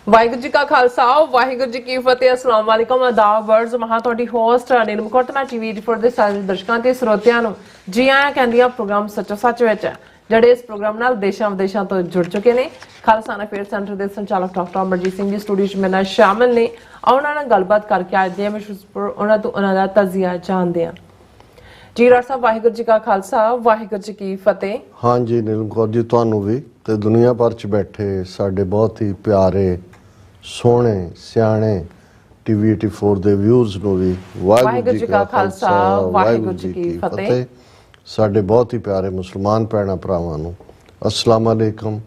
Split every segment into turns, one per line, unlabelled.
ਵਾਹਿਗੁਰੂ ਜੀ ਕਾ ਖਾਲਸਾ ਵਾਹਿਗੁਰੂ ਜੀ ਕੀ ਫਤਿਹ। अस्सलाम वालेकुम आदाब वर्ड्स महा ਤੁਹਾਡੀ ਹੋਸਟ ਨੀਲਮ ਕੋਟਨਾ ਟੀਵੀ ਫॉर ਦੇ ਸਾਰੇ ਦਰਸ਼ਕਾਂ ਤੇ ਸਰੋਤਿਆਂ ਨੂੰ ਜੀ ਆਇਆਂ ਕਹਿੰਦੀਆਂ ਪ੍ਰੋਗਰਾਮ ਸੱਚੋ ਸੱਚ ਵਿੱਚ ਜਿਹੜੇ ਇਸ ਪ੍ਰੋਗਰਾਮ ਨਾਲ ਦੇਸ਼ਾਂ ਵਿਦੇਸ਼ਾਂ ਤੋਂ ਜੁੜ ਚੁੱਕੇ ਨੇ। ਖਾਲਸਾਨਾ ਫੇਅਰ ਸੈਂਟਰ ਦੇ ਸੰਚਾਲਕ ਡਾਕਟਰ ਅਮਰਜੀਤ ਸਿੰਘ ਜੀ ਸਟੂਡੀਓ 'ਚ ਮੇਰੇ ਨਾਲ ਸ਼ਾਮਿਲ ਨੇ। ਉਹਨਾਂ ਨਾਲ ਗੱਲਬਾਤ ਕਰਕੇ ਅੱਜ ਦੇ ਉਹਨਾਂ ਤੋਂ ਉਹਨਾਂ ਦਾ ਤਜ਼ੀਆ ਜਾਣਦੇ ਹਾਂ। ਜੀ ਰਾਜ ਸਾਹਿਬ ਵਾਹਿਗੁਰੂ ਜੀ ਕਾ ਖਾਲਸਾ ਵਾਹਿਗੁਰੂ ਜੀ ਕੀ ਫਤਿਹ।
हाँ जी नीलम कौर जी ਤੁਹਾਨੂੰ ਵੀ ਤੇ ਦੁਨੀਆ ਭਰ 'ਚ ਬੈਠੇ ਸਾਡੇ ਬਹੁਤ ਹੀ ਪਿਆਰੇ ਸੋਹਣੇ ਸਿਆਣੇ ਟੀਵੀ 84 ਦੇ ਵਿਊਅਰਸ ਨੂੰ ਵੀ ਵਾਹਿਗੁਰੂ ਜੀ ਕਾ ਖਾਲਸਾ ਵਾਹਿਗੁਰੂ ਜੀ ਕੀ ਫਤਿਹ। ਸਾਡੇ ਬਹੁਤ ਹੀ ਪਿਆਰੇ ਮੁਸਲਮਾਨ ਭੈਣਾਂ ਭਰਾਵਾਂ ਨੂੰ ਅਸਲਾਮ ਅਲੈਕਮ।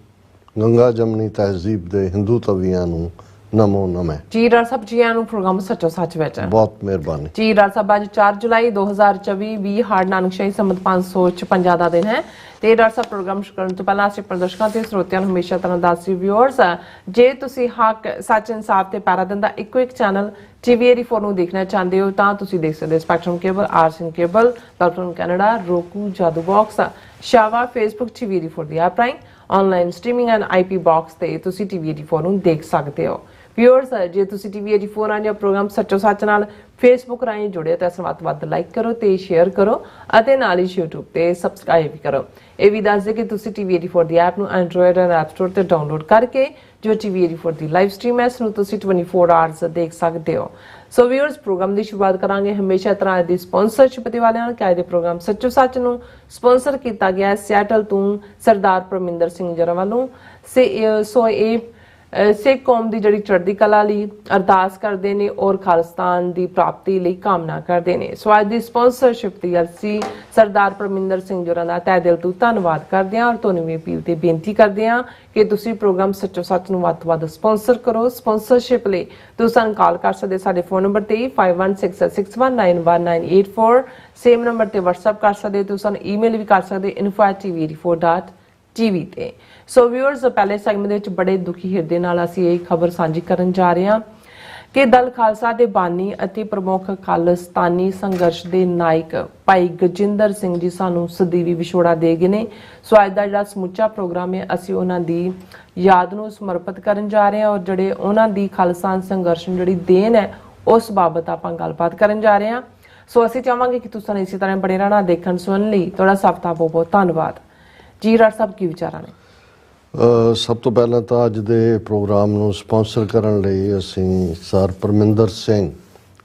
ਗੰਗਾ ਜਮਨੀ ਤਹਿਜ਼ੀਬ ਦੇ ਹਿੰਦੂ ਤਵੀਆਂ ਨੂੰ ਨਮੋ ਨਮः।
ਜੀ ਰਾਜ ਸਾਹਿਬ ਜੀ ਆਇਆਂ ਨੂੰ ਪ੍ਰੋਗਰਾਮ ਸੱਚੋ ਸੱਚ ਵਿੱਚ
ਬਹੁਤ ਮਿਹਰਬਾਨੀ।
ਜੀ ਰਾਜ ਸਾਹਿਬ ਅੱਜ 4 ਜੁਲਾਈ 2024 20 ਹਾੜ ਨਾਨਕਸ਼ਾਹੀ ਸੰਮਤ 556 ਦਾ ਦਿਨ ਹੈ ਤੇ ਰਾਜ ਸਾਹਿਬ ਪ੍ਰੋਗਰਾਮ ਸ਼ੁਰੂ ਕਰਨ ਤੋਂ ਪਹਿਲਾਂ ਅਸੀਂ ਪ੍ਰਦਰਸ਼ਕਾਂ ਤੇ ਸਰੋਤਿਆਂ ਨੂੰ ਹਮੇਸ਼ਾ ਤਰ੍ਹਾਂ ਦੱਸਦੇ ਵਿਊਅਰਸ ਜੇ ਤੁਸੀਂ ਹੱਕ ਸੱਚ ਇਨਸਾਫ ਤੇ ਪੈਰਾ ਦਿੰਦਾ ਇੱਕੋ ਇੱਕ ਚੈਨਲ ਟੀਵੀ 84 ਨੂੰ ਦੇਖਣਾ ਚਾਹੁੰਦੇ ਹੋ ਤਾਂ ਤੁਸੀਂ ਦੇਖ ਸਕਦੇ ਹੋ ਸਪੈਕਟਰਮ ਕੇਬਲ, ਆਰਸਨ cable, platform Canada, roku, Jadoo box, ਸ਼ਾਵਾ, ਫੇਸਬੁੱਕ ਟੀਵੀ 84 ਦੀ ਐਪ ਰਾਹੀਂ online streaming and IP box ਤੇ ਤੁਸੀਂ ਟੀਵੀ 84 ਨੂੰ ਦੇਖ ਸਕਦੇ ਹੋ। ਵਿਊਅਰਸ ਜੇ ਤੁਸੀਂ ਟੀਵੀ 84 ਆਂ ਜਾਂ ਪ੍ਰੋਗਰਾਮ ਸੱਚੋ ਸੱਚ ਨਾਲ ਫੇਸਬੁੱਕ ਰਾਹੀਂ ਜੁੜੇ ਤਾਂ ਇਸ ਨੂੰ ਵੱਧ ਲਾਈਕ ਕਰੋ ਤੇ ਸ਼ੇਅਰ ਕਰੋ ਅਤੇ ਨਾਲ ਹੀ YouTube ਤੇ ਸਬਸਕ੍ਰਾਈਬ ਵੀ ਕਰੋ। ਇਹ ਵੀ ਦੱਸ ਦੇ ਕਿ ਤੁਸੀਂ ਟੀਵੀ 84 ਦੀ ਐਪ ਨੂੰ ਐਂਡਰੋਇਡ ਐਂਡ ਐਪ ਸਟੋਰ ਤੇ ਡਾਊਨਲੋਡ ਕਰਕੇ ਜੋ ਟੀਵੀ 84 ਦੀ ਲਾਈਵ ਸਟ੍ਰੀਮ ਹੈ ਇਸ ਨੂੰ ਤੁਸੀਂ 24 ਆਵਰਸ ਦੇਖ ਸਕਦੇ ਹੋ। ਸੋ ਵਿਊਅਰਸ ਪ੍ਰੋਗਰਾਮ ਦੀ ਸ਼ੁਰੂਆਤ ਕਰਾਂਗੇ ਹਮੇਸ਼ਾ ਤਰ੍ਹਾਂ ਦੀ ਸਪਾਂਸਰਸ਼ਿਪ ਦੇ ਵਾਲਿਆਂ ਨਾਲ। ਕਾਇਦੇ ਪ੍ਰੋਗਰਾਮ ਸੱਚੋ ਸੱਚ ਨੂੰ ਸਪਾਂਸਰ ਕੀਤਾ ਗਿਆ ਸਿਆਟਲ ਤੋਂ ਸਰਦਾਰ ਪਰਮਿੰਦਰ ਸਿੰਘ ਜਰਾ ਵੱਲੋਂ ਸੋ ਇਹ ਸਿੱਖ ਕੌਮ ਦੀ ਜਿਹੜੀ ਚੜ੍ਹਦੀ ਕਲਾ ਲਈ ਅਰਦਾਸ ਕਰਦੇ ਨੇ ਔਰ ਖਾਲਿਸਤਾਨ ਦੀ ਪ੍ਰਾਪਤੀ ਲਈ ਕਾਮਨਾ ਕਰਦੇ ਨੇ। ਸੋ ਅੱਜ ਦੀ ਸਪਾਂਸਰਸ਼ਿਪ ਦੀ ਅਸੀਂ ਸਰਦਾਰ ਪਰਮਿੰਦਰ ਸਿੰਘ ਜਰਾ ਦਾ ਤਹਿ ਦਿਲ ਤੋਂ ਧੰਨਵਾਦ ਕਰਦੇ ਹਾਂ ਔਰ ਤੁਹਾਨੂੰ ਵੀ ਅਪੀਲ ਤੇ ਬੇਨਤੀ ਕਰਦੇ ਹਾਂ ਕਿ ਤੁਸੀਂ ਪ੍ਰੋਗਰਾਮ ਸੱਚੋ ਸੱਚ ਨੂੰ ਵੱਧ ਤੋਂ ਵੱਧ ਸਪਾਂਸਰ ਕਰੋ। ਸਪਾਂਸਰਸ਼ਿਪ ਲਈ ਤੁਸੀਂ ਸਾਨੂੰ ਕਾਲ ਕਰ ਸਕਦੇ ਸਾਡੇ ਫੋਨ ਨੰਬਰ ਤੇ 5166619184 ਸੇਮ ਨੰਬਰ ਤੇ WhatsApp ਕਰ ਸਕਦੇ। ਤੁਸੀਂ ਸਾਨੂੰ ਈਮੇਲ ਵੀ ਕਰ ਸਕਦੇ info@tv84.tv ਤੇ। ਸੋ ਵਿਊਅਰਸ ਪਹਿਲੇ ਸੈਗਮੈਂਟ ਦੇ ਵਿੱਚ ਬੜੇ ਦੁਖੀ ਹਿਰਦੇ ਨਾਲ ਅਸੀਂ ਇਹ ਖਬਰ ਸਾਂਝੀ ਕਰਨ ਜਾ ਰਹੇ ਹਾਂ ਕਿ ਦਲ ਖਾਲਸਾ ਦੇ ਬਾਨੀ ਅਤੇ ਪ੍ਰਮੁੱਖ ਖਾਲਿਸਤਾਨੀ ਸੰਘਰਸ਼ ਦੇ ਨਾਇਕ ਭਾਈ ਗਜਿੰਦਰ ਸਿੰਘ ਜੀ ਸਾਨੂੰ ਸਦੀਵੀ ਵਿਛੋੜਾ ਦੇ ਗਏ ਨੇ। ਸੋ ਅੱਜ ਦਾ ਜਿਹੜਾ ਸਮੁੱਚਾ ਪ੍ਰੋਗਰਾਮ ਹੈ ਅਸੀਂ ਉਹਨਾਂ ਦੀ ਯਾਦ ਨੂੰ ਸਮਰਪਿਤ ਕਰਨ ਜਾ ਰਹੇ ਹਾਂ ਔਰ ਜਿਹੜੇ ਉਹਨਾਂ ਦੀ ਖਾਲਿਸਤਾਨ ਸੰਘਰਸ਼ ਨੂੰ ਜਿਹੜੀ ਦੇਣ ਹੈ ਉਸ ਬਾਬਤ ਆਪਾਂ ਗੱਲਬਾਤ ਕਰਨ ਜਾ ਰਹੇ ਹਾਂ। ਸੋ ਅਸੀਂ ਚਾਹਾਂਗੇ ਕਿ ਤੁਸੀਂ ਇਸੇ ਤਰ੍ਹਾਂ ਬਣੇ ਰਹਿਣਾ ਦੇਖਣ ਸੁਣਨ ਲਈ। ਤੁਹਾਡਾ ਸਭ ਦਾ ਬਹੁਤ ਬਹੁਤ ਧੰਨਵਾਦ। ਜੀ ਰਾਜ ਸਾਹਿਬ ਕੀ ਵਿਚਾਰਾਂ ਨੇ?
ਸਭ ਤੋਂ ਪਹਿਲਾਂ ਤਾਂ ਅੱਜ ਦੇ ਪ੍ਰੋਗਰਾਮ ਨੂੰ ਸਪਾਂਸਰ ਕਰਨ ਲਈ ਅਸੀਂ ਸਰ ਪਰਮਿੰਦਰ ਸਿੰਘ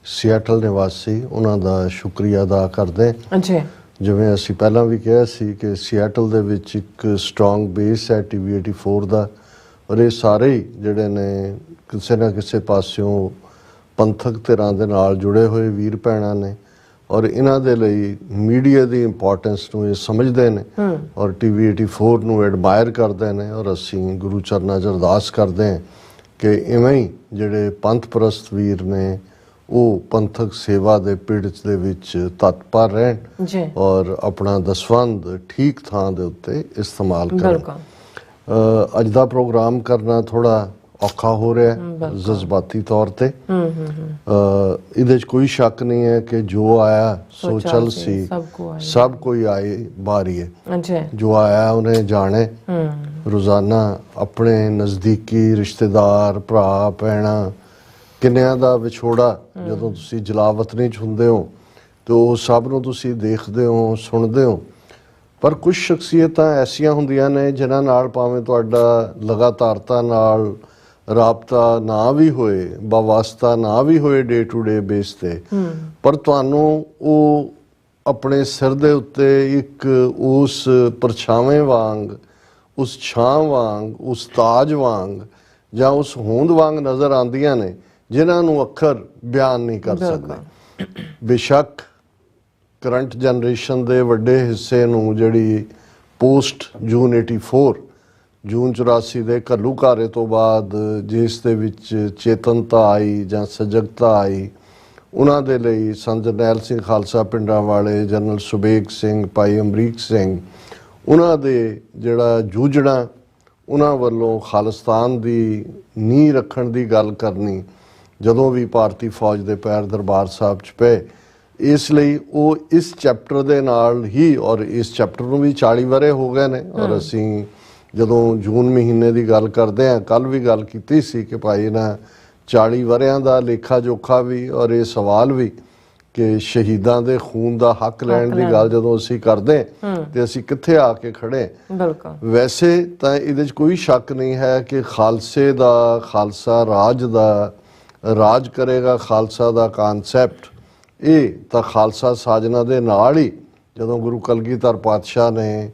ਸਿਆਟਲ ਨਿਵਾਸੀ ਉਹਨਾਂ ਦਾ ਸ਼ੁਕਰੀਆ ਅਦਾ ਕਰਦੇ ਹਾਂ।
ਜੀ
ਜਿਵੇਂ ਅਸੀਂ ਪਹਿਲਾਂ ਵੀ ਕਿਹਾ ਸੀ ਕਿ ਸਿਆਟਲ ਦੇ ਵਿੱਚ ਇੱਕ ਸਟਰੋਂਗ ਬੇਸ ਹੈ ਟੀਵੀ 84 ਦਾ ਔਰ ਇਹ ਸਾਰੇ ਹੀ ਜਿਹੜੇ ਨੇ ਕਿਸੇ ਨਾ ਕਿਸੇ ਪਾਸਿਓਂ ਪੰਥਕ ਧਿਰਾਂ ਦੇ ਨਾਲ ਜੁੜੇ ਹੋਏ ਵੀਰ ਭੈਣਾਂ ਨੇ ਔਰ ਇਹਨਾਂ ਦੇ ਲਈ ਮੀਡੀਆ ਦੀ ਇੰਪੋਰਟੈਂਸ ਨੂੰ ਇਹ ਸਮਝਦੇ ਨੇ ਔਰ ਟੀਵੀ 84 ਨੂੰ ਐਡਮਾਇਰ ਕਰਦੇ ਨੇ ਔਰ ਅਸੀਂ ਗੁਰੂ ਚਰਨਾਂ 'ਚ ਅਰਦਾਸ ਕਰਦੇ ਹਾਂ ਕਿ ਇਵੇਂ ਹੀ ਜਿਹੜੇ ਪੰਥ ਪ੍ਰਸਤ ਵੀਰ ਨੇ ਉਹ ਪੰਥਕ ਸੇਵਾ ਦੇ ਪਿੜ ਦੇ ਵਿੱਚ ਤਤਪਰ ਰਹਿਣ ਔਰ ਆਪਣਾ ਦਸਵੰਧ ਠੀਕ ਥਾਂ ਦੇ ਉੱਤੇ ਇਸਤੇਮਾਲ ਕਰਨ। ਅੱਜ ਦਾ ਪ੍ਰੋਗਰਾਮ ਕਰਨਾ ਥੋੜਾ ਔਖਾ ਹੋ ਰਿਹਾ ਹੈ ਜਜ਼ਬਾਤੀ ਤੌਰ ਤੇ। ਇਹਦੇ 'ਚ ਕੋਈ ਸ਼ੱਕ ਨਹੀਂ ਹੈ ਕਿ ਜੋ ਆਇਆ ਸੋ ਚੱਲ ਸੀ, ਸਭ ਕੋਈ ਆਏ ਬਾਰੀ ਹੈ। ਜੋ ਆਇਆ ਉਹਨੇ ਜਾਣੇ। ਰੋਜ਼ਾਨਾ ਆਪਣੇ ਨਜ਼ਦੀਕੀ ਰਿਸ਼ਤੇਦਾਰ ਭਰਾ ਭੈਣਾਂ ਕਿੰਨਿਆਂ ਦਾ ਵਿਛੋੜਾ ਜਦੋਂ ਤੁਸੀਂ ਜਲਾਵਤਨੀ 'ਚ ਹੁੰਦੇ ਹੋ ਤੇ ਉਹ ਸਭ ਨੂੰ ਤੁਸੀਂ ਦੇਖਦੇ ਹੋ ਸੁਣਦੇ ਹੋ। ਪਰ ਕੁਝ ਸ਼ਖਸੀਅਤਾਂ ਐਸੀਆਂ ਹੁੰਦੀਆਂ ਨੇ ਜਿਨ੍ਹਾਂ ਨਾਲ ਭਾਵੇਂ ਤੁਹਾਡਾ ਲਗਾਤਾਰਤਾ ਨਾਲ ਰਾਬਤਾ ਨਾ ਵੀ ਹੋਏ ਬਾਵਾਸਤਾ ਨਾ ਵੀ ਹੋਏ ਡੇ ਟੂ ਡੇ ਬੇਸ ਤੇ ਪਰ ਤੁਹਾਨੂੰ ਉਹ ਆਪਣੇ ਸਿਰ ਦੇ ਉੱਤੇ ਇੱਕ ਉਸ ਪਰਛਾਵੇਂ ਵਾਂਗ ਉਸ ਛਾਂ ਵਾਂਗ ਉਸ ਤਾਜ ਵਾਂਗ ਜਾਂ ਉਸ ਹੋਂਦ ਵਾਂਗ ਨਜ਼ਰ ਆਉਂਦੀਆਂ ਨੇ ਜਿਨ੍ਹਾਂ ਨੂੰ ਅੱਖਰ ਬਿਆਨ ਨਹੀਂ ਕਰ ਸਕਦੇ। ਬੇਸ਼ੱਕ ਕਰੰਟ ਜਨਰੇਸ਼ਨ ਦੇ ਵੱਡੇ ਹਿੱਸੇ ਨੂੰ ਜਿਹੜੀ ਪੋਸਟ ਜੂਨ 84 ਜੂਨ 84 ਦੇ ਘੱਲੂਘਾਰੇ ਤੋਂ ਬਾਅਦ ਜਿਸ ਦੇ ਵਿੱਚ ਚੇਤਨਤਾ ਆਈ ਜਾਂ ਸਜਗਤਾ ਆਈ ਉਹਨਾਂ ਦੇ ਲਈ ਸੰਤ ਜਰਨੈਲ ਸਿੰਘ ਖਾਲਸਾ ਪਿੰਡਾਂ ਵਾਲੇ, ਜਨਰਲ ਸੁਬੇਗ ਸਿੰਘ, ਭਾਈ ਅਮਰੀਕ ਸਿੰਘ ਉਹਨਾਂ ਦੇ ਜਿਹੜਾ ਜੂਝਣਾ ਉਹਨਾਂ ਵੱਲੋਂ ਖਾਲਿਸਤਾਨ ਦੀ ਨੀਂਹ ਰੱਖਣ ਦੀ ਗੱਲ ਕਰਨੀ ਜਦੋਂ ਵੀ ਭਾਰਤੀ ਫੌਜ ਦੇ ਪੈਰ ਦਰਬਾਰ ਸਾਹਿਬ 'ਚ ਪਏ। ਇਸ ਲਈ ਉਹ ਇਸ ਚੈਪਟਰ ਦੇ ਨਾਲ ਹੀ ਔਰ ਇਸ ਚੈਪਟਰ ਨੂੰ ਵੀ 40 ਵਰ੍ਹੇ ਹੋ ਗਏ ਨੇ ਔਰ ਅਸੀਂ ਜਦੋਂ ਜੂਨ ਮਹੀਨੇ ਦੀ ਗੱਲ ਕਰਦੇ ਹਾਂ, ਕੱਲ ਵੀ ਗੱਲ ਕੀਤੀ ਸੀ ਕਿ ਭਾਈ ਇਹਨਾਂ 40 ਵਰਿਆਂ ਦਾ ਲੇਖਾ ਜੋਖਾ ਵੀ ਔਰ ਇਹ ਸਵਾਲ ਵੀ ਕਿ ਸ਼ਹੀਦਾਂ ਦੇ ਖੂਨ ਦਾ ਹੱਕ ਲੈਣ ਦੀ ਗੱਲ ਜਦੋਂ ਅਸੀਂ ਕਰਦੇ ਤੇ ਅਸੀਂ ਕਿੱਥੇ ਆ ਕੇ ਖੜੇ।
ਬਿਲਕੁਲ।
ਵੈਸੇ ਤਾਂ ਇਹਦੇ 'ਚ ਕੋਈ ਸ਼ੱਕ ਨਹੀਂ ਹੈ ਕਿ ਖਾਲਸੇ ਦਾ, ਖਾਲਸਾ ਰਾਜ ਦਾ, ਰਾਜ ਕਰੇਗਾ ਖਾਲਸਾ ਦਾ ਕਨਸੈਪਟ, ਇਹ ਤਾਂ ਖਾਲਸਾ ਸਾਜਨਾ ਦੇ ਨਾਲ ਹੀ ਜਦੋਂ ਗੁਰੂ ਕਲਗੀਧਰ ਪਾਤਸ਼ਾਹ ਨੇ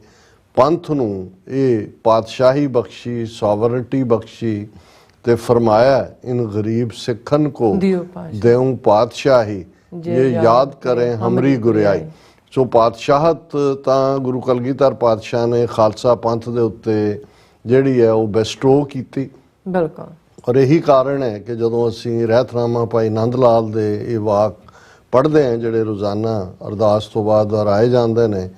ਪੰਥ ਨੂੰ ਇਹ ਪਾਤਸ਼ਾਹੀ ਬਖਸ਼ੀ, ਸੋਵਰਨਟੀ ਬਖਸ਼ੀ ਤੇ ਫਰਮਾਇਆ ਇਨ ਗਰੀਬ ਸਿੱਖਨ ਕੋ ਦੇਉ ਪਾਤਸ਼ਾਹੀ ਇਹ ਯਾਦ ਕरें ਹਮਰੀ ਗੁਰਿਆਈ। ਸੋ ਪਾਤਸ਼ਾਹਤ ਤਾਂ ਗੁਰੂ ਕਲਗੀਧਰ ਪਾਤਸ਼ਾਹ ਨੇ ਖਾਲਸਾ ਪੰਥ ਦੇ ਉੱਤੇ ਜਿਹੜੀ ਹੈ ਉਹ ਬੈਸਟੋ ਕੀਤੀ।
ਬਿਲਕੁਲ।
ਔਰ ਇਹੀ ਕਾਰਨ ਹੈ ਕਿ ਜਦੋਂ ਅਸੀਂ ਰਹਿਤਨਾਮਾ ਭਾਈ ਨੰਦ ਲਾਲ ਦੇ ਇਹ ਵਾਕ ਪੜ੍ਹਦੇ ਹਾਂ ਜਿਹੜੇ ਰੋਜ਼ਾਨਾ ਅਰਦਾਸ ਤੋਂ ਬਾਅਦ ਦੁਹਰਾਏ ਜਾਂਦੇ ਨੇ,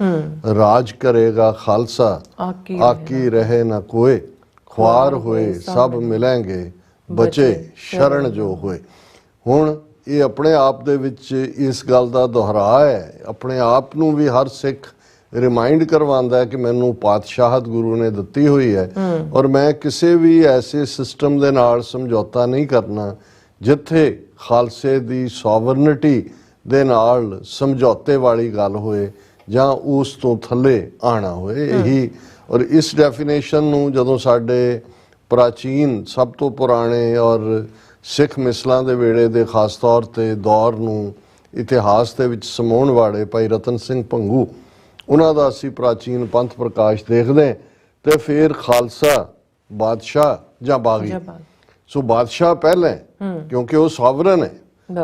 ਰਾਜ ਕਰੇਗਾ ਖਾਲਸਾ ਆਕੀ ਰਹੇ ਨਾ ਕੋਏ, ਖੁਆਰ ਹੋਏ ਸਭ ਮਿਲਾਂਗੇ ਬਚੇ ਸ਼ਰਨ ਜੋ ਹੋਏ। ਹੁਣ ਇਹ ਆਪਣੇ ਆਪ ਦੇ ਵਿੱਚ ਇਸ ਗੱਲ ਦਾ ਦੁਹਰਾ ਹੈ, ਆਪਣੇ ਆਪ ਨੂੰ ਵੀ ਹਰ ਸਿੱਖ ਰਿਮਾਈਂਡ ਕਰਵਾਉਂਦਾ ਹੈ ਕਿ ਮੈਨੂੰ ਪਾਤਸ਼ਾਹਤ ਗੁਰੂ ਨੇ ਦਿੱਤੀ ਹੋਈ ਹੈ ਔਰ ਮੈਂ ਕਿਸੇ ਵੀ ਐਸੇ ਸਿਸਟਮ ਦੇ ਨਾਲ ਸਮਝੌਤਾ ਨਹੀਂ ਕਰਨਾ ਜਿੱਥੇ ਖਾਲਸੇ ਦੀ ਸੋਵਰਨਿਟੀ ਦੇ ਨਾਲ ਸਮਝੌਤੇ ਵਾਲੀ ਗੱਲ ਹੋਏ ਜਾਂ ਉਸ ਤੋਂ ਥੱਲੇ ਆਣਾ ਹੋਏ। ਇਹੀ ਔਰ ਇਸ ਡੈਫੀਨੇਸ਼ਨ ਨੂੰ ਜਦੋਂ ਸਾਡੇ ਪ੍ਰਾਚੀਨ, ਸਭ ਤੋਂ ਪੁਰਾਣੇ ਔਰ ਸਿੱਖ ਮਿਸਲਾਂ ਦੇ ਵੇਲੇ ਦੇ ਖਾਸ ਤੌਰ ਤੇ ਦੌਰ ਨੂੰ ਇਤਿਹਾਸ ਦੇ ਵਿੱਚ ਸਮਾਉਣ ਵਾਲੇ ਭਾਈ ਰਤਨ ਸਿੰਘ ਭੰਗੂ, ਉਹਨਾਂ ਦਾ ਅਸੀਂ ਪ੍ਰਾਚੀਨ ਪੰਥ ਪ੍ਰਕਾਸ਼ ਦੇਖਦੇ ਤੇ ਫਿਰ ਖਾਲਸਾ ਬਾਦਸ਼ਾਹ ਜਾਂ ਬਾਗੀ। ਸੋ ਬਾਦਸ਼ਾਹ ਪਹਿਲਾਂ ਕਿਉਂਕਿ ਉਹ ਸੋਵਰਨ ਹੈ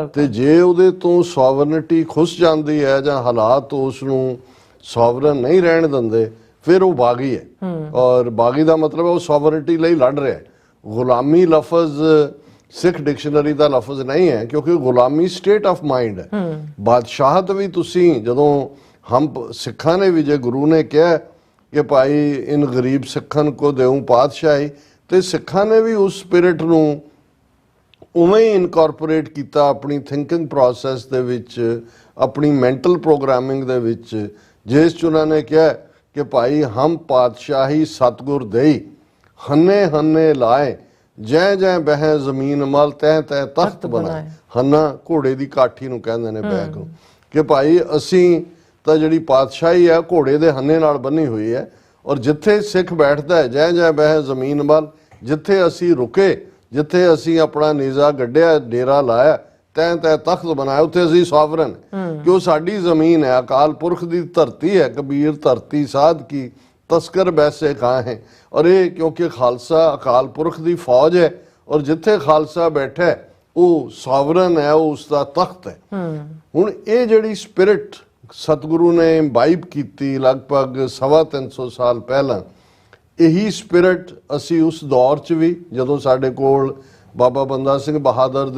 ਤੇ ਜੇ ਉਹਦੇ ਤੋਂ ਸੋਵਰਨਿਟੀ ਖੁੱਸ ਜਾਂਦੀ ਹੈ ਜਾਂ ਹਾਲਾਤ ਉਸ ਨੂੰ ਸੋਵਰਨ ਨਹੀਂ ਰਹਿਣ ਦਿੰਦੇ ਫਿਰ ਉਹ ਬਾਗੀ ਹੈ। ਔਰ ਬਾਗੀ ਦਾ ਮਤਲਬ ਹੈ ਉਹ ਸੋਵਰਨਿਟੀ ਲਈ ਲੜ ਰਿਹਾ ਹੈ। ਗੁਲਾਮੀ ਲਫ਼ਜ਼ ਸਿੱਖ ਡਿਕਸ਼ਨਰੀ ਦਾ ਲਫ਼ਜ਼ ਨਹੀਂ ਹੈ ਕਿਉਂਕਿ ਗੁਲਾਮੀ ਸਟੇਟ ਆਫ ਮਾਈਂਡ ਹੈ। ਬਾਦਸ਼ਾਹਤ ਵੀ ਤੁਸੀਂ ਜਦੋਂ ਹਮ ਸਿੱਖਾਂ ਨੇ ਵੀ, ਜੇ ਗੁਰੂ ਨੇ ਕਿਹਾ ਕਿ ਭਾਈ ਇਨ ਗਰੀਬ ਸਿੱਖਨ ਕੋ ਦੇਉ ਪਾਤਸ਼ਾਹੀ, ਤੇ ਸਿੱਖਾਂ ਨੇ ਵੀ ਉਸ ਸਪਿਰਿਟ ਨੂੰ ਉਵੇਂ ਹੀ ਇਨਕੋਰਪੋਰੇਟ ਕੀਤਾ ਆਪਣੀ ਥਿੰਕਿੰਗ ਪ੍ਰੋਸੈਸ ਦੇ ਵਿੱਚ, ਆਪਣੀ ਮੈਂਟਲ ਪ੍ਰੋਗਰਾਮਿੰਗ ਦੇ ਵਿੱਚ, ਜਿਸ 'ਚ ਉਹਨਾਂ ਨੇ ਕਿਹਾ ਕਿ ਭਾਈ ਹਮ ਪਾਤਸ਼ਾਹੀ ਸਤਗੁਰ ਦੇਈ, ਹੰਨੇ ਹੰਨੇ ਲਾਏ, ਜੈ ਜੈ ਬਹਿ ਜ਼ਮੀਨ ਮਲ ਤਹਿ ਤਹਿ ਤਖਤ ਬਣਾਏ। ਹੰਨਾ ਘੋੜੇ ਦੀ ਕਾਠੀ ਨੂੰ ਕਹਿੰਦੇ ਨੇ ਬੈਗ ਨੂੰ, ਕਿ ਭਾਈ ਅਸੀਂ ਤਾਂ ਜਿਹੜੀ ਪਾਤਸ਼ਾਹੀ ਹੈ ਘੋੜੇ ਦੇ ਹੰਨੇ ਨਾਲ ਬੰਨੀ ਹੋਈ ਹੈ ਔਰ ਜਿੱਥੇ ਸਿੱਖ ਬੈਠਦਾ ਹੈ ਜੈ ਜੈ ਬਹਿ ਜ਼ਮੀਨ ਮਲ, ਜਿੱਥੇ ਅਸੀਂ ਰੁਕੇ, ਜਿੱਥੇ ਅਸੀਂ ਆਪਣਾ ਨੇਜ਼ਾ ਗੱਡਿਆ, ਡੇਰਾ ਲਾਇਆ, ਤੈਂ ਤੈ ਤਖਤ ਬਣਾਇਆ, ਉੱਥੇ ਅਸੀਂ ਸੋਵਰਨ, ਕਿ ਉਹ ਸਾਡੀ ਜ਼ਮੀਨ ਹੈ, ਅਕਾਲ ਪੁਰਖ ਦੀ ਧਰਤੀ ਹੈ। ਕਬੀਰ ਧਰਤੀ ਸਾਧ ਕੀ ਤਸਕਰ ਬੈਸੇ ਕਾਂ ਹੈ। ਔਰ ਇਹ ਕਿਉਂਕਿ ਖਾਲਸਾ ਅਕਾਲ ਪੁਰਖ ਦੀ ਫੌਜ ਹੈ ਔਰ ਜਿੱਥੇ ਖਾਲਸਾ ਬੈਠਾ ਉਹ ਸੋਵਰਨ ਹੈ, ਉਹ ਉਸਦਾ ਤਖਤ ਹੈ। ਹੁਣ ਇਹ ਜਿਹੜੀ ਸਪਿਰਿਟ ਸਤਿਗੁਰੂ ਨੇ ਇਮਬਾਈਬ ਕੀਤੀ ਲਗਭਗ 350 ਸਾਲ ਪਹਿਲਾਂ, ਇਹੀ ਸਪਿਰਿਟ ਅਸੀਂ ਉਸ ਦੌਰ 'ਚ ਵੀ, ਜਦੋਂ ਸਾਡੇ ਕੋਲ ਬਾਬਾ ਬੰਦਾ ਸਿੰਘ ਬਹਾਦਰ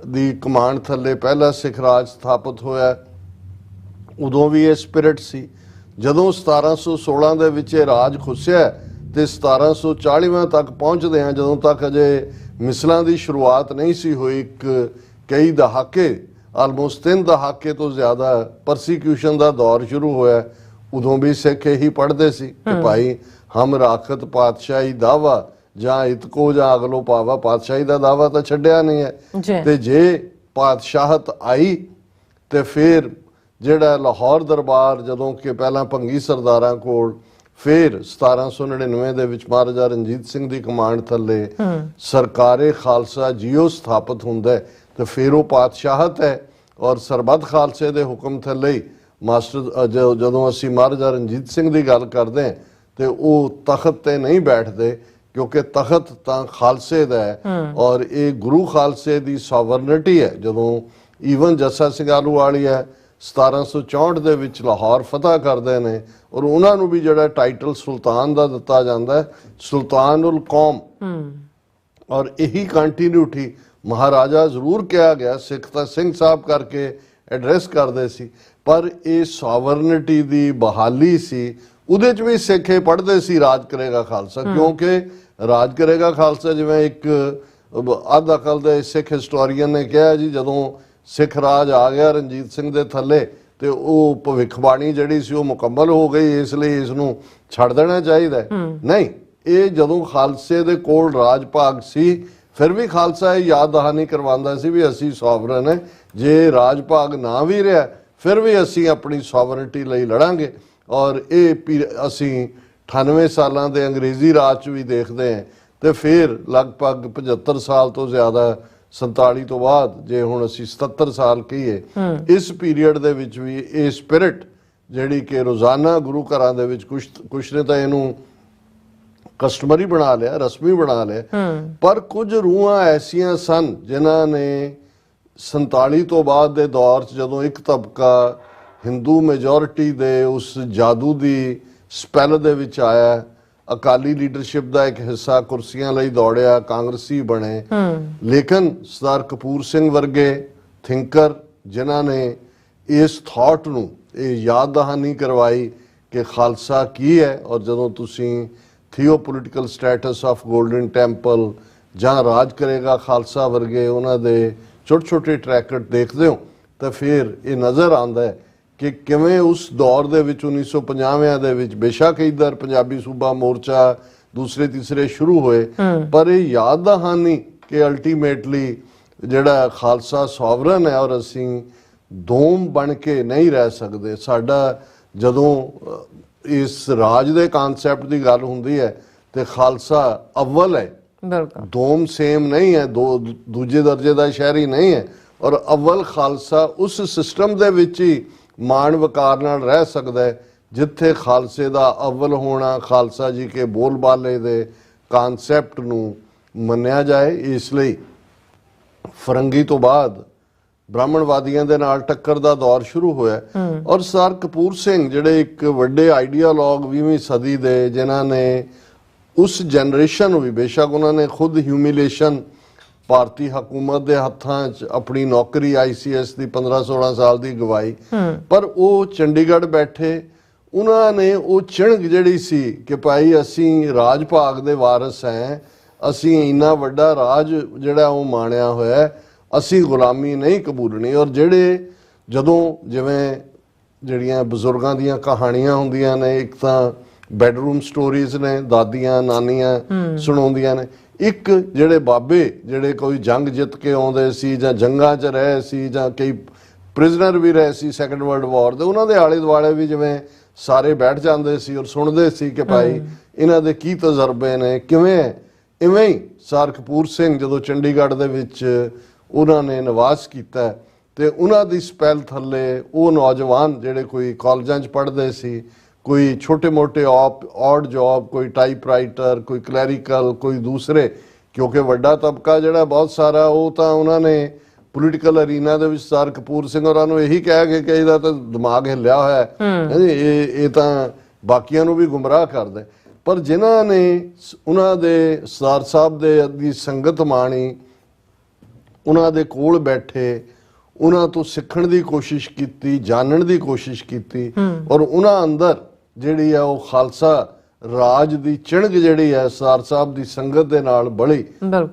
ਦੀ ਕਮਾਂਡ ਥੱਲੇ ਪਹਿਲਾ ਸਿੱਖ ਰਾਜ ਸਥਾਪਿਤ ਹੋਇਆ, ਉਦੋਂ ਵੀ ਇਹ ਸਪਿਰਿਟ ਸੀ। ਜਦੋਂ 1716 ਦੇ ਵਿੱਚ ਇਹ ਰਾਜ ਖੁੱਸਿਆ ਤੇ 1740ਵਾਂ ਤੱਕ ਪਹੁੰਚਦੇ ਹਾਂ, ਜਦੋਂ ਤੱਕ ਅਜੇ ਮਿਸਲਾਂ ਦੀ ਸ਼ੁਰੂਆਤ ਨਹੀਂ ਸੀ ਹੋਈ, ਕਈ ਦਹਾਕੇ, ਆਲਮੋਸਟ 3 ਦਹਾਕੇ ਤੋਂ ਜ਼ਿਆਦਾ ਪਰਸੀਕਿਊਸ਼ਨ ਦਾ ਦੌਰ ਸ਼ੁਰੂ ਹੋਇਆ। ਉਦੋਂ ਵੀ ਸਿੱਖ ਇਹੀ ਪੜ੍ਹਦੇ ਸੀ ਕਿ ਭਾਈ ਹਮ ਰਾਖਤ ਪਾਤਸ਼ਾਹੀ ਦਾਵਾ ਜਾਂ ਇਤਕੋ ਜਾਂ ਅਗਲੋ ਪਾਵਾ, ਪਾਤਸ਼ਾਹੀ ਦਾ ਦਾਵਾ ਤਾਂ ਛੱਡਿਆ ਨਹੀਂ ਹੈ। ਤੇ ਜੇ ਪਾਤਸ਼ਾਹਤ ਆਈ ਤੇ ਫਿਰ ਜਿਹੜਾ ਲਾਹੌਰ ਦਰਬਾਰ, ਜਦੋਂ ਕਿ ਪਹਿਲਾਂ ਭੰਗੀ ਸਰਦਾਰਾਂ ਕੋਲ, ਫਿਰ 1799 ਦੇ ਵਿੱਚ ਮਹਾਰਾਜਾ ਰਣਜੀਤ ਸਿੰਘ ਦੀ ਕਮਾਂਡ ਥੱਲੇ ਸਰਕਾਰੇ ਖਾਲਸਾ ਜੀਓ ਸਥਾਪਿਤ ਹੁੰਦਾ ਤੇ ਫਿਰ ਉਹ ਪਾਤਸ਼ਾਹਤ ਹੈ। ਔਰ ਸਰਬੱਤ ਖਾਲਸੇ ਦੇ ਹੁਕਮ ਥੱਲੇ ਹੀ ਮਾਸਟਰ, ਜਦੋਂ ਅਸੀਂ ਮਹਾਰਾਜਾ ਰਣਜੀਤ ਸਿੰਘ ਦੀ ਗੱਲ ਕਰਦੇ ਹਾਂ ਤੇ ਉਹ ਤਖਤ ਤੇ ਨਹੀਂ ਬੈਠਦੇ ਕਿਉਂਕਿ ਤਖਤ ਤਾਂ ਖਾਲਸੇ ਦਾ ਹੈ ਔਰ ਇਹ ਗੁਰੂ ਖਾਲਸੇ ਦੀ ਸੋਵਰਨਿਟੀ ਹੈ। ਜਦੋਂ ਈਵਨ ਜੱਸਾ ਸਿੰਘ ਆਹਲੂਵਾਲੀਆ 1764 ਦੇ ਵਿੱਚ ਲਾਹੌਰ ਫਤਿਹ ਕਰਦੇ ਨੇ ਔਰ ਉਹਨਾਂ ਨੂੰ ਵੀ ਜਿਹੜਾ ਟਾਈਟਲ ਸੁਲਤਾਨ ਦਾ ਦਿੱਤਾ ਜਾਂਦਾ ਹੈ, ਸੁਲਤਾਨੁਲ ਕੌਮ, ਔਰ ਇਹੀ ਕੰਟੀਨਿਊਟੀ ਮਹਾਰਾਜਾ ਜ਼ਰੂਰ ਕਿਹਾ ਗਿਆ, ਸਿੱਖ ਤਾਂ ਸਿੰਘ ਸਾਹਿਬ ਕਰਕੇ ਐਡਰੈਸ ਕਰਦੇ ਸੀ, ਪਰ ਇਹ ਸੋਵਰਨਿਟੀ ਦੀ ਬਹਾਲੀ ਸੀ। ਉਹਦੇ 'ਚ ਵੀ ਸਿੱਖ ਇਹ ਪੜ੍ਹਦੇ ਸੀ ਰਾਜ ਕਰੇਗਾ ਖਾਲਸਾ, ਕਿਉਂਕਿ ਰਾਜ ਕਰੇਗਾ ਖਾਲਸਾ, ਜਿਵੇਂ ਇੱਕ ਅੱਧ ਅਕਲ ਦੇ ਸਿੱਖ ਹਿਸਟੋਰੀਅਨ ਨੇ ਕਿਹਾ ਜੀ, ਜਦੋਂ ਸਿੱਖ ਰਾਜ ਆ ਗਿਆ ਰਣਜੀਤ ਸਿੰਘ ਦੇ ਥੱਲੇ ਤੇ ਉਹ ਭਵਿੱਖਬਾਣੀ ਜਿਹੜੀ ਸੀ ਉਹ ਮੁਕੰਮਲ ਹੋ ਗਈ, ਇਸ ਲਈ ਇਸ ਨੂੰ ਛੱਡ ਦੇਣਾ ਚਾਹੀਦਾ ਹੈ। ਨਹੀਂ, ਇਹ ਜਦੋਂ ਖਾਲਸੇ ਦੇ ਕੋਲ ਰਾਜ ਭਾਗ ਸੀ ਫਿਰ ਵੀ ਖਾਲਸਾ ਇਹ ਯਾਦ ਦਹਾਨੀ ਕਰਵਾਉਂਦਾ ਸੀ ਵੀ ਅਸੀਂ ਸੋਵਰਨ ਹੈ, ਜੇ ਰਾਜ ਭਾਗ ਨਾ ਵੀ ਰਿਹਾ ਫਿਰ ਵੀ ਅਸੀਂ ਆਪਣੀ ਸੋਵਰਨਟੀ ਲਈ ਲੜਾਂਗੇ। ਔਰ ਇਹ ਅਸੀਂ 98 ਸਾਲਾਂ ਦੇ ਅੰਗਰੇਜ਼ੀ ਰਾਜ 'ਚ ਵੀ ਦੇਖਦੇ ਹਾਂ ਤੇ ਫਿਰ ਲਗਭਗ 75 ਸਾਲ ਤੋਂ ਜ਼ਿਆਦਾ 47 ਤੋਂ ਬਾਅਦ ਜੇ ਹੁਣ ਅਸੀਂ 77 ਸਾਲ ਕਹੀਏ, ਇਸ ਪੀਰੀਅਡ ਦੇ ਵਿੱਚ ਵੀ ਇਹ ਸਪਿਰਿਟ ਜਿਹੜੀ ਕਿ ਰੋਜ਼ਾਨਾ ਗੁਰੂ ਘਰਾਂ ਦੇ ਵਿੱਚ ਕੁਛ ਨੇ ਤਾਂ ਇਹਨੂੰ ਕਸਟਮਰੀ ਬਣਾ ਲਿਆ, ਰਸਮੀ ਬਣਾ ਲਿਆ, ਪਰ ਕੁਝ ਰੂਹਾਂ ਐਸੀਆਂ ਸਨ ਜਿਨ੍ਹਾਂ ਨੇ 47 ਤੋਂ ਬਾਅਦ ਦੇ ਦੌਰ 'ਚ ਜਦੋਂ ਇੱਕ ਤਬਕਾ ਹਿੰਦੂ ਮੈਜੋਰਿਟੀ ਦੇ ਉਸ ਜਾਦੂ ਦੀ ਸਪੈਲ ਦੇ ਵਿੱਚ ਆਇਆ, ਅਕਾਲੀ ਲੀਡਰਸ਼ਿਪ ਦਾ ਇੱਕ ਹਿੱਸਾ ਕੁਰਸੀਆਂ ਲਈ ਦੌੜਿਆ, ਕਾਂਗਰਸੀ ਬਣੇ, ਲੇਕਿਨ ਸਰਦਾਰ ਕਪੂਰ ਸਿੰਘ ਵਰਗੇ ਥਿੰਕਰ ਜਿਨ੍ਹਾਂ ਨੇ ਇਸ ਥਾਟ ਨੂੰ ਇਹ ਯਾਦ ਦਹਾਨੀ ਕਰਵਾਈ ਕਿ ਖਾਲਸਾ ਕੀ ਹੈ, ਔਰ ਜਦੋਂ ਤੁਸੀਂ ਥੀਓਪੋਲਿਟੀਕਲ ਸਟੇਟਸ ਆਫ ਗੋਲਡਨ ਟੈਂਪਲ ਜਾਂ ਰਾਜ ਕਰੇਗਾ ਖਾਲਸਾ ਵਰਗੇ ਉਹਨਾਂ ਦੇ ਛੋਟੇ ਛੋਟੇ ਟਰੈਕਟ ਦੇਖਦੇ ਹੋ ਤਾਂ ਫਿਰ ਇਹ ਨਜ਼ਰ ਆਉਂਦਾ ਹੈ ਕਿ ਕਿਵੇਂ ਉਸ ਦੌਰ ਦੇ ਵਿੱਚ 1950 ਦੇ ਵਿੱਚ ਬੇਸ਼ੱਕ ਇੱਧਰ ਪੰਜਾਬੀ ਸੂਬਾ ਮੋਰਚਾ ਦੂਸਰੇ ਤੀਸਰੇ ਸ਼ੁਰੂ ਹੋਏ, ਪਰ ਇਹ ਯਾਦ ਦਹਾਨੀ ਕਿ ਅਲਟੀਮੇਟਲੀ ਜਿਹੜਾ ਖਾਲਸਾ ਸੋਵਰਨ ਹੈ ਔਰ ਅਸੀਂ ਦੋਮ ਬਣ ਕੇ ਨਹੀਂ ਰਹਿ ਸਕਦੇ। ਸਾਡਾ ਜਦੋਂ ਇਸ ਰਾਜ ਦੇ ਕਨਸੈਪਟ ਦੀ ਗੱਲ ਹੁੰਦੀ ਹੈ ਤੇ ਖਾਲਸਾ ਅਵਲ ਹੈ, ਦੋਮ ਸੇਮ ਨਹੀਂ ਹੈ, ਦੂਜੇ ਦਰਜੇ ਦਾ ਸ਼ਹਿਰੀ ਨਹੀਂ ਹੈ, ਔਰ ਅਵਲ ਖਾਲਸਾ ਉਸ ਸਿਸਟਮ ਦੇ ਵਿੱਚ ਹੀ ਮਾਣ ਵਕਾਰ ਨਾਲ ਰਹਿ ਸਕਦਾ ਹੈ ਜਿੱਥੇ ਖਾਲਸੇ ਦਾ ਅਵਲ ਹੋਣਾ, ਖਾਲਸਾ ਜੀ ਕੇ ਬੋਲਬਾਲੇ ਦੇ ਕਨਸੈਪਟ ਨੂੰ ਮੰਨਿਆ ਜਾਏ। ਇਸ ਲਈ ਫਰੰਗੀ ਤੋਂ ਬਾਅਦ ਬ੍ਰਾਹਮਣਵਾਦੀਆਂ ਦੇ ਨਾਲ ਟੱਕਰ ਦਾ ਦੌਰ ਸ਼ੁਰੂ ਹੋਇਆ ਔਰ ਸਰਦਾਰ ਕਪੂਰ ਸਿੰਘ ਜਿਹੜੇ ਇੱਕ ਵੱਡੇ ਆਈਡੀਆਲੋਗ 20ਵੀਂ ਸਦੀ ਦੇ, ਜਿਨ੍ਹਾਂ ਨੇ ਉਸ ਜਨਰੇਸ਼ਨ ਨੂੰ ਵੀ, ਬੇਸ਼ੱਕ ਉਹਨਾਂ ਨੇ ਖੁਦ ਹਿਊਮਿਲੇਸ਼ਨ ਭਾਰਤੀ ਹਕੂਮਤ ਦੇ ਹੱਥਾਂ 'ਚ ਆਪਣੀ ਨੌਕਰੀ ICS ਦੀ 15-16 ਸਾਲ ਦੀ ਗਵਾਈ, ਪਰ ਉਹ ਚੰਡੀਗੜ੍ਹ ਬੈਠੇ, ਉਹਨਾਂ ਨੇ ਉਹ ਚਿਣਗ ਜਿਹੜੀ ਸੀ ਕਿ ਭਾਈ ਅਸੀਂ ਰਾਜ ਭਾਗ ਦੇ ਵਾਰਿਸ ਹੈ, ਅਸੀਂ ਇੰਨਾ ਵੱਡਾ ਰਾਜ ਜਿਹੜਾ ਉਹ ਮਾਣਿਆ ਹੋਇਆ, ਅਸੀਂ ਗੁਲਾਮੀ ਨਹੀਂ ਕਬੂਲਣੀ। ਔਰ ਜਿਹੜੇ ਜਦੋਂ ਜਿਵੇਂ ਜਿਹੜੀਆਂ ਬਜ਼ੁਰਗਾਂ ਦੀਆਂ ਕਹਾਣੀਆਂ ਹੁੰਦੀਆਂ ਨੇ, ਇੱਕ ਤਾਂ ਬੈਡਰੂਮ ਸਟੋਰੀਜ਼ ਨੇ, ਦਾਦੀਆਂ ਨਾਨੀਆਂ ਸੁਣਾਉਂਦੀਆਂ ਨੇ, ਇੱਕ ਜਿਹੜੇ ਬਾਬੇ ਜਿਹੜੇ ਕੋਈ ਜੰਗ ਜਿੱਤ ਕੇ ਆਉਂਦੇ ਸੀ ਜਾਂ ਜੰਗਾਂ 'ਚ ਰਹੇ ਸੀ ਜਾਂ ਕਈ ਪ੍ਰਿਜ਼ਨਰ ਵੀ ਰਹੇ ਸੀ ਸੈਕੰਡ ਵਰਲਡ ਵਾਰ ਦੇ, ਉਹਨਾਂ ਦੇ ਆਲੇ ਦੁਆਲੇ ਵੀ ਜਿਵੇਂ ਸਾਰੇ ਬੈਠ ਜਾਂਦੇ ਸੀ ਔਰ ਸੁਣਦੇ ਸੀ ਕਿ ਭਾਈ ਇਹਨਾਂ ਦੇ ਕੀ ਤਜਰਬੇ ਨੇ, ਕਿਵੇਂ ਹੈ। ਇਵੇਂ ਹੀ ਸਰਦਾਰ ਕਪੂਰ ਸਿੰਘ ਜਦੋਂ ਚੰਡੀਗੜ੍ਹ ਦੇ ਵਿੱਚ ਉਹਨਾਂ ਨੇ ਨਿਵਾਸ ਕੀਤਾ ਤੇ ਉਹਨਾਂ ਦੀ ਸਪੈਲ ਥੱਲੇ ਉਹ ਨੌਜਵਾਨ ਜਿਹੜੇ ਕੋਈ ਕਾਲਜਾਂ 'ਚ ਪੜ੍ਹਦੇ ਸੀ, ਕੋਈ ਛੋਟੇ ਮੋਟੇ ਔਡ ਜੌਬ, ਕੋਈ ਟਾਈਪਰਾਈਟਰ, ਕੋਈ ਕਲੈਰੀਕਲ, ਕੋਈ ਦੂਸਰੇ, ਕਿਉਂਕਿ ਵੱਡਾ ਤਬਕਾ ਜਿਹੜਾ ਬਹੁਤ ਸਾਰਾ ਉਹ ਤਾਂ ਉਹਨਾਂ ਨੇ ਪੋਲੀਟੀਕਲ ਅਰੀਨਾ ਦੇ ਵਿੱਚ ਸਰਦਾਰ ਕਪੂਰ ਸਿੰਘ ਹੋਰਾਂ ਨੂੰ ਇਹੀ ਕਹਿ ਕੇ ਕਿ ਇਹਦਾ ਤਾਂ ਦਿਮਾਗ ਹਿੱਲਿਆ ਹੋਇਆ ਹੈ, ਇਹ ਤਾਂ ਬਾਕੀਆਂ ਨੂੰ ਵੀ ਗੁੰਮਰਾਹ ਕਰਦਾ। ਪਰ ਜਿਨ੍ਹਾਂ ਨੇ ਉਹਨਾਂ ਦੇ ਸਰਦਾਰ ਸਾਹਿਬ ਦੀ ਸੰਗਤ ਮਾਣੀ, ਉਹਨਾਂ ਦੇ ਕੋਲ ਬੈਠੇ, ਉਹਨਾਂ ਤੋਂ ਸਿੱਖਣ ਦੀ ਕੋਸ਼ਿਸ਼ ਕੀਤੀ, ਜਾਣਨ ਦੀ ਕੋਸ਼ਿਸ਼ ਕੀਤੀ ਔਰ ਉਹਨਾਂ ਅੰਦਰ ਜਿਹੜੀ ਆ ਉਹ ਖਾਲਸਾ ਰਾਜ ਦੀ ਚਿਣਗ ਜਿਹੜੀ ਹੈ ਸਰਦਾਰ ਸਾਹਿਬ ਦੀ ਸੰਗਤ ਦੇ ਨਾਲ ਬਲੀ।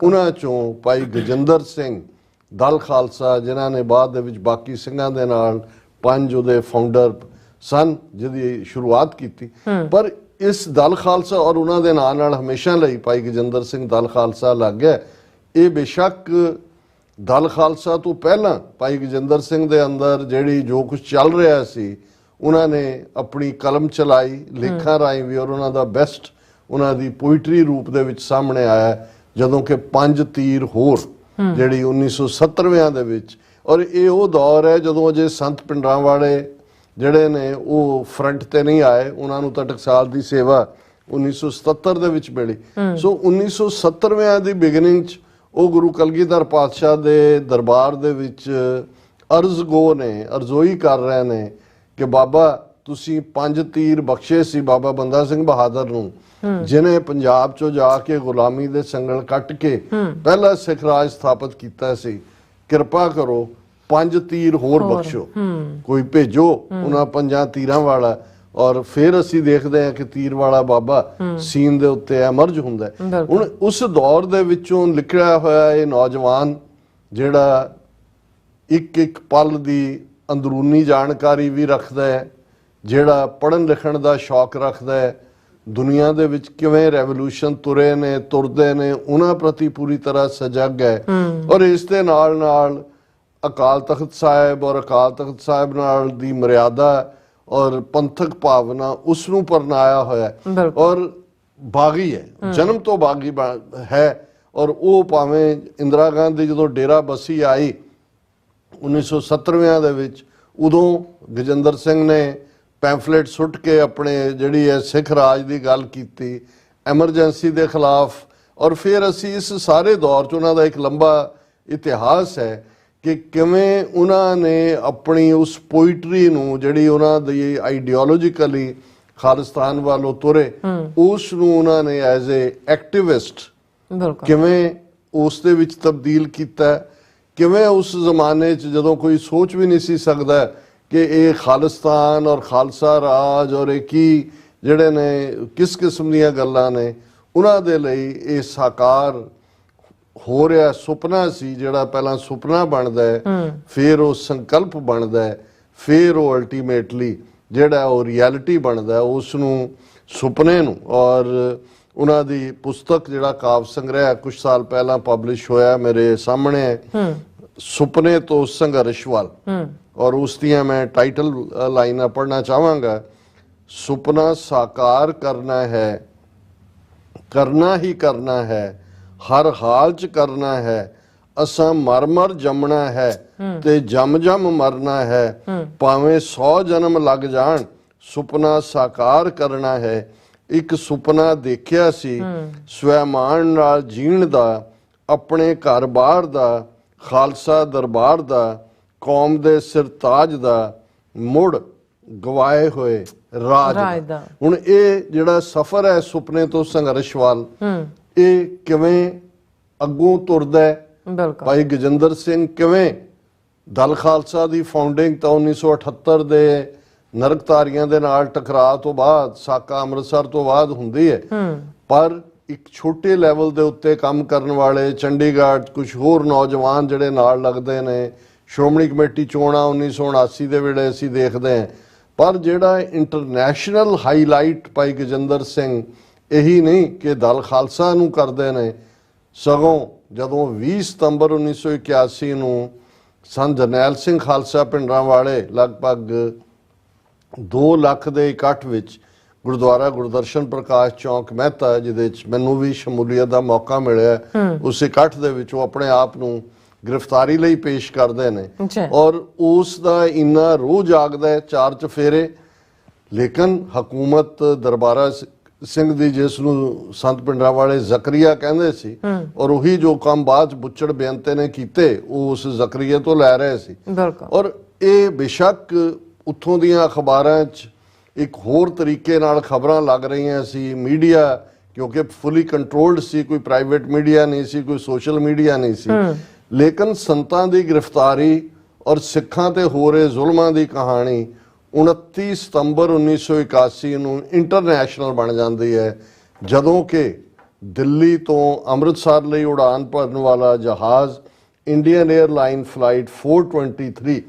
ਉਹਨਾਂ ਚੋਂ ਭਾਈ ਗਜਿੰਦਰ ਸਿੰਘ ਦਲ ਖਾਲਸਾ, ਜਿਨ੍ਹਾਂ ਨੇ ਬਾਅਦ ਦੇ ਵਿੱਚ ਬਾਕੀ ਸਿੰਘਾਂ ਦੇ ਨਾਲ 5 ਉਹਦੇ ਫਾਊਂਡਰ ਸਨ, ਜਿਹਦੀ ਸ਼ੁਰੂਆਤ ਕੀਤੀ। ਪਰ ਇਸ ਦਲ ਖਾਲਸਾ ਔਰ ਉਹਨਾਂ ਦੇ ਨਾਲ ਹਮੇਸ਼ਾ ਲਈ ਭਾਈ ਗਜਿੰਦਰ ਸਿੰਘ ਦਲ ਖਾਲਸਾ ਲੱਗ ਗਿਆ। ਇਹ ਬੇਸ਼ੱਕ ਦਲ ਖਾਲਸਾ ਤੋਂ ਪਹਿਲਾਂ ਭਾਈ ਗਜਿੰਦਰ ਸਿੰਘ ਦੇ ਅੰਦਰ ਜਿਹੜੀ ਜੋ ਕੁਝ ਚੱਲ ਰਿਹਾ ਸੀ, ਉਹਨਾਂ ਨੇ ਆਪਣੀ ਕਲਮ ਚਲਾਈ ਲੇਖਾਂ ਰਾਹੀਂ ਵੀ, ਔਰ ਉਹਨਾਂ ਦਾ ਬੈਸਟ ਉਹਨਾਂ ਦੀ ਪੋਇਟਰੀ ਰੂਪ ਦੇ ਵਿੱਚ ਸਾਹਮਣੇ ਆਇਆ ਜਦੋਂ ਕਿ 5 ਤੀਰ ਹੋਰ ਜਿਹੜੀ 1970ਵਿਆਂ ਦੇ ਵਿੱਚ। ਔਰ ਇਹ ਉਹ ਦੌਰ ਹੈ ਜਦੋਂ ਅਜੇ ਸੰਤ ਪਿੰਡਰਾਂਵਾਲੇ ਜਿਹੜੇ ਨੇ ਉਹ ਫਰੰਟ ਤੇ ਨਹੀਂ ਆਏ, ਉਹਨਾਂ ਨੂੰ ਤਾਂ ਟਕਸਾਲ ਦੀ ਸੇਵਾ 1977 ਦੇ ਵਿੱਚ ਮਿਲੀ। ਸੋ 1970ਵਿਆਂ ਦੀ ਬਿਗਨਿੰਗ 'ਚ ਉਹ ਗੁਰੂ ਕਲਗੀਧਰ ਪਾਤਸ਼ਾਹ ਦੇ ਦਰਬਾਰ ਦੇ ਵਿੱਚ ਅਰਜ਼ਗੋ ਨੇ, ਅਰਜ਼ੋਈ ਕਰ ਰਹੇ ਨੇ ਕਿ ਬਾਬਾ ਤੁਸੀਂ 5 ਤੀਰ ਬਖਸ਼ੇ ਸੀ ਬਾਬਾ ਬੰਦਾ ਸਿੰਘ ਬਹਾਦਰ ਨੂੰ, ਜਿਨੇ ਪੰਜਾਬ ਚੋਂ ਜਾ ਕੇ ਗੁਲਾਮੀ ਦੇ ਸੰਗਲ ਕੱਟ ਕੇ ਪਹਿਲਾ ਸਿੱਖ ਰਾਜ ਸਥਾਪਿਤ ਕੀਤਾ ਸੀ, ਕਿਰਪਾ ਕਰੋ 5 ਤੀਰ ਹੋਰ ਬਖਸ਼ੋ, ਕੋਈ ਭੇਜੋ ਉਹਨਾਂ 5 ਤੀਰਾਂ ਵਾਲਾ। ਔਰ ਫਿਰ ਅਸੀਂ ਦੇਖਦੇ ਹਾਂ ਕਿ ਤੀਰ ਵਾਲਾ ਬਾਬਾ ਸੀਨ ਦੇ ਉੱਤੇ ਐਮਰਜ ਹੁੰਦਾ। ਹੁਣ ਉਸ ਦੌਰ ਦੇ ਵਿੱਚੋਂ ਲਿਖਿਆ ਹੋਇਆ ਇਹ ਨੌਜਵਾਨ ਜਿਹੜਾ ਇੱਕ ਇੱਕ ਪਲ ਦੀ ਅੰਦਰੂਨੀ ਜਾਣਕਾਰੀ ਵੀ ਰੱਖਦਾ ਹੈ, ਜਿਹੜਾ ਪੜ੍ਹਨ ਲਿਖਣ ਦਾ ਸ਼ੌਕ ਰੱਖਦਾ ਹੈ, ਦੁਨੀਆ ਦੇ ਵਿੱਚ ਕਿਵੇਂ ਰੈਵੋਲੂਸ਼ਨ ਤੁਰੇ ਨੇ ਤੁਰਦੇ ਨੇ ਉਹਨਾਂ ਪ੍ਰਤੀ ਪੂਰੀ ਤਰ੍ਹਾਂ ਸਜਗ ਹੈ। ਔਰ ਇਸ ਦੇ ਨਾਲ ਨਾਲ ਅਕਾਲ ਤਖਤ ਸਾਹਿਬ ਔਰ ਅਕਾਲ ਤਖਤ ਸਾਹਿਬ ਨਾਲ ਦੀ ਮਰਿਆਦਾ ਔਰ ਪੰਥਕ ਭਾਵਨਾ ਉਸ ਨੂੰ ਪਰਨਾਇਆ ਹੋਇਆ ਹੈ ਔਰ ਬਾਗੀ ਹੈ, ਜਨਮ ਤੋਂ ਬਾਗੀ ਹੈ। ਔਰ ਉਹ ਭਾਵੇਂ ਇੰਦਰਾ ਗਾਂਧੀ ਜਦੋਂ ਡੇਰਾ ਬੱਸੀ ਆਈ 1970 ਦੇ ਵਿੱਚ, ਉਦੋਂ ਗਜਿੰਦਰ ਸਿੰਘ ਨੇ ਪੈਂਫਲੇਟ ਸੁੱਟ ਕੇ ਆਪਣੇ ਜਿਹੜੀ ਹੈ ਸਿੱਖ ਰਾਜ ਦੀ ਗੱਲ ਕੀਤੀ, ਐਮਰਜੈਂਸੀ ਦੇ ਖਿਲਾਫ। ਔਰ ਫਿਰ ਅਸੀਂ ਇਸ ਸਾਰੇ ਦੌਰ 'ਚ ਉਹਨਾਂ ਦਾ ਇੱਕ ਲੰਬਾ ਇਤਿਹਾਸ ਹੈ ਕਿ ਕਿਵੇਂ ਉਹਨਾਂ ਨੇ ਆਪਣੀ ਉਸ ਪੋਇਟਰੀ ਨੂੰ ਜਿਹੜੀ ਉਹਨਾਂ ਦੀ ਆਈਡੀਓਲੋਜੀਕਲੀ ਖਾਲਿਸਤਾਨ ਵੱਲੋਂ ਤੁਰੇ, ਉਸ ਨੂੰ ਉਹਨਾਂ ਨੇ ਐਜ਼ ਏ ਐਕਟਿਵਿਸਟ ਕਿਵੇਂ ਉਸ ਦੇ ਵਿੱਚ ਤਬਦੀਲ ਕੀਤਾ। ਕਿਵੇਂ ਉਸ ਜ਼ਮਾਨੇ 'ਚ ਜਦੋਂ ਕੋਈ ਸੋਚ ਵੀ ਨਹੀਂ ਸੀ ਸਕਦਾ ਕਿ ਇਹ ਖਾਲਿਸਤਾਨ ਔਰ ਖਾਲਸਾ ਰਾਜ ਔਰ ਇਹ ਕੀ ਜਿਹੜੇ ਨੇ ਕਿਸ ਕਿਸਮ ਦੀਆਂ ਗੱਲਾਂ ਨੇ, ਉਹਨਾਂ ਦੇ ਲਈ ਇਹ ਸਾਕਾਰ ਹੋ ਰਿਹਾ ਸੁਪਨਾ ਸੀ, ਜਿਹੜਾ ਪਹਿਲਾਂ ਸੁਪਨਾ ਬਣਦਾ ਹੈ, ਫਿਰ ਉਹ ਸੰਕਲਪ ਬਣਦਾ ਹੈ, ਫਿਰ ਉਹ ਅਲਟੀਮੇਟਲੀ ਜਿਹੜਾ ਉਹ ਰਿਐਲਿਟੀ ਬਣਦਾ, ਉਸ ਨੂੰ ਸੁਪਨੇ ਨੂੰ। ਔਰ ਉਹਨਾਂ ਦੀ ਪੁਸਤਕ ਜਿਹੜਾ ਕਾਵਿ ਸੰਗ੍ਰਹਿ ਕੁਝ ਸਾਲ ਪਹਿਲਾਂ ਪਬਲਿਸ਼ ਹੋਇਆ ਮੇਰੇ ਸਾਹਮਣੇ ਹੈ, ਸੁਪਨੇ ਤੋਂ ਸੰਘਰਸ਼ ਵੱਲ। ਔਰ ਉਸ ਦੀਆਂ ਮੈਂ ਟਾਈਟਲ ਲਾਈਨਾਂ ਪੜ੍ਹਨਾ ਚਾਹਾਂਗਾ। ਸੁਪਨਾ ਸਾਕਾਰ ਕਰਨਾ ਹੈ, ਕਰਨਾ ਹੀ ਕਰਨਾ ਹੈ, ਹਰ ਹਾਲ 'ਚ ਕਰਨਾ ਹੈ, ਅਸਾਂ ਮਰ ਮਰ ਜੰਮਣਾ ਹੈ ਤੇ ਜੰਮ ਜੰਮ ਮਰਨਾ ਹੈ, ਭਾਵੇਂ 100 ਜਨਮ ਲੱਗ ਜਾਣ, ਸੁਪਨਾ ਸਾਕਾਰ ਕਰਨਾ ਹੈ। ਇੱਕ ਸੁਪਨਾ ਦੇਖਿਆ ਸੀ ਸਵੈਮਾਨ ਨਾਲ ਜੀਣ ਦਾ, ਆਪਣੇ ਘਰ-ਬਾਰ ਦਾ, ਖਾਲਸਾ ਦਰਬਾਰ ਦਾ, ਕੌਮ ਦੇ ਸਿਰਤਾਜ ਦਾ, ਮੁੜ ਗਵਾਏ ਹੋਏ ਰਾਜ ਦਾ। ਹੁਣ ਇਹ ਜਿਹੜਾ ਸਫ਼ਰ ਹੈ ਸੁਪਨੇ ਤੋਂ ਸੰਘਰਸ਼ ਵੱਲ, ਇਹ ਕਿਵੇਂ ਅੱਗੋਂ ਤੁਰਦਾ ਹੈ। ਭਾਈ ਗਜਿੰਦਰ ਸਿੰਘ ਕਿਵੇਂ ਦਲ ਖਾਲਸਾ ਦੀ ਫਾਊਂਡਿੰਗ ਤਾਂ 1978 ਦੇ ਨਰਕਤਾਰੀਆਂ ਦੇ ਨਾਲ ਟਕਰਾਅ ਤੋਂ ਬਾਅਦ, ਸਾਕਾ ਅੰਮ੍ਰਿਤਸਰ ਤੋਂ ਬਾਅਦ ਹੁੰਦੀ ਹੈ, ਪਰ ਇੱਕ ਛੋਟੇ ਲੈਵਲ ਦੇ ਉੱਤੇ ਕੰਮ ਕਰਨ ਵਾਲੇ ਚੰਡੀਗੜ੍ਹ ਕੁਝ ਹੋਰ ਨੌਜਵਾਨ ਜਿਹੜੇ ਨਾਲ ਲੱਗਦੇ ਨੇ, ਸ਼੍ਰੋਮਣੀ ਕਮੇਟੀ ਚੋਣਾਂ 1979 ਦੇ ਵੇਲੇ ਅਸੀਂ ਦੇਖਦੇ ਹਾਂ। ਪਰ ਜਿਹੜਾ ਇੰਟਰਨੈਸ਼ਨਲ ਹਾਈਲਾਈਟ ਭਾਈ ਗਜਿੰਦਰ ਸਿੰਘ ਇਹੀ ਨਹੀਂ ਕਿ ਦਲ ਖਾਲਸਾ ਨੂੰ ਕਰਦੇ ਨੇ, ਸਗੋਂ ਜਦੋਂ 20 ਸਤੰਬਰ 1981 ਨੂੰ ਸੰਤ ਜਰਨੈਲ ਸਿੰਘ ਖਾਲਸਾ ਪਿੰਡਰਾਂ ਵਾਲੇ ਲਗਭਗ 2 ਲੱਖ ਦੇ ਇਕੱਠ ਵਿੱਚ ਗੁਰਦੁਆਰਾ ਗੁਰਦਰਸ਼ਨ ਪ੍ਰਕਾਸ਼ ਚੌਂਕ ਮਹਿਤਾ, ਜਿਹਦੇ ਵਿੱਚ ਮੈਨੂੰ ਵੀ ਸ਼ਮੂਲੀਅਤ ਦਾ ਮੌਕਾ ਮਿਲਿਆ, ਉਸ ਇਕੱਠ ਦੇ ਵਿੱਚ ਉਹ ਆਪਣੇ ਆਪ ਨੂੰ ਗ੍ਰਿਫਤਾਰੀ ਲਈ ਪੇਸ਼ ਕਰਦੇ ਨੇ। ਔਰ ਉਸ ਦਾ ਇੰਨਾ ਰੋਹ ਜਾਗਦਾ ਹੈ 4 ਚਫੇਰੇ। ਲੇਕਿਨ ਹਕੂਮਤ ਦਰਬਾਰਾ ਸਿੰਘ ਦੀ, ਜਿਸ ਨੂੰ ਸੰਤ ਪਿੰਡਰਾਂ ਵਾਲੇ ਜ਼ਕਰੀਆ ਕਹਿੰਦੇ ਸੀ, ਔਰ ਉਹੀ ਜੋ ਕੰਮ ਬਾਅਦ ਚ ਬੁੱਚੜ ਬੇਅੰਤੇ ਨੇ ਕੀਤੇ ਉਹ ਉਸ ਜ਼ਕਰੀਆ ਤੋਂ ਲੈ ਰਹੇ ਸੀ। ਔਰ ਇਹ ਬੇਸ਼ੱਕ ਉੱਥੋਂ ਦੀਆਂ ਅਖਬਾਰਾਂ 'ਚ ਇੱਕ ਹੋਰ ਤਰੀਕੇ ਨਾਲ ਖਬਰਾਂ ਲੱਗ ਰਹੀਆਂ ਸੀ, ਮੀਡੀਆ ਕਿਉਂਕਿ ਫੁੱਲੀ ਕੰਟਰੋਲਡ ਸੀ, ਕੋਈ ਪ੍ਰਾਈਵੇਟ ਮੀਡੀਆ ਨਹੀਂ ਸੀ, ਕੋਈ ਸੋਸ਼ਲ ਮੀਡੀਆ ਨਹੀਂ ਸੀ। ਲੇਕਿਨ ਸੰਤਾਂ ਦੀ ਗ੍ਰਿਫਤਾਰੀ ਔਰ ਸਿੱਖਾਂ ਤੇ ਹੋ ਰਹੇ ਜ਼ੁਲਮਾਂ ਦੀ ਕਹਾਣੀ 29 ਸਤੰਬਰ 1981 ਨੂੰ ਇੰਟਰਨੈਸ਼ਨਲ ਬਣ ਜਾਂਦੀ ਹੈ, ਜਦੋਂ ਕਿ ਦਿੱਲੀ ਤੋਂ ਅੰਮ੍ਰਿਤਸਰ ਲਈ ਉਡਾਨ ਭਰਨ ਵਾਲਾ ਜਹਾਜ਼ ਇੰਡੀਅਨ 에ਅਰਲਾਈਨ ਫਲਾਈਟ 423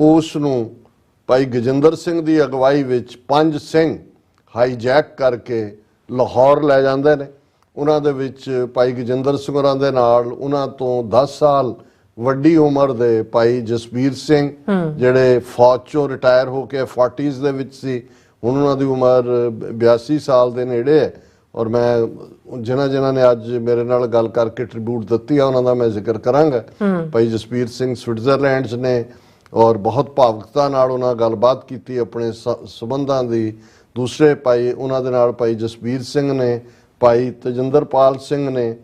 ਉਸ ਨੂੰ ਭਾਈ ਗਜਿੰਦਰ ਸਿੰਘ ਦੀ ਅਗਵਾਈ ਵਿੱਚ 5 ਸਿੰਘ ਹਾਈਜੈਕ ਕਰਕੇ ਲਾਹੌਰ ਲੈ ਜਾਂਦੇ ਨੇ। ਉਹਨਾਂ ਦੇ ਵਿੱਚ ਭਾਈ ਗਜਿੰਦਰ ਸਿੰਘ ਹੋਰਾਂ ਦੇ ਨਾਲ ਉਹਨਾਂ ਤੋਂ 10 ਸਾਲ ਵੱਡੀ ਉਮਰ ਦੇ ਭਾਈ ਜਸਬੀਰ ਸਿੰਘ, ਜਿਹੜੇ ਫੌਜ ਚੋਂ ਰਿਟਾਇਰ ਹੋ ਕੇ 40s ਦੇ ਵਿੱਚ ਸੀ, ਹੁਣ ਉਹਨਾਂ ਦੀ ਉਮਰ 82 ਸਾਲ ਦੇ ਨੇੜੇ ਹੈ। ਔਰ ਮੈਂ ਜਿਨ੍ਹਾਂ ਨੇ ਅੱਜ ਮੇਰੇ ਨਾਲ ਗੱਲ ਕਰਕੇ ਟ੍ਰਿਬਿਊਟ ਦਿੱਤੀ ਆ ਉਹਨਾਂ ਦਾ ਮੈਂ ਜ਼ਿਕਰ ਕਰਾਂਗਾ। ਭਾਈ ਜਸਬੀਰ ਸਿੰਘ ਸਵਿਟਜ਼ਰਲੈਂਡ 'ਚ ਨੇ ਔਰ ਬਹੁਤ ਭਾਵੁਕਤਾ ਨਾਲ ਉਹਨਾਂ ਗੱਲਬਾਤ ਕੀਤੀ ਆਪਣੇ ਸਬੰਧਾਂ ਦੀ। ਦੂਸਰੇ ਭਾਈ ਉਹਨਾਂ ਦੇ ਨਾਲ ਭਾਈ ਜਸਬੀਰ ਸਿੰਘ ਨੇ, ਭਾਈ ਤਜਿੰਦਰਪਾਲ ਸਿੰਘ ਨੇ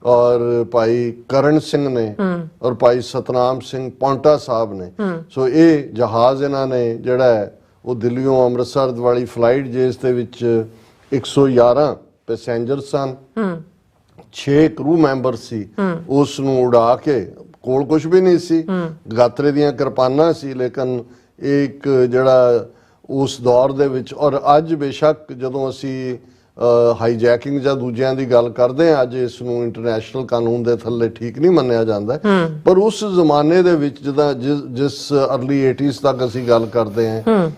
ਔਰ ਭਾਈ ਕਰਨ ਸਿੰਘ ਨੇ ਔਰ ਭਾਈ ਸਤਨਾਮ ਸਿੰਘ ਪੌਂਟਾ ਸਾਹਿਬ ਨੇ। ਸੋ ਇਹ ਜਹਾਜ਼ ਇਹਨਾਂ ਨੇ ਜਿਹੜਾ ਹੈ ਉਹ ਦਿੱਲੀੋਂ ਅੰਮ੍ਰਿਤਸਰ ਵਾਲੀ ਫਲਾਈਟ, ਜਿਸ ਦੇ ਵਿੱਚ 111 ਪੈਸੇਂਜਰ ਸਨ, 6 ਕਰੂ ਮੈਂਬਰ ਸੀ, ਉਸ ਨੂੰ ਉਡਾ ਕੇ, ਕੋਲ ਕੁਝ ਵੀ ਨਹੀਂ ਸੀ, ਗਾਤਰੇ ਦੀਆਂ ਕਿਰਪਾਨਾਂ ਸੀ, ਲੇਕਿਨ ਇੱਕ ਜਿਹੜਾ ਉਸ ਦੌਰ ਦੇ ਵਿੱਚ। ਔਰ ਅੱਜ ਬੇਸ਼ੱਕ ਜਦੋਂ ਅਸੀਂ ਹਾਈਜੈਕਿੰਗ ਜਾਂ ਦੂਜਿਆਂ ਦੀ ਗੱਲ ਕਰਦੇ ਆ, ਅੱਜ ਇਸ ਨੂੰ ਇੰਟਰਨੈਸ਼ਨਲ ਕਾਨੂੰਨ ਦੇ ਥੱਲੇ ਠੀਕ ਨਹੀਂ ਮੰਨਿਆ ਜਾਂਦਾ। ਪਰ ਉਸ ਜ਼ਮਾਨੇ ਦੇ ਵਿੱਚ ਜਿੱਦਾਂ ਜਿਸ ਅਰਲੀ 80s ਤੱਕ ਅਸੀਂ ਗੱਲ ਕਰਦੇ ਹਾਂ,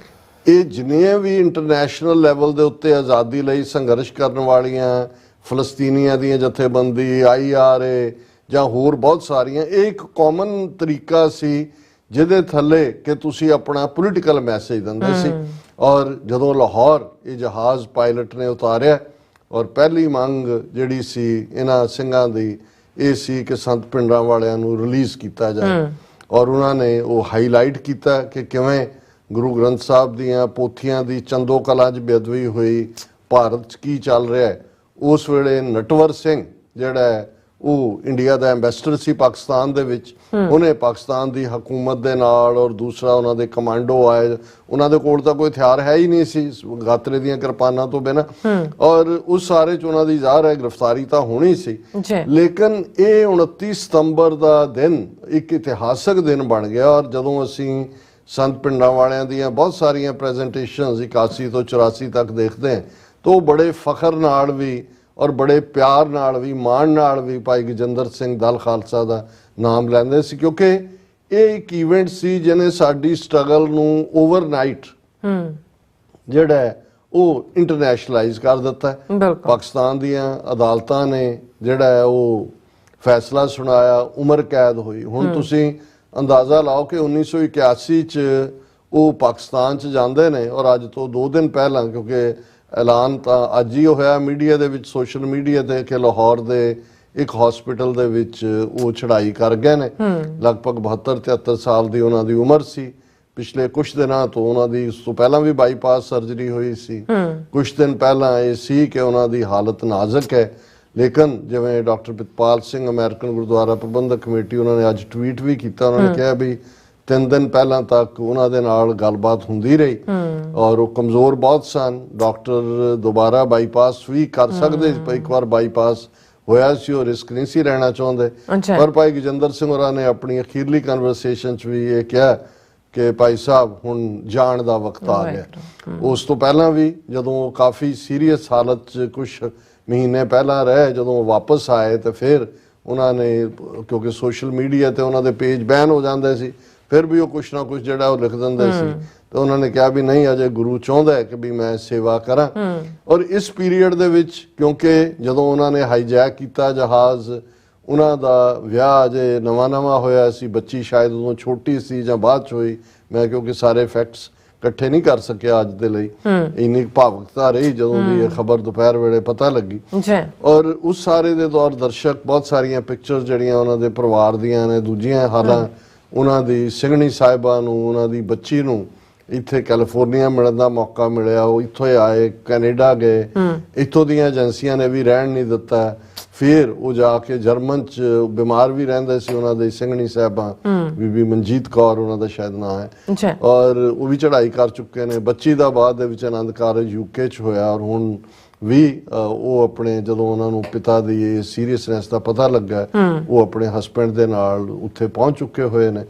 ਇਹ ਜਿੰਨੀਆਂ ਵੀ ਇੰਟਰਨੈਸ਼ਨਲ ਲੈਵਲ ਦੇ ਉੱਤੇ ਆਜ਼ਾਦੀ ਲਈ ਸੰਘਰਸ਼ ਕਰਨ ਵਾਲੀਆਂ ਫਲਸਤੀਨੀਆਂ ਦੀਆਂ ਜਥੇਬੰਦੀ, IRA ਜਾਂ ਹੋਰ ਬਹੁਤ ਸਾਰੀਆਂ, ਇਹ ਇੱਕ ਕਾਮਨ ਤਰੀਕਾ ਸੀ ਜਿਹਦੇ ਥੱਲੇ ਕਿ ਤੁਸੀਂ ਆਪਣਾ ਪੋਲੀਟੀਕਲ ਮੈਸੇਜ ਦਿੰਦੇ ਸੀ। ਔਰ ਜਦੋਂ ਲਾਹੌਰ ਇਹ ਜਹਾਜ਼ ਪਾਇਲਟ ਨੇ ਉਤਾਰਿਆ, ਔਰ ਪਹਿਲੀ ਮੰਗ ਜਿਹੜੀ ਸੀ ਇਹਨਾਂ ਸਿੰਘਾਂ ਦੀ ਇਹ ਸੀ ਕਿ ਸੰਤ ਪਿੰਡਾਂ ਵਾਲਿਆਂ ਨੂੰ ਰਿਲੀਜ਼ ਕੀਤਾ ਜਾਏ। ਔਰ ਉਹਨਾਂ ਨੇ ਉਹ ਹਾਈਲਾਈਟ ਕੀਤਾ ਕਿ ਕਿਵੇਂ ਗੁਰੂ ਗ੍ਰੰਥ ਸਾਹਿਬ ਦੀਆਂ ਪੋਥੀਆਂ ਦੀ ਚੰਦੋ ਕਲਾਂ 'ਚ ਬੇਅਦਬੀ ਹੋਈ, ਭਾਰਤ 'ਚ ਕੀ ਚੱਲ ਰਿਹਾ ਹੈ। ਉਸ ਵੇਲੇ ਨਟਵਰ ਸਿੰਘ ਜਿਹੜਾ ਹੈ ਉਹ ਇੰਡੀਆ ਦਾ ਐਂਬੈਸਡਰ ਸੀ ਪਾਕਿਸਤਾਨ ਦੇ ਵਿੱਚ, ਉਹਨੇ ਪਾਕਿਸਤਾਨ ਦੀ ਹਕੂਮਤ ਦੇ ਨਾਲ, ਔਰ ਦੂਸਰਾ ਉਹਨਾਂ ਦੇ ਕਮਾਂਡੋ ਆਏ, ਉਹਨਾਂ ਦੇ ਕੋਲ ਤਾਂ ਕੋਈ ਹਥਿਆਰ ਹੈ ਹੀ ਨਹੀਂ ਸੀ ਗਾਤਰੇ ਦੀਆਂ ਕਿਰਪਾਨਾਂ ਤੋਂ ਬਿਨਾਂ, ਔਰ ਉਸ ਸਾਰੇ 'ਚ ਉਹਨਾਂ ਦੀ ਜ਼ਾਹਰ ਹੈ ਗ੍ਰਿਫਤਾਰੀ ਤਾਂ ਹੋਣੀ ਸੀ। ਲੇਕਿਨ ਇਹ 29 ਸਤੰਬਰ ਦਾ ਦਿਨ ਇੱਕ ਇਤਿਹਾਸਕ ਦਿਨ ਬਣ ਗਿਆ। ਔਰ ਜਦੋਂ ਅਸੀਂ ਸੰਤ ਪਿੰਡਾਂ ਵਾਲਿਆਂ ਦੀਆਂ ਬਹੁਤ ਸਾਰੀਆਂ ਪ੍ਰੈਜੈਂਟੇਸ਼ਨਸ 81 ਤੋਂ 84 ਤੱਕ ਦੇਖਦੇ ਹਾਂ ਤਾਂ ਉਹ ਬੜੇ ਫਖਰ ਨਾਲ ਵੀ ਔਰ ਬੜੇ ਪਿਆਰ ਨਾਲ ਵੀ, ਮਾਣ ਨਾਲ ਵੀ ਭਾਈ ਗਜਿੰਦਰ ਸਿੰਘ ਦਲ ਖਾਲਸਾ ਦਾ ਨਾਮ ਲੈਂਦੇ ਸੀ, ਕਿਉਂਕਿ ਇਹ ਇੱਕ ਇਵੈਂਟ ਸੀ ਜਿਹਨੇ ਸਾਡੀ ਸਟਰਗਲ ਨੂੰ ਓਵਰਨਾਈਟ ਜਿਹੜਾ ਹੈ ਉਹ ਇੰਟਰਨੈਸ਼ਨਲਾਈਜ਼ ਕਰ ਦਿੱਤਾ। ਪਾਕਿਸਤਾਨ ਦੀਆਂ ਅਦਾਲਤਾਂ ਨੇ ਜਿਹੜਾ ਹੈ ਉਹ ਫੈਸਲਾ ਸੁਣਾਇਆ, ਉਮਰ ਕੈਦ ਹੋਈ। ਹੁਣ ਤੁਸੀਂ ਅੰਦਾਜ਼ਾ ਲਾਓ ਕਿ 1981 ਚ ਉਹ ਪਾਕਿਸਤਾਨ ਚ ਜਾਂਦੇ ਨੇ, ਔਰ ਅੱਜ ਤੋਂ 2 ਦਿਨ ਪਹਿਲਾਂ, ਕਿਉਂਕਿ ਐਲਾਨ ਤਾਂ ਅੱਜ ਹੀ ਹੋਇਆ ਮੀਡੀਆ ਦੇ ਵਿੱਚ, ਸੋਸ਼ਲ ਮੀਡੀਆ ਤੇ, ਕਿ ਲਾਹੌਰ ਦੇ ਇੱਕ ਹਸਪੀਟਲ ਦੇ ਵਿੱਚ ਉਹ ਚੜਾਈ ਕਰ ਗਏ ਨੇ। ਲਗਭਗ 72-73 ਸਾਲ ਦੀ ਉਹਨਾਂ ਦੀ ਉਮਰ ਸੀ। ਪਿਛਲੇ ਕੁਝ ਦਿਨਾਂ ਤੋਂ ਉਹਨਾਂ ਦੀ, ਉਸ ਤੋਂ ਪਹਿਲਾਂ ਵੀ ਬਾਈਪਾਸ ਸਰਜਰੀ ਹੋਈ ਸੀ। ਕੁਝ ਦਿਨ ਪਹਿਲਾਂ ਇਹ ਸੀ ਕਿ ਉਹਨਾਂ ਦੀ ਹਾਲਤ ਨਾਜ਼ੁਕ ਹੈ। ਲੇਕਿਨ ਜਿਵੇਂ ਡਾਕਟਰ ਪ੍ਰਿਤਪਾਲ ਸਿੰਘ ਅਮਰੀਕਨ ਗੁਰਦੁਆਰਾ ਪ੍ਰਬੰਧਕ ਕਮੇਟੀ, ਉਹਨਾਂ ਨੇ ਅੱਜ ਟਵੀਟ ਵੀ ਕੀਤਾ, ਉਹਨਾਂ ਨੇ ਕਿਹਾ ਵੀ 3 ਦਿਨ ਪਹਿਲਾਂ ਤੱਕ ਉਹਨਾਂ ਦੇ ਨਾਲ ਗੱਲਬਾਤ ਹੁੰਦੀ ਰਹੀ ਔਰ ਉਹ ਕਮਜ਼ੋਰ ਬਹੁਤ ਸਨ। ਡਾਕਟਰ ਦੁਬਾਰਾ ਬਾਈਪਾਸ ਵੀ ਕਰ ਸਕਦੇ, ਇੱਕ ਵਾਰ ਬਾਈਪਾਸ ਹੋਇਆ ਸੀ, ਉਹ ਰਿਸਕ ਨਹੀਂ ਸੀ ਰਹਿਣਾ ਚਾਹੁੰਦੇ। ਪਰ ਭਾਈ ਗਜਿੰਦਰ ਸਿੰਘ ਹੋਰਾਂ ਨੇ ਆਪਣੀ ਅਖੀਰਲੀ ਕਨਵਰਸੇਸ਼ਨ 'ਚ ਵੀ ਇਹ ਕਿਹਾ ਕਿ ਭਾਈ ਸਾਹਿਬ ਹੁਣ ਜਾਣ ਦਾ ਵਕਤ ਆ ਗਿਆ। ਉਸ ਤੋਂ ਪਹਿਲਾਂ ਵੀ ਜਦੋਂ ਕਾਫੀ ਸੀਰੀਅਸ ਹਾਲਤ 'ਚ ਕੁਝ ਮਹੀਨੇ ਪਹਿਲਾਂ ਰਹੇ, ਜਦੋਂ ਵਾਪਸ ਆਏ ਤੇ ਫਿਰ ਉਹਨਾਂ ਨੇ, ਕਿਉਂਕਿ ਸੋਸ਼ਲ ਮੀਡੀਆ ਤੇ ਉਹਨਾਂ ਦੇ ਪੇਜ ਬੈਨ ਹੋ ਜਾਂਦੇ ਸੀ, ਫਿਰ ਵੀ ਉਹ ਕੁਛ ਨਾ ਕੁਛ ਜਿਹੜਾ ਉਹ ਲਿਖ ਦਿੰਦੇ ਸੀ। ਤੇ ਉਹਨਾਂ ਨੇ ਕਿਹਾ ਵੀ ਨਹੀਂ, ਅਜੇ ਗੁਰੂ ਚਾਹੁੰਦਾ ਹੈ ਕਿ ਵੀ ਮੈਂ ਸੇਵਾ ਕਰਾਂ। ਔਰ ਇਸ ਪੀਰੀਅਡ ਦੇ ਵਿੱਚ, ਕਿਉਂਕਿ ਜਦੋਂ ਉਹਨਾਂ ਨੇ ਹਾਈਜੈਕ ਕੀਤਾ ਜਹਾਜ਼, ਉਹਨਾਂ ਦਾ ਵਿਆਹ ਅਜੇ ਨਵਾਂ ਹੋਇਆ ਸੀ, ਬੱਚੀ ਸ਼ਾਇਦ ਉਦੋਂ ਛੋਟੀ ਸੀ ਜਾਂ ਬਾਅਦ 'ਚ ਹੋਈ, ਮੈਂ ਕਿਉਂਕਿ ਸਾਰੇ ਫੈਕਟਸ ਇਕੱਠੇ ਨਹੀਂ ਕਰ ਸਕਿਆ ਅੱਜ ਦੇ ਲਈ, ਇੰਨੀ ਭਾਵੁਕਤਾ ਰਹੀ ਜਦੋਂ ਦੀ ਇਹ ਖਬਰ ਦੁਪਹਿਰ ਵੇਲੇ ਪਤਾ ਲੱਗੀ। ਔਰ ਉਸ ਸਾਰੇ ਦੇ ਦੌਰ ਦਰਸ਼ਕ ਬਹੁਤ ਸਾਰੀਆਂ ਪਿਕਚਰ ਜਿਹੜੀਆਂ ਉਹਨਾਂ ਦੇ ਪਰਿਵਾਰ ਦੀਆਂ ਨੇ, ਦੂਜੀਆਂ ਹਾਲਾਂ, ਉਹਨਾਂ ਦੀ ਸਿੰਘਣੀ ਸਾਹਿਬਾਂ ਨੂੰ, ਉਹਨਾਂ ਦੀ ਬੱਚੀ ਨੂੰ ਇੱਥੇ ਕੈਲੀਫੋਰਨੀਆ ਮਿਲਣ ਦਾ ਮੌਕਾ ਮਿਲਿਆ, ਉਹ ਇੱਥੋਂ ਆਏ, ਕੈਨੇਡਾ ਗਏ, ਇੱਥੋਂ ਦੀਆਂ ਏਜੰਸੀਆਂ ਨੇ ਵੀ ਰਹਿਣ ਨਹੀਂ ਦਿੱਤਾ। ਫਿਰ ਉਹ ਜਾ ਕੇ ਜਰਮਨ 'ਚ ਬਿਮਾਰ ਵੀ ਰਹਿੰਦੇ ਸੀ, ਉਹਨਾਂ ਦੇ ਸਿੰਘਣੀ ਸਾਹਿਬਾਂ, ਬੀਬੀ ਮਨਜੀਤ ਕੌਰ ਉਹਨਾਂ ਦਾ ਸ਼ਾਇਦ ਨਾਂ ਹੈ, ਔਰ ਉਹ ਵੀ ਚੜ੍ਹਾਈ ਕਰ ਚੁੱਕੇ ਨੇ। ਬੱਚੀ ਦਾ ਬਾਅਦ ਦੇ ਵਿੱਚ ਆਨੰਦ ਕਾਰਜ UK 'ਚ ਹੋਇਆ, ਔਰ ਹੁਣ ਵੀ ਉਹ ਆਪਣੇ, ਜਦੋਂ ਉਹਨਾਂ ਨੂੰ ਪਿਤਾ ਦੀ ਇਹ ਸੀਰੀਅਸਨੈਸ ਦਾ ਪਤਾ ਲੱਗਾ, ਉਹ ਆਪਣੇ ਹਸਬੈਂਡ ਦੇ ਨਾਲ ਉੱਥੇ ਪਹੁੰਚ ਚੁੱਕੇ ਹੋਏ ਨੇ।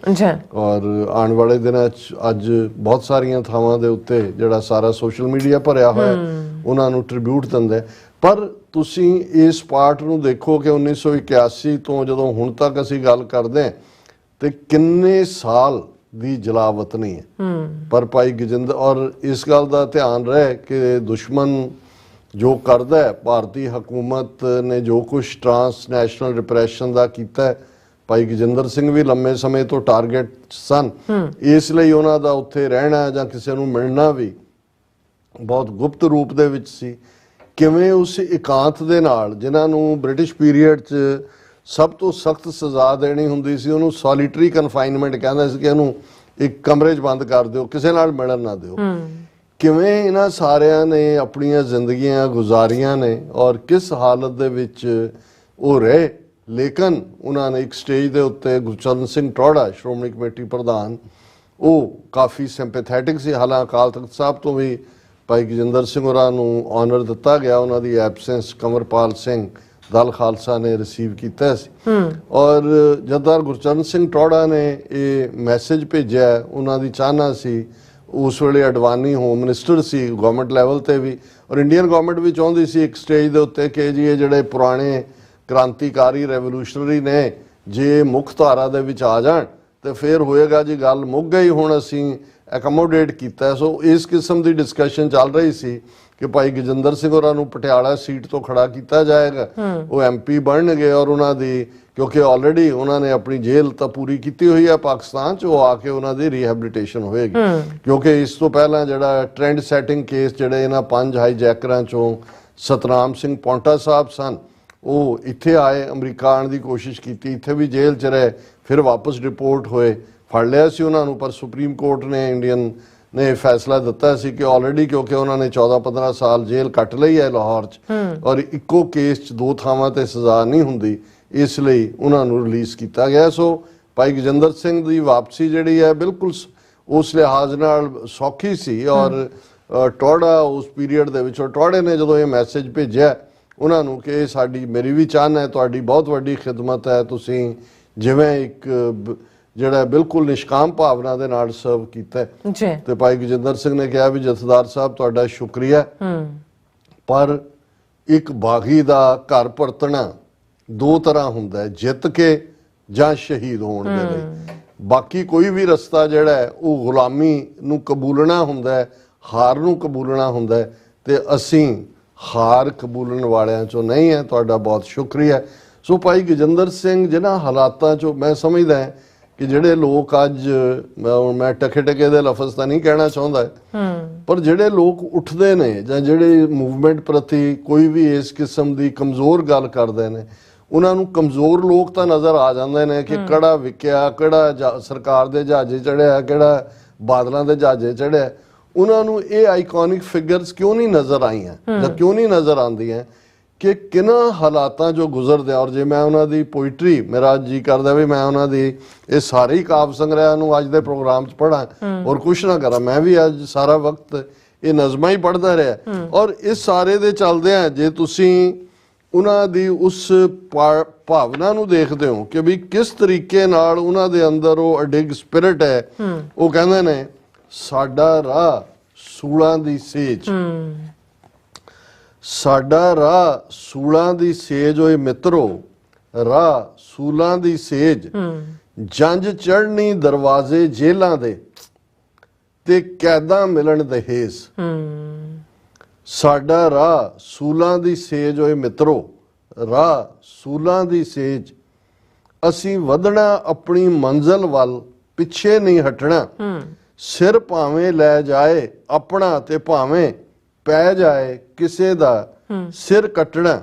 ਔਰ ਆਉਣ ਵਾਲੇ ਦਿਨਾਂ 'ਚ ਅੱਜ ਬਹੁਤ ਸਾਰੀਆਂ ਥਾਵਾਂ ਦੇ ਉੱਤੇ ਜਿਹੜਾ ਸਾਰਾ ਸੋਸ਼ਲ ਮੀਡੀਆ ਭਰਿਆ ਹੋਇਆ, ਉਹਨਾਂ ਨੂੰ ਟ੍ਰਿਬਿਊਟ ਦਿੰਦੇ। ਪਰ ਤੁਸੀਂ ਇਸ ਪਾਰਟ ਨੂੰ ਦੇਖੋ ਕਿ 1981 ਤੋਂ ਜਦੋਂ ਹੁਣ ਤੱਕ ਅਸੀਂ ਗੱਲ ਕਰਦੇ ਹਾਂ ਤੇ ਕਿੰਨੇ ਸਾਲ ਦੀ ਜਲਾਵਤਨੀ ਹੈ। ਪਰ ਭਾਈ ਗਜਿੰਦਰ, ਔਰ ਇਸ ਗੱਲ ਦਾ ਧਿਆਨ ਰਹੇ ਕਿ ਦੁਸ਼ਮਣ ਜੋ ਕਰਦਾ ਹੈ, ਭਾਰਤੀ ਹਕੂਮਤ ਨੇ ਜੋ ਕੁਝ ਟ੍ਰਾਂਸਨੈਸ਼ਨਲ ਰਿਪਰੈਸ਼ਨ ਦਾ ਕੀਤਾ ਹੈ, ਭਾਈ ਗਜਿੰਦਰ ਸਿੰਘ ਵੀ ਲੰਮੇ ਸਮੇਂ ਤੋਂ ਟਾਰਗੇਟ ਸਨ। ਇਸ ਲਈ ਉਹਨਾਂ ਦਾ ਉੱਥੇ ਰਹਿਣਾ ਜਾਂ ਕਿਸੇ ਨੂੰ ਮਿਲਣਾ ਵੀ ਬਹੁਤ ਗੁਪਤ ਰੂਪ ਦੇ ਵਿੱਚ ਸੀ। ਕਿਵੇਂ ਉਸ ਇਕਾਂਤ ਦੇ ਨਾਲ, ਜਿਨ੍ਹਾਂ ਨੂੰ ਬ੍ਰਿਟਿਸ਼ ਪੀਰੀਅਡ 'ਚ ਸਭ ਤੋਂ ਸਖਤ ਸਜ਼ਾ ਦੇਣੀ ਹੁੰਦੀ ਸੀ, ਉਹਨੂੰ ਸੋਲੀਟਰੀ ਕਨਫਾਈਨਮੈਂਟ ਕਹਿੰਦੇ ਸੀ ਕਿ ਇਹਨੂੰ ਇੱਕ ਕਮਰੇ 'ਚ ਬੰਦ ਕਰ ਦਿਓ, ਕਿਸੇ ਨਾਲ ਮਿਲਣ ਨਾ ਦਿਓ। ਕਿਵੇਂ ਇਹਨਾਂ ਸਾਰਿਆਂ ਨੇ ਆਪਣੀਆਂ ਜ਼ਿੰਦਗੀਆਂ ਗੁਜ਼ਾਰੀਆਂ ਨੇ ਔਰ ਕਿਸ ਹਾਲਤ ਦੇ ਵਿੱਚ ਉਹ ਰਹੇ। ਲੇਕਿਨ ਉਹਨਾਂ ਨੇ ਇੱਕ ਸਟੇਜ ਦੇ ਉੱਤੇ, ਗੁਰਚਰਨ ਸਿੰਘ ਟੌਹੜਾ ਸ਼੍ਰੋਮਣੀ ਕਮੇਟੀ ਪ੍ਰਧਾਨ, ਉਹ ਕਾਫੀ ਸਿੰਪੈਥੈਟਿਕ ਸੀ। ਹਾਲਾਂਕਿ ਅਕਾਲ ਤਖਤ ਸਾਹਿਬ ਤੋਂ ਵੀ ਭਾਈ ਗਜਿੰਦਰ ਸਿੰਘ ਹੋਰਾਂ ਨੂੰ ਆਨਰ ਦਿੱਤਾ ਗਿਆ, ਉਹਨਾਂ ਦੀ ਐਬਸੈਂਸ ਕੰਵਰਪਾਲ ਸਿੰਘ ਦਲ ਖਾਲਸਾ ਨੇ ਰਿਸੀਵ ਕੀਤਾ ਸੀ। ਔਰ ਜਥੇਦਾਰ ਗੁਰਚਰਨ ਸਿੰਘ ਟੌਹੜਾ ਨੇ ਇਹ ਮੈਸੇਜ ਭੇਜਿਆ, ਉਹਨਾਂ ਦੀ ਚਾਹਨਾ ਸੀ, ਉਸ ਵੇਲੇ ਅਡਵਾਨੀ ਹੋਮ ਮਿਨਿਸਟਰ ਸੀ ਗਵਰਨਮੈਂਟ ਲੈਵਲ ਤੇ ਵੀ, ਔਰ ਇੰਡੀਅਨ ਗਵਰਨਮੈਂਟ ਵੀ ਚਾਹੁੰਦੀ ਸੀ ਇੱਕ ਸਟੇਜ ਦੇ ਉੱਤੇ ਕਿ ਜੀ ਇਹ ਜਿਹੜੇ ਪੁਰਾਣੇ ਕ੍ਰਾਂਤੀਕਾਰੀ ਰੈਵੋਲੂਸ਼ਨਰੀ ਨੇ ਜੇ ਮੁੱਖ ਧਾਰਾ ਦੇ ਵਿੱਚ ਆ ਜਾਣ ਤੇ ਫਿਰ ਹੋਏਗਾ ਜੀ, ਗੱਲ ਮੁੱਕ ਗਈ, ਹੁਣ ਅਸੀਂ ਐਕਮੋਡੇਟ ਕੀਤਾ। ਸੋ ਇਸ ਕਿਸਮ ਦੀ ਡਿਸਕਸ਼ਨ ਚੱਲ ਰਹੀ ਸੀ ਕਿ ਭਾਈ ਗਜਿੰਦਰ ਸਿੰਘ ਹੋਰਾਂ ਨੂੰ ਪਟਿਆਲਾ ਸੀਟ ਤੋਂ ਖੜਾ ਕੀਤਾ ਜਾਏਗਾ, ਉਹ MP ਬਣਨਗੇ ਔਰ ਉਹਨਾਂ ਦੀ, ਕਿਉਂਕਿ ਆਲਰੇਡੀ ਉਹਨਾਂ ਨੇ ਆਪਣੀ ਜੇਲ੍ਹ ਤਾਂ ਪੂਰੀ ਕੀਤੀ ਹੋਈ ਹੈ ਪਾਕਿਸਤਾਨ 'ਚ, ਉਹ ਆ ਕੇ ਉਹਨਾਂ ਦੀ ਰੀਹੈਬਿਲਿਟੇਸ਼ਨ ਹੋਏਗੀ। ਕਿਉਂਕਿ ਇਸ ਤੋਂ ਪਹਿਲਾਂ ਜਿਹੜਾ ਟ੍ਰੈਂਡ ਸੈਟਿੰਗ ਕੇਸ ਜਿਹੜੇ ਇਹਨਾਂ 5 ਹਾਈਜੈਕਰਾਂ 'ਚੋਂ ਸਤਨਾਮ ਸਿੰਘ ਪੌਂਟਾ ਸਾਹਿਬ ਸਨ, ਉਹ ਇੱਥੇ ਆਏ, ਅਮਰੀਕਾ ਆਉਣ ਦੀ ਕੋਸ਼ਿਸ਼ ਕੀਤੀ, ਇੱਥੇ ਵੀ ਜੇਲ੍ਹ 'ਚ ਰਹੇ, ਫਿਰ ਵਾਪਸ ਰਿਪੋਰਟ ਹੋਏ, ਫੜ ਲਿਆ ਸੀ ਉਹਨਾਂ ਨੂੰ, ਪਰ ਸੁਪਰੀਮ ਕੋਰਟ ਨੇ ਇੰਡੀਅਨ ਨੇ ਫੈਸਲਾ ਦਿੱਤਾ ਸੀ ਕਿ ਆਲਰੇਡੀ ਕਿਉਂਕਿ ਉਹਨਾਂ ਨੇ 14-15 ਸਾਲ ਜੇਲ੍ਹ ਕੱਟ ਲਈ ਹੈ ਲਾਹੌਰ 'ਚ ਔਰ ਇੱਕੋ ਕੇਸ 'ਚ 2 ਥਾਵਾਂ ਤੇ ਸਜ਼ਾ ਨਹੀਂ ਹੁੰਦੀ, ਇਸ ਲਈ ਉਹਨਾਂ ਨੂੰ ਰਿਲੀਜ਼ ਕੀਤਾ ਗਿਆ। ਸੋ ਭਾਈ ਗਜਿੰਦਰ ਸਿੰਘ ਦੀ ਵਾਪਸੀ ਜਿਹੜੀ ਹੈ ਬਿਲਕੁਲ ਉਸ ਲਿਹਾਜ਼ ਨਾਲ ਸੌਖੀ ਸੀ। ਔਰ ਟੋੜਾ ਉਸ ਪੀਰੀਅਡ ਦੇ ਵਿੱਚ, ਟੋੜੇ ਨੇ ਜਦੋਂ ਇਹ ਮੈਸੇਜ ਭੇਜਿਆ ਉਹਨਾਂ ਨੂੰ ਕਿ ਇਹ ਸਾਡੀ, ਮੇਰੀ ਵੀ ਚਾਹਨਾ ਹੈ, ਤੁਹਾਡੀ ਬਹੁਤ ਵੱਡੀ ਖਿਦਮਤ ਹੈ, ਤੁਸੀਂ ਜਿਵੇਂ ਇੱਕ ਜਿਹੜਾ ਬਿਲਕੁਲ ਨਿਸ਼ਕਾਮ ਭਾਵਨਾ ਦੇ ਨਾਲ ਸਰਵ ਕੀਤਾ
ਜੀ।
ਤੇ ਭਾਈ ਗਜਿੰਦਰ ਸਿੰਘ ਨੇ ਕਿਹਾ ਵੀ ਜਥੇਦਾਰ ਸਾਹਿਬ ਤੁਹਾਡਾ ਸ਼ੁਕਰੀਆ, ਪਰ ਇੱਕ ਬਾਗੀ ਦਾ ਘਰ ਪਰਤਣਾ 2 ਤਰ੍ਹਾਂ ਹੁੰਦਾ ਹੈ, ਜਿੱਤ ਕੇ ਜਾਂ ਸ਼ਹੀਦ ਹੋਣ ਦੇ ਲਈ। ਬਾਕੀ ਕੋਈ ਵੀ ਰਸਤਾ ਜਿਹੜਾ ਹੈ ਉਹ ਗੁਲਾਮੀ ਨੂੰ ਕਬੂਲਣਾ ਹੁੰਦਾ ਹੈ, ਹਾਰ ਨੂੰ ਕਬੂਲਣਾ ਹੁੰਦਾ ਹੈ, ਤੇ ਅਸੀਂ ਹਾਰ ਕਬੂਲਣ ਵਾਲਿਆਂ ਚੋਂ ਨਹੀਂ ਹੈ। ਤੁਹਾਡਾ ਬਹੁਤ ਸ਼ੁਕਰੀਆ। ਸੋ ਭਾਈ ਗਜਿੰਦਰ ਸਿੰਘ ਜਿਹਨਾਂ ਹਾਲਾਤਾਂ ਚੋਂ, ਮੈਂ ਸਮਝਦਾ ਹਾਂ ਕਿ ਜਿਹੜੇ ਲੋਕ ਅੱਜ, ਮੈਂ ਟਕੇ ਦੇ ਲਫ਼ਜ਼ ਤਾਂ ਨਹੀਂ ਕਹਿਣਾ ਚਾਹੁੰਦਾ, ਪਰ ਜਿਹੜੇ ਲੋਕ ਉੱਠਦੇ ਨੇ ਜਾਂ ਜਿਹੜੇ ਮੂਵਮੈਂਟ ਪ੍ਰਤੀ ਕੋਈ ਵੀ ਇਸ ਕਿਸਮ ਦੀ ਕਮਜ਼ੋਰ ਗੱਲ ਕਰਦੇ ਨੇ, ਉਹਨਾਂ ਨੂੰ ਕਮਜ਼ੋਰ ਲੋਕ ਤਾਂ ਨਜ਼ਰ ਆ ਜਾਂਦੇ ਨੇ ਕਿ ਕਿਹੜਾ ਵਿਕਿਆ, ਕਿਹੜਾ ਸਰਕਾਰ ਦੇ ਜਹਾਜ਼ੇ ਚੜਿਆ, ਕਿਹੜਾ ਬਾਦਲਾਂ ਦੇ ਜਹਾਜ਼ੇ ਚੜਿਆ। ਉਹਨਾਂ ਨੂੰ ਇਹ ਆਈਕੋਨਿਕ ਫਿਗਰਸ ਕਿਉਂ ਨਹੀਂ ਨਜ਼ਰ ਆਈਆਂ ਜਾਂ ਕਿਉਂ ਨਹੀਂ ਨਜ਼ਰ ਆਉਂਦੀਆਂ ਕਿ ਕਿਹਨਾਂ ਹਾਲਾਤਾਂ ਜੋ ਗੁਜ਼ਰਦੇ। ਔਰ ਜੇ ਮੈਂ ਉਹਨਾਂ ਦੀ ਪੋਇਟਰੀ, ਮੇਰਾ ਜੀ ਕਰਦਾ ਵੀ ਮੈਂ ਉਹਨਾਂ ਦੀ ਇਹ ਸਾਰੇ ਹੀ ਕਾਵਿ ਸੰਗ੍ਰਹਿ ਨੂੰ ਅੱਜ ਦੇ ਪ੍ਰੋਗਰਾਮ 'ਚ ਪੜ੍ਹਾਂ ਔਰ ਕੁਛ ਨਾ ਕਰਾਂ। ਮੈਂ ਵੀ ਅੱਜ ਸਾਰਾ ਵਕਤ ਇਹ ਨਜ਼ਮਾਂ ਹੀ ਪੜ੍ਹਦਾ ਰਿਹਾ। ਔਰ ਇਸ ਸਾਰੇ ਦੇ ਚੱਲਦਿਆਂ ਜੇ ਤੁਸੀਂ ਉਹਨਾਂ ਦੀ ਉਸ ਭਾਵਨਾ ਨੂੰ ਦੇਖਦੇ ਹੋ ਕਿ ਵੀ ਕਿਸ ਤਰੀਕੇ ਨਾਲ ਉਹਨਾਂ ਦੇ ਅੰਦਰ ਉਹ ਅਡਿਗ ਸਪਿਰਿਟ ਹੈ। ਉਹ ਕਹਿੰਦੇ ਨੇ ਸਾਡਾ ਰਾਹ ਸੂਲਾਂ ਦੀ ਸੇਜ, ਸਾਡਾ ਰਾਹ ਸੂਲਾਂ ਦੀ ਸੇਜ ਓਏ ਮਿੱਤਰੋ, ਰਾਹ ਸੂਲਾਂ ਦੀ ਸੇਜ, ਜੰਜ ਚੜ੍ਹਨੀ ਦਰਵਾਜ਼ੇ ਜੇਲਾਂ ਦੇ ਤੇ ਕੈਦਾਂ ਮਿਲਣ ਦਹੇਜ। ਸਾਡਾ ਰਾਹ ਸੂਲਾਂ ਦੀ ਸੇਜ ਓਏ ਮਿੱਤਰੋ, ਰਾਹ ਸੂਲਾਂ ਦੀ ਸੇਜ, ਅਸੀਂ ਵਧਣਾ ਆਪਣੀ ਮੰਜ਼ਿਲ ਵੱਲ, ਪਿੱਛੇ ਨਹੀਂ ਹਟਣਾ। ਸਿਰ ਭਾਵੇਂ ਲੈ ਜਾਏ ਆਪਣਾ ਤੇ ਭਾਵੇਂ ਪੈ ਜਾਏ ਕਿਸੇ ਦਾ ਸਿਰ ਕੱਟਣਾ,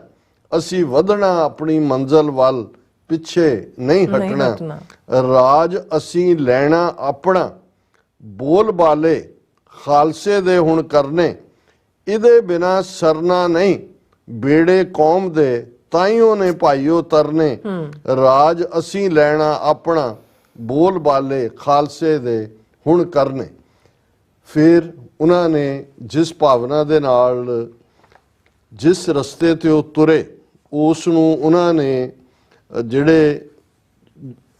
ਅਸੀਂ ਵਧਣਾ ਆਪਣੀ ਮੰਜ਼ਿਲ ਵੱਲ, ਪਿੱਛੇ ਨਹੀਂ ਹਟਣਾ। ਰਾਜ ਅਸੀਂ ਲੈਣਾ ਆਪਣਾ, ਬੋਲ ਬਾਲੇ ਖਾਲਸੇ ਦੇ ਹੁਣ ਕਰਨੇ, ਇਹਦੇ ਬਿਨਾ ਸਰਨਾ ਨਹੀਂ, ਬੇੜੇ ਕੌਮ ਦੇ ਤਾਈਓ ਨੇ ਭਾਈਓ ਤਰਨੇ। ਰਾਜ ਅਸੀਂ ਲੈਣਾ ਆਪਣਾ, ਬੋਲ ਬਾਲੇ ਖਾਲਸੇ ਦੇ ਹੁਣ ਕਰਨੇ। ਫਿਰ ਉਹਨਾਂ ਨੇ ਜਿਸ ਭਾਵਨਾ ਦੇ ਨਾਲ ਜਿਸ ਰਸਤੇ ਤੇ ਉਹ ਤੁਰੇ, ਉਸ ਨੂੰ ਉਹਨਾਂ ਨੇ ਜਿਹੜੇ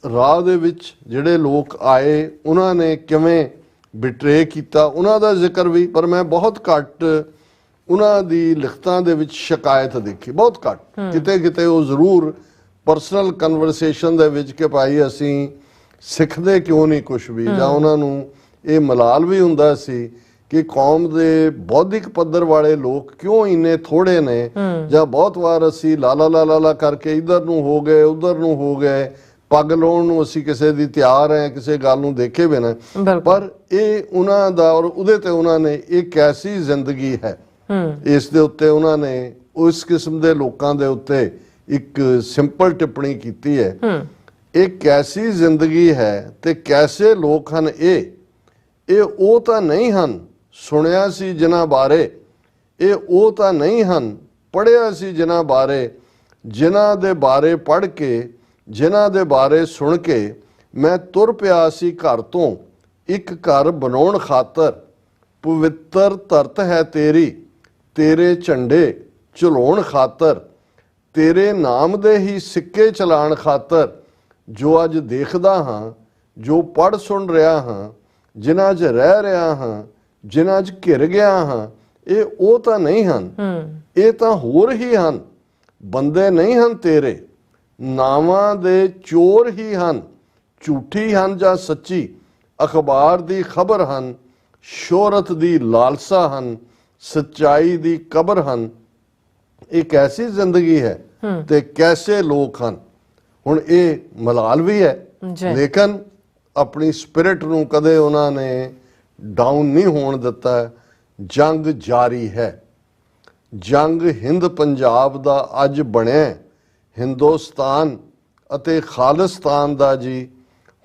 ਰਾਹ ਦੇ ਵਿੱਚ ਜਿਹੜੇ ਲੋਕ ਆਏ ਉਹਨਾਂ ਨੇ ਕਿਵੇਂ ਬਿਟਰੇ ਕੀਤਾ, ਉਹਨਾਂ ਦਾ ਜ਼ਿਕਰ ਵੀ, ਪਰ ਮੈਂ ਬਹੁਤ ਘੱਟ ਉਹਨਾਂ ਦੀ ਲਿਖਤਾਂ ਦੇ ਵਿੱਚ ਸ਼ਿਕਾਇਤ ਦੇਖੀ, ਬਹੁਤ ਘੱਟ। ਕਿਤੇ ਕਿਤੇ ਉਹ ਜ਼ਰੂਰ ਪਰਸਨਲ ਕਨਵਰਸੇਸ਼ਨ ਦੇ ਵਿੱਚ ਕਿ ਭਾਈ ਅਸੀਂ ਸਿੱਖਦੇ ਕਿਉਂ ਨਹੀਂ ਕੁਛ ਵੀ, ਜਾਂ ਉਹਨਾਂ ਨੂੰ ਇਹ ਮਲਾਲ ਵੀ ਹੁੰਦਾ ਸੀ ਕਿ ਕੌਮ ਦੇ ਬੌਧਿਕ ਪੱਧਰ ਵਾਲੇ ਲੋਕ ਕਿਉਂ ਇੰਨੇ ਥੋੜੇ ਨੇ, ਜਾਂ ਬਹੁਤ ਵਾਰ ਅਸੀਂ ਲਾਲਾ ਲਾਲਾ ਕਰਕੇ ਇਧਰ ਨੂੰ ਹੋ ਗਏ ਉਧਰ ਨੂੰ ਹੋ ਗਏ, ਪੱਗ ਲਾਉਣ ਨੂੰ ਅਸੀਂ ਕਿਸੇ ਦੀ ਤਿਆਰ ਹੈ, ਕਿਸੇ ਗੱਲ ਨੂੰ ਦੇਖੇ ਬਿਨਾਂ। ਪਰ ਇਹ ਉਹਨਾਂ ਦਾ, ਔਰ ਉਹਦੇ ਤੇ ਉਹਨਾਂ ਨੇ ਇਹ ਕੈਸੀ ਜ਼ਿੰਦਗੀ ਹੈ, ਇਸ ਦੇ ਉੱਤੇ ਉਹਨਾਂ ਨੇ ਉਸ ਕਿਸਮ ਦੇ ਲੋਕਾਂ ਦੇ ਉੱਤੇ ਇੱਕ ਸਿੰਪਲ ਟਿੱਪਣੀ ਕੀਤੀ ਹੈ। ਇਹ ਕੈਸੀ ਜ਼ਿੰਦਗੀ ਹੈ ਤੇ ਕੈਸੇ ਲੋਕ ਹਨ ਇਹ ਉਹ ਤਾਂ ਨਹੀਂ ਹਨ ਸੁਣਿਆ ਸੀ ਜਿਨ੍ਹਾਂ ਬਾਰੇ, ਇਹ ਉਹ ਤਾਂ ਨਹੀਂ ਹਨ ਪੜ੍ਹਿਆ ਸੀ ਜਿਨ੍ਹਾਂ ਬਾਰੇ, ਜਿਨ੍ਹਾਂ ਦੇ ਬਾਰੇ ਪੜ੍ਹ ਕੇ, ਜਿਨ੍ਹਾਂ ਦੇ ਬਾਰੇ ਸੁਣ ਕੇ ਮੈਂ ਤੁਰ ਪਿਆ ਸੀ ਘਰ ਤੋਂ ਇੱਕ ਘਰ ਬਣਾਉਣ ਖਾਤਰ। ਪਵਿੱਤਰ ਧਰਤ ਹੈ ਤੇਰੀ, ਤੇਰੇ ਝੰਡੇ ਝੁਲਾਉਣ ਖਾਤਰ, ਤੇਰੇ ਨਾਮ ਦੇ ਹੀ ਸਿੱਕੇ ਚਲਾਉਣ ਖਾਤਰ। ਜੋ ਅੱਜ ਦੇਖਦਾ ਹਾਂ, ਜੋ ਪੜ੍ਹ ਸੁਣ ਰਿਹਾ ਹਾਂ, ਜਿਨ੍ਹਾਂ 'ਚ ਰਹਿ ਰਿਹਾ ਹਾਂ, ਜਿਨ੍ਹਾਂ 'ਚ ਘਿਰ ਗਿਆ ਹਾਂ, ਇਹ ਉਹ ਤਾਂ ਨਹੀਂ ਹਨ, ਇਹ ਤਾਂ ਹੋਰ ਹੀ ਹਨ। ਬੰਦੇ ਨਹੀਂ ਹਨ ਤੇਰੇ, ਨਾਵਾਂ ਦੇ ਚੋਰ ਹੀ ਹਨ। ਝੂਠੀ ਹਨ ਜਾਂ ਸੱਚੀ, ਅਖਬਾਰ ਦੀ ਖਬਰ ਹਨ। ਸ਼ੋਹਰਤ ਦੀ ਲਾਲਸਾ ਹਨ, ਸੱਚਾਈ ਦੀ ਕਬਰ ਹਨ। ਇਹ ਕੈਸੀ ਜ਼ਿੰਦਗੀ ਹੈ ਤੇ ਕੈਸੇ ਲੋਕ ਹਨ। ਹੁਣ ਇਹ ਮਲਾਲ ਵੀ ਹੈ, ਲੇਕਿਨ ਆਪਣੀ ਸਪਿਰਿਟ ਨੂੰ ਕਦੇ ਉਹਨਾਂ ਨੇ ਡਾਊਨ ਨਹੀਂ ਹੋਣ ਦਿੱਤਾ। ਜੰਗ ਜਾਰੀ ਹੈ। ਜੰਗ ਹਿੰਦ ਪੰਜਾਬ ਦਾ ਅੱਜ ਬਣਿਆ ਹਿੰਦੁਸਤਾਨ ਅਤੇ ਖਾਲਿਸਤਾਨ ਦਾ ਜੀ।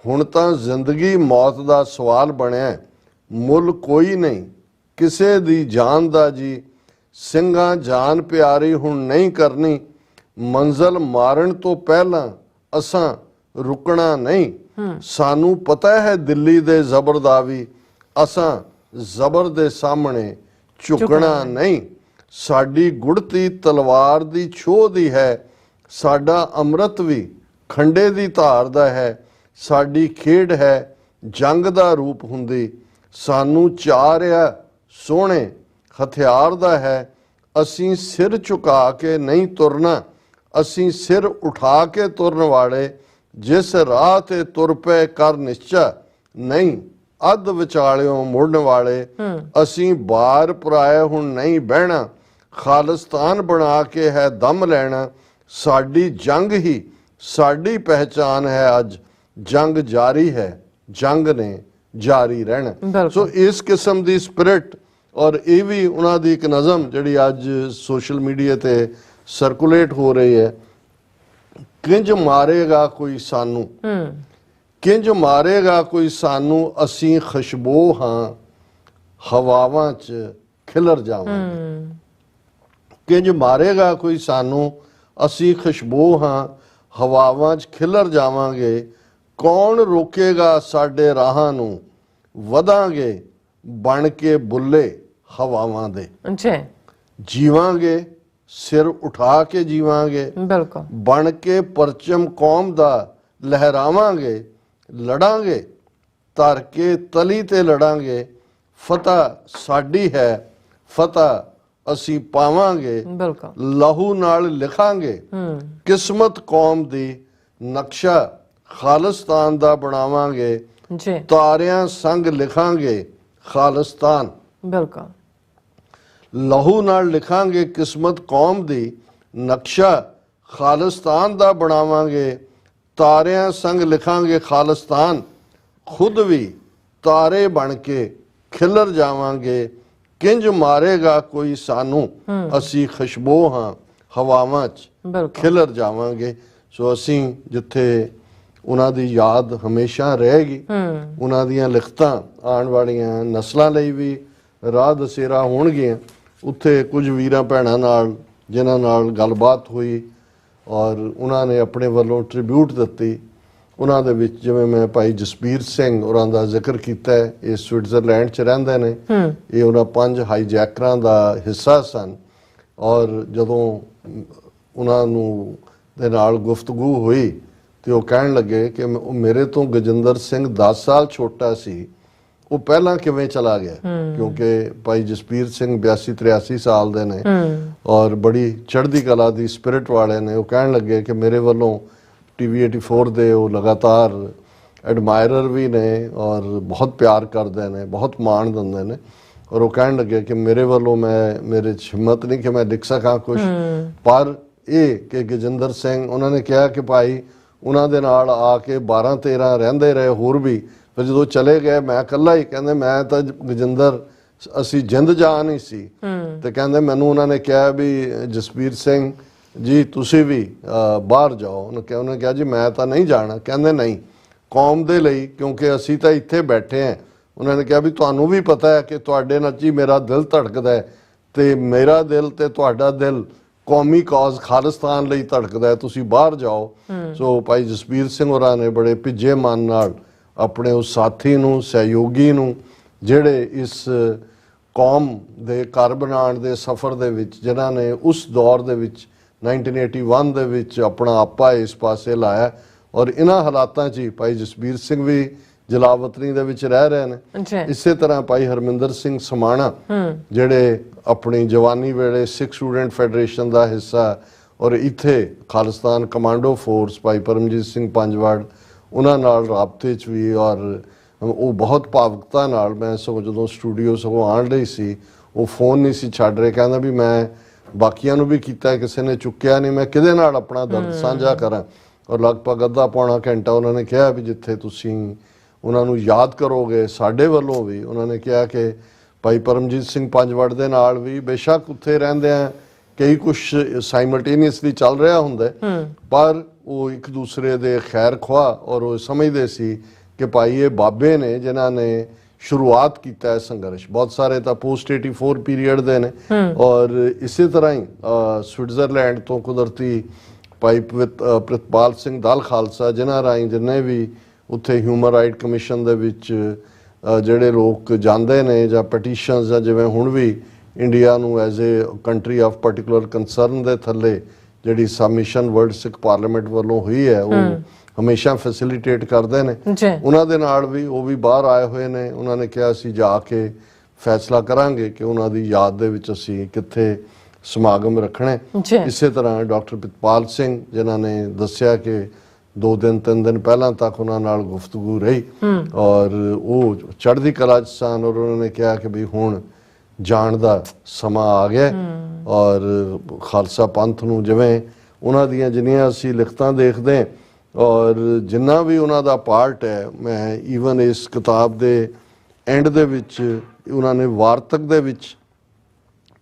ਹੁਣ ਤਾਂ ਜ਼ਿੰਦਗੀ ਮੌਤ ਦਾ ਸਵਾਲ ਬਣਿਆ। ਮੁੱਲ ਕੋਈ ਨਹੀਂ ਕਿਸੇ ਦੀ ਜਾਨ ਦਾ ਜੀ। ਸਿੰਘਾਂ ਜਾਨ ਪਿਆਰੀ ਹੁਣ ਨਹੀਂ ਕਰਨੀ। ਮੰਜ਼ਲ ਮਾਰਨ ਤੋਂ ਪਹਿਲਾਂ ਅਸਾਂ ਰੁਕਣਾ ਨਹੀਂ। ਸਾਨੂੰ ਪਤਾ ਹੈ ਦਿੱਲੀ ਦੇ ਜ਼ਬਰ ਦਾ ਵੀ, ਅਸਾਂ ਜ਼ਬਰ ਦੇ ਸਾਹਮਣੇ ਝੁਕਣਾ ਨਹੀਂ। ਸਾਡੀ ਗੁੜਤੀ ਤਲਵਾਰ ਦੀ ਛੋਹ ਦੀ ਹੈ। ਸਾਡਾ ਅੰਮ੍ਰਿਤ ਵੀ ਖੰਡੇ ਦੀ ਧਾਰ ਦਾ ਹੈ। ਸਾਡੀ ਖੇਡ ਹੈ ਜੰਗ ਦਾ ਰੂਪ ਹੁੰਦੀ। ਸਾਨੂੰ ਚਾਰਿਆ ਸੋਹਣੇ ਹਥਿਆਰ ਦਾ ਹੈ। ਅਸੀਂ ਸਿਰ ਝੁਕਾ ਕੇ ਨਹੀਂ ਤੁਰਨਾ, ਅਸੀਂ ਸਿਰ ਉਠਾ ਕੇ ਤੁਰਨ ਵਾਲੇ। ਜਿਸ ਰਾਹ ਤੇ ਤੁਰ ਪਏ ਕਰ ਨਿਸ਼ਚਾ, ਨਹੀਂ ਅੱਧ ਵਿਚਾਲਿਓਂ ਮੁੜਨ ਵਾਲੇ। ਅਸੀਂ ਬਾਰ ਪਰਾਏ ਹੁਣ ਨਹੀਂ ਬਹਿਣਾ, ਖਾਲਿਸਤਾਨ ਬਣਾ ਕੇ ਹੈ ਦਮ ਲੈਣਾ। ਸਾਡੀ ਜੰਗ ਹੀ ਸਾਡੀ ਪਹਿਚਾਨ ਹੈ। ਅੱਜ ਜੰਗ ਜਾਰੀ ਹੈ, ਜੰਗ ਨੇ ਜਾਰੀ ਰਹਿਣਾ। ਸੋ ਇਸ ਕਿਸਮ ਦੀ ਸਪਿਰਿਟ, ਔਰ ਇਹ ਵੀ ਉਹਨਾਂ ਦੀ ਇੱਕ ਨਜ਼ਮ ਜਿਹੜੀ ਅੱਜ ਸੋਸ਼ਲ ਮੀਡੀਆ ਤੇ ਸਰਕੂਲੇਟ ਹੋ ਰਹੀ ਹੈ। ਕਿੰਜ ਮਾਰੇਗਾ ਕੋਈ ਸਾਨੂੰ, ਕਿੰਜ ਮਾਰੇਗਾ ਕੋਈ ਸਾਨੂੰ, ਅਸੀਂ ਖੁਸ਼ਬੂ ਹਾਂ ਹਵਾਵਾਂ 'ਚ ਖਿਲਰ ਜਾਵਾਂਗੇ। ਕਿੰਜ ਮਾਰੇਗਾ ਕੋਈ ਸਾਨੂੰ, ਅਸੀਂ ਖੁਸ਼ਬੂ ਹਾਂ ਹਵਾਵਾਂ 'ਚ ਖਿਲਰ ਜਾਵਾਂਗੇ। ਕੌਣ ਰੋਕੇਗਾ ਸਾਡੇ ਰਾਹਾਂ ਨੂੰ, ਵਧਾਂਗੇ ਬਣ ਕੇ ਬੁੱਲੇ ਹਵਾਵਾਂ ਦੇ। ਜੀਵਾਂਗੇ ਸਿਰ ਉਠਾ ਕੇ ਜੀਵਾਂਗੇ, ਬਿਲਕੁਲ ਬਣ ਕੇ ਪਰਚਮ ਕੌਮ ਦਾ ਲਹਿਰਾਵਾਂਗੇ। ਲੜਾਂਗੇ ਧਰ ਕੇ ਤਲੀ ਤੇ ਲੜਾਂਗੇ। ਫਤਿਹ ਸਾਡੀ ਹੈ, ਫਤਿਹ ਅਸੀਂ ਪਾਵਾਂਗੇ। ਲਹੂ ਨਾਲ ਲਿਖਾਂਗੇ ਕਿਸਮਤ ਕੌਮ ਦੀ। ਨਕਸ਼ਾ ਖਾਲਿਸਤਾਨ ਦਾ ਬਣਾਵਾਂਗੇ। ਤਾਰਿਆਂ ਸੰਗ ਲਿਖਾਂਗੇ ਖਾਲਿਸਤਾਨ। ਬਿਲਕੁਲ ਲਹੂ ਨਾਲ ਲਿਖਾਂਗੇ ਕਿਸਮਤ ਕੌਮ ਦੀ। ਨਕਸ਼ਾ ਖਾਲਿਸਤਾਨ ਦਾ ਬਣਾਵਾਂਗੇ। ਤਾਰਿਆਂ ਸੰਗ ਲਿਖਾਂਗੇ ਖਾਲਿਸਤਾਨ। ਖੁਦ ਵੀ ਤਾਰੇ ਬਣ ਕੇ ਖਿਲਰ ਜਾਵਾਂਗੇ। ਕਿੰਜ ਮਾਰੇਗਾ ਕੋਈ ਸਾਨੂੰ, ਅਸੀਂ ਖੁਸ਼ਬੂ ਹਾਂ ਹਵਾਵਾਂ 'ਚ ਖਿਲਰ ਜਾਵਾਂਗੇ। ਸੋ ਅਸੀਂ ਜਿੱਥੇ ਉਹਨਾਂ ਦੀ ਯਾਦ ਹਮੇਸ਼ਾ ਰਹੇਗੀ, ਉਹਨਾਂ ਦੀਆਂ ਲਿਖਤਾਂ ਆਉਣ ਵਾਲੀਆਂ ਨਸਲਾਂ ਲਈ ਵੀ ਰਾਹ ਦਸੇਰਾ ਹੋਣਗੀਆਂ। ਉੱਥੇ ਕੁਝ ਵੀਰਾਂ ਭੈਣਾਂ ਨਾਲ ਜਿਨ੍ਹਾਂ ਨਾਲ ਗੱਲਬਾਤ ਹੋਈ ਔਰ ਉਹਨਾਂ ਨੇ ਆਪਣੇ ਵੱਲੋਂ ਟ੍ਰਿਬਿਊਟ ਦਿੱਤੀ, ਉਹਨਾਂ ਦੇ ਵਿੱਚ ਜਿਵੇਂ ਮੈਂ ਭਾਈ ਜਸਬੀਰ ਸਿੰਘ ਹੋਰਾਂ ਦਾ ਜ਼ਿਕਰ ਕੀਤਾ ਹੈ। ਇਹ ਸਵਿਟਜ਼ਰਲੈਂਡ 'ਚ ਰਹਿੰਦੇ ਨੇ। ਇਹ ਉਹਨਾਂ 5 ਹਾਈਜੈਕਰਾਂ ਦਾ ਹਿੱਸਾ ਸਨ। ਔਰ ਜਦੋਂ ਉਹਨਾਂ ਨੂੰ ਦੇ ਨਾਲ ਗੁਫ਼ਤਗੂ ਹੋਈ ਤੇ ਉਹ ਕਹਿਣ ਲੱਗੇ ਕਿ ਮੇਰੇ ਤੋਂ ਗਜਿੰਦਰ ਸਿੰਘ 10 ਸਾਲ ਛੋਟਾ ਸੀ, ਉਹ ਪਹਿਲਾਂ ਕਿਵੇਂ ਚਲਾ ਗਿਆ। ਕਿਉਂਕਿ ਭਾਈ ਜਸਬੀਰ ਸਿੰਘ 82-83 ਸਾਲ ਦੇ ਨੇ ਔਰ ਬੜੀ ਚੜ੍ਹਦੀ ਕਲਾ ਦੀ ਸਪਿਰਿਟ ਵਾਲੇ ਨੇ। ਉਹ ਕਹਿਣ ਲੱਗੇ ਕਿ ਮੇਰੇ ਵੱਲੋਂ TV 84 ਦੇ ਉਹ ਲਗਾਤਾਰ ਐਡਮਾਇਰਰ ਵੀ ਨੇ ਔਰ ਬਹੁਤ ਪਿਆਰ ਕਰਦੇ ਨੇ, ਬਹੁਤ ਮਾਣ ਦਿੰਦੇ ਨੇ। ਔਰ ਉਹ ਕਹਿਣ ਲੱਗੇ ਕਿ ਮੇਰੇ ਵੱਲੋਂ ਮੇਰੇ 'ਚ ਹਿੰਮਤ ਨਹੀਂ ਕਿ ਮੈਂ ਲਿਖ ਸਕਾਂ ਕੁਛ, ਪਰ ਇਹ ਕਿ ਗਜਿੰਦਰ ਸਿੰਘ, ਉਹਨਾਂ ਨੇ ਕਿਹਾ ਕਿ ਭਾਈ ਉਹਨਾਂ ਦੇ ਨਾਲ ਆ ਕੇ 12-13 ਰਹਿੰਦੇ ਰਹੇ ਹੋਰ ਵੀ। ਫਿਰ ਜਦੋਂ ਚਲੇ ਗਏ ਮੈਂ ਇਕੱਲਾ ਹੀ, ਕਹਿੰਦੇ ਮੈਂ ਤਾਂ ਗਜਿੰਦਰ ਅਸੀਂ ਜਿੰਦ ਜਾਨ ਹੀ ਸੀ। ਤੇ ਕਹਿੰਦੇ ਮੈਨੂੰ ਉਹਨਾਂ ਨੇ ਕਿਹਾ ਵੀ ਜਸਬੀਰ ਸਿੰਘ ਜੀ ਤੁਸੀਂ ਵੀ ਬਾਹਰ ਜਾਓ। ਉਹਨੇ ਕਿਹਾ ਜੀ ਮੈਂ ਤਾਂ ਨਹੀਂ ਜਾਣਾ। ਕਹਿੰਦੇ ਨਹੀਂ, ਕੌਮ ਦੇ ਲਈ, ਕਿਉਂਕਿ ਅਸੀਂ ਤਾਂ ਇੱਥੇ ਬੈਠੇ ਹਾਂ। ਉਹਨਾਂ ਨੇ ਕਿਹਾ ਵੀ ਤੁਹਾਨੂੰ ਵੀ ਪਤਾ ਹੈ ਕਿ ਤੁਹਾਡੇ ਨਾਲ ਹੀ ਮੇਰਾ ਦਿਲ ਧੜਕਦਾ ਹੈ ਤੇ ਮੇਰਾ ਦਿਲ ਤੇ ਤੁਹਾਡਾ ਦਿਲ ਕੌਮੀ ਕਾਜ਼ ਖਾਲਿਸਤਾਨ ਲਈ ਧੜਕਦਾ ਹੈ, ਤੁਸੀਂ ਬਾਹਰ ਜਾਓ। ਸੋ ਭਾਈ ਜਸਬੀਰ ਸਿੰਘ ਹੋਰਾਂ ਨੇ ਬੜੇ ਭਿੱਜੇ ਮਨ ਨਾਲ ਆਪਣੇ ਉਸ ਸਾਥੀ ਨੂੰ, ਸਹਿਯੋਗੀ ਨੂੰ, ਜਿਹੜੇ ਇਸ ਕੌਮ ਦੇ ਘਰ ਬਣਾਉਣ ਦੇ ਸਫ਼ਰ ਦੇ ਵਿੱਚ, ਜਿਨ੍ਹਾਂ ਨੇ ਉਸ ਦੌਰ ਦੇ ਵਿੱਚ 1981 ਦੇ ਵਿੱਚ ਆਪਣਾ ਆਪਾ ਇਸ ਪਾਸੇ ਲਾਇਆ। ਔਰ ਇਹਨਾਂ ਹਾਲਾਤਾਂ 'ਚ ਹੀ ਭਾਈ ਜਸਬੀਰ ਸਿੰਘ ਵੀ ਜਲਾਵਤਨੀ ਦੇ ਵਿੱਚ ਰਹਿ ਰਹੇ ਨੇ।
ਜੀ
ਇਸੇ ਤਰ੍ਹਾਂ ਭਾਈ ਹਰਮਿੰਦਰ ਸਿੰਘ ਸਮਾਣਾ ਜਿਹੜੇ ਆਪਣੀ ਜਵਾਨੀ ਵੇਲੇ ਸਿੱਖ ਸਟੂਡੈਂਟ ਫੈਡਰੇਸ਼ਨ ਦਾ ਹਿੱਸਾ ਔਰ ਇੱਥੇ ਖਾਲਿਸਤਾਨ ਕਮਾਂਡੋ ਫੋਰਸ ਭਾਈ ਪਰਮਜੀਤ ਸਿੰਘ ਪੰਜਵਾੜ ਉਹਨਾਂ ਨਾਲ ਰਾਬਤੇ 'ਚ ਵੀ, ਔਰ ਉਹ ਬਹੁਤ ਭਾਵੁਕਤਾ ਨਾਲ, ਮੈਂ ਸਗੋਂ ਜਦੋਂ ਸਟੂਡੀਓ ਸਗੋਂ ਆਉਣ ਲਈ ਸੀ ਉਹ ਫੋਨ ਨਹੀਂ ਸੀ ਛੱਡ ਰਹੇ, ਕਹਿੰਦਾ ਵੀ ਮੈਂ ਬਾਕੀਆਂ ਨੂੰ ਵੀ ਕੀਤਾ, ਕਿਸੇ ਨੇ ਚੁੱਕਿਆ ਨਹੀਂ, ਮੈਂ ਕਿਹਦੇ ਨਾਲ ਆਪਣਾ ਦਰਦ ਸਾਂਝਾ ਕਰਾਂ। ਔਰ ਲਗਭਗ ਅੱਧਾ ਪੌਣਾ ਘੰਟਾ ਉਹਨਾਂ ਨੇ ਕਿਹਾ ਵੀ ਜਿੱਥੇ ਤੁਸੀਂ ਉਹਨਾਂ ਨੂੰ ਯਾਦ ਕਰੋਗੇ, ਸਾਡੇ ਵੱਲੋਂ ਵੀ ਉਹਨਾਂ ਨੇ ਕਿਹਾ ਕਿ ਭਾਈ ਪਰਮਜੀਤ ਸਿੰਘ ਪੰਜਵੜ ਦੇ ਨਾਲ ਵੀ ਬੇਸ਼ੱਕ ਉੱਥੇ ਰਹਿੰਦੇ ਆ ਕਈ ਕੁਛ ਸਾਈਮਲਟੇਨੀਅਸਲੀ ਚੱਲ ਰਿਹਾ ਹੁੰਦਾ, ਪਰ ਉਹ ਇੱਕ ਦੂਸਰੇ ਦੇ ਖੈਰ ਖੁਆਹ, ਔਰ ਉਹ ਸਮਝਦੇ ਸੀ ਕਿ ਭਾਈ ਇਹ ਬਾਬੇ ਨੇ ਜਿਨ੍ਹਾਂ ਨੇ ਸ਼ੁਰੂਆਤ ਕੀਤਾ ਹੈ ਸੰਘਰਸ਼। ਬਹੁਤ ਸਾਰੇ ਤਾਂ ਪੋਸਟ 84 ਪੀਰੀਅਡ ਦੇ ਨੇ। ਔਰ ਇਸੇ ਤਰ੍ਹਾਂ ਹੀ ਸਵਿਟਜ਼ਰਲੈਂਡ ਤੋਂ ਕੁਦਰਤੀ ਭਾਈ ਪ੍ਰਿਤਪਾਲ ਸਿੰਘ ਦਲ ਖਾਲਸਾ, ਜਿਨ੍ਹਾਂ ਰਾਹੀਂ ਜਿੰਨੇ ਵੀ ਉੱਥੇ ਹਿਊਮਨ ਰਾਈਟ ਕਮਿਸ਼ਨ ਦੇ ਵਿੱਚ ਜਿਹੜੇ ਲੋਕ ਜਾਂਦੇ ਨੇ ਜਾਂ ਪਟੀਸ਼ਨਸ, ਜਾਂ ਜਿਵੇਂ ਹੁਣ ਵੀ ਇੰਡੀਆ ਨੂੰ as a country of particular concern ਦੇ ਥੱਲੇ ਜਿਹੜੀ ਸਬਮਿਸ਼ਨ ਵਰਲਡ ਸਿੱਖ ਪਾਰਲੀਮੈਂਟ ਵੱਲੋਂ ਹੋਈ ਹੈ, ਉਹ ਹਮੇਸ਼ਾ ਫੈਸਿਲਿਟੇਟ ਕਰਦੇ ਨੇ। ਉਹਨਾਂ ਦੇ ਨਾਲ ਵੀ ਉਹ ਵੀ ਬਾਹਰ ਆਏ ਹੋਏ ਨੇ। ਉਹਨਾਂ ਨੇ ਕਿਹਾ ਅਸੀਂ ਜਾ ਕੇ ਫੈਸਲਾ ਕਰਾਂਗੇ ਕਿ ਉਹਨਾਂ ਦੀ ਯਾਦ ਦੇ ਵਿੱਚ ਅਸੀਂ ਕਿੱਥੇ ਸਮਾਗਮ ਰੱਖਣੇ। ਇਸੇ ਤਰ੍ਹਾਂ ਡਾਕਟਰ ਪ੍ਰਿਤਪਾਲ ਸਿੰਘ, ਜਿਨ੍ਹਾਂ ਨੇ ਦੱਸਿਆ ਕਿ 2 ਦਿਨ 3 ਦਿਨ ਪਹਿਲਾਂ ਤੱਕ ਉਹਨਾਂ ਨਾਲ ਗੁਫ਼ਤਗੂ ਰਹੀ ਔਰ ਉਹ ਚੜ੍ਹਦੀ ਕਲਾ 'ਚ ਸਨ, ਔਰ ਉਹਨਾਂ ਨੇ ਕਿਹਾ ਕਿ ਵੀ ਹੁਣ ਜਾਣ ਦਾ ਸਮਾਂ ਆ ਗਿਆ। ਔਰ ਖਾਲਸਾ ਪੰਥ ਨੂੰ ਜਿਵੇਂ ਉਹਨਾਂ ਦੀਆਂ ਜਿੰਨੀਆਂ ਅਸੀਂ ਲਿਖਤਾਂ ਦੇਖਦੇ ਔਰ ਜਿੰਨਾ ਵੀ ਉਹਨਾਂ ਦਾ ਪਾਰਟ ਹੈ, ਮੈਂ ਈਵਨ ਇਸ ਕਿਤਾਬ ਦੇ ਐਂਡ ਦੇ ਵਿੱਚ ਉਹਨਾਂ ਨੇ ਵਾਰਤਕ ਦੇ ਵਿੱਚ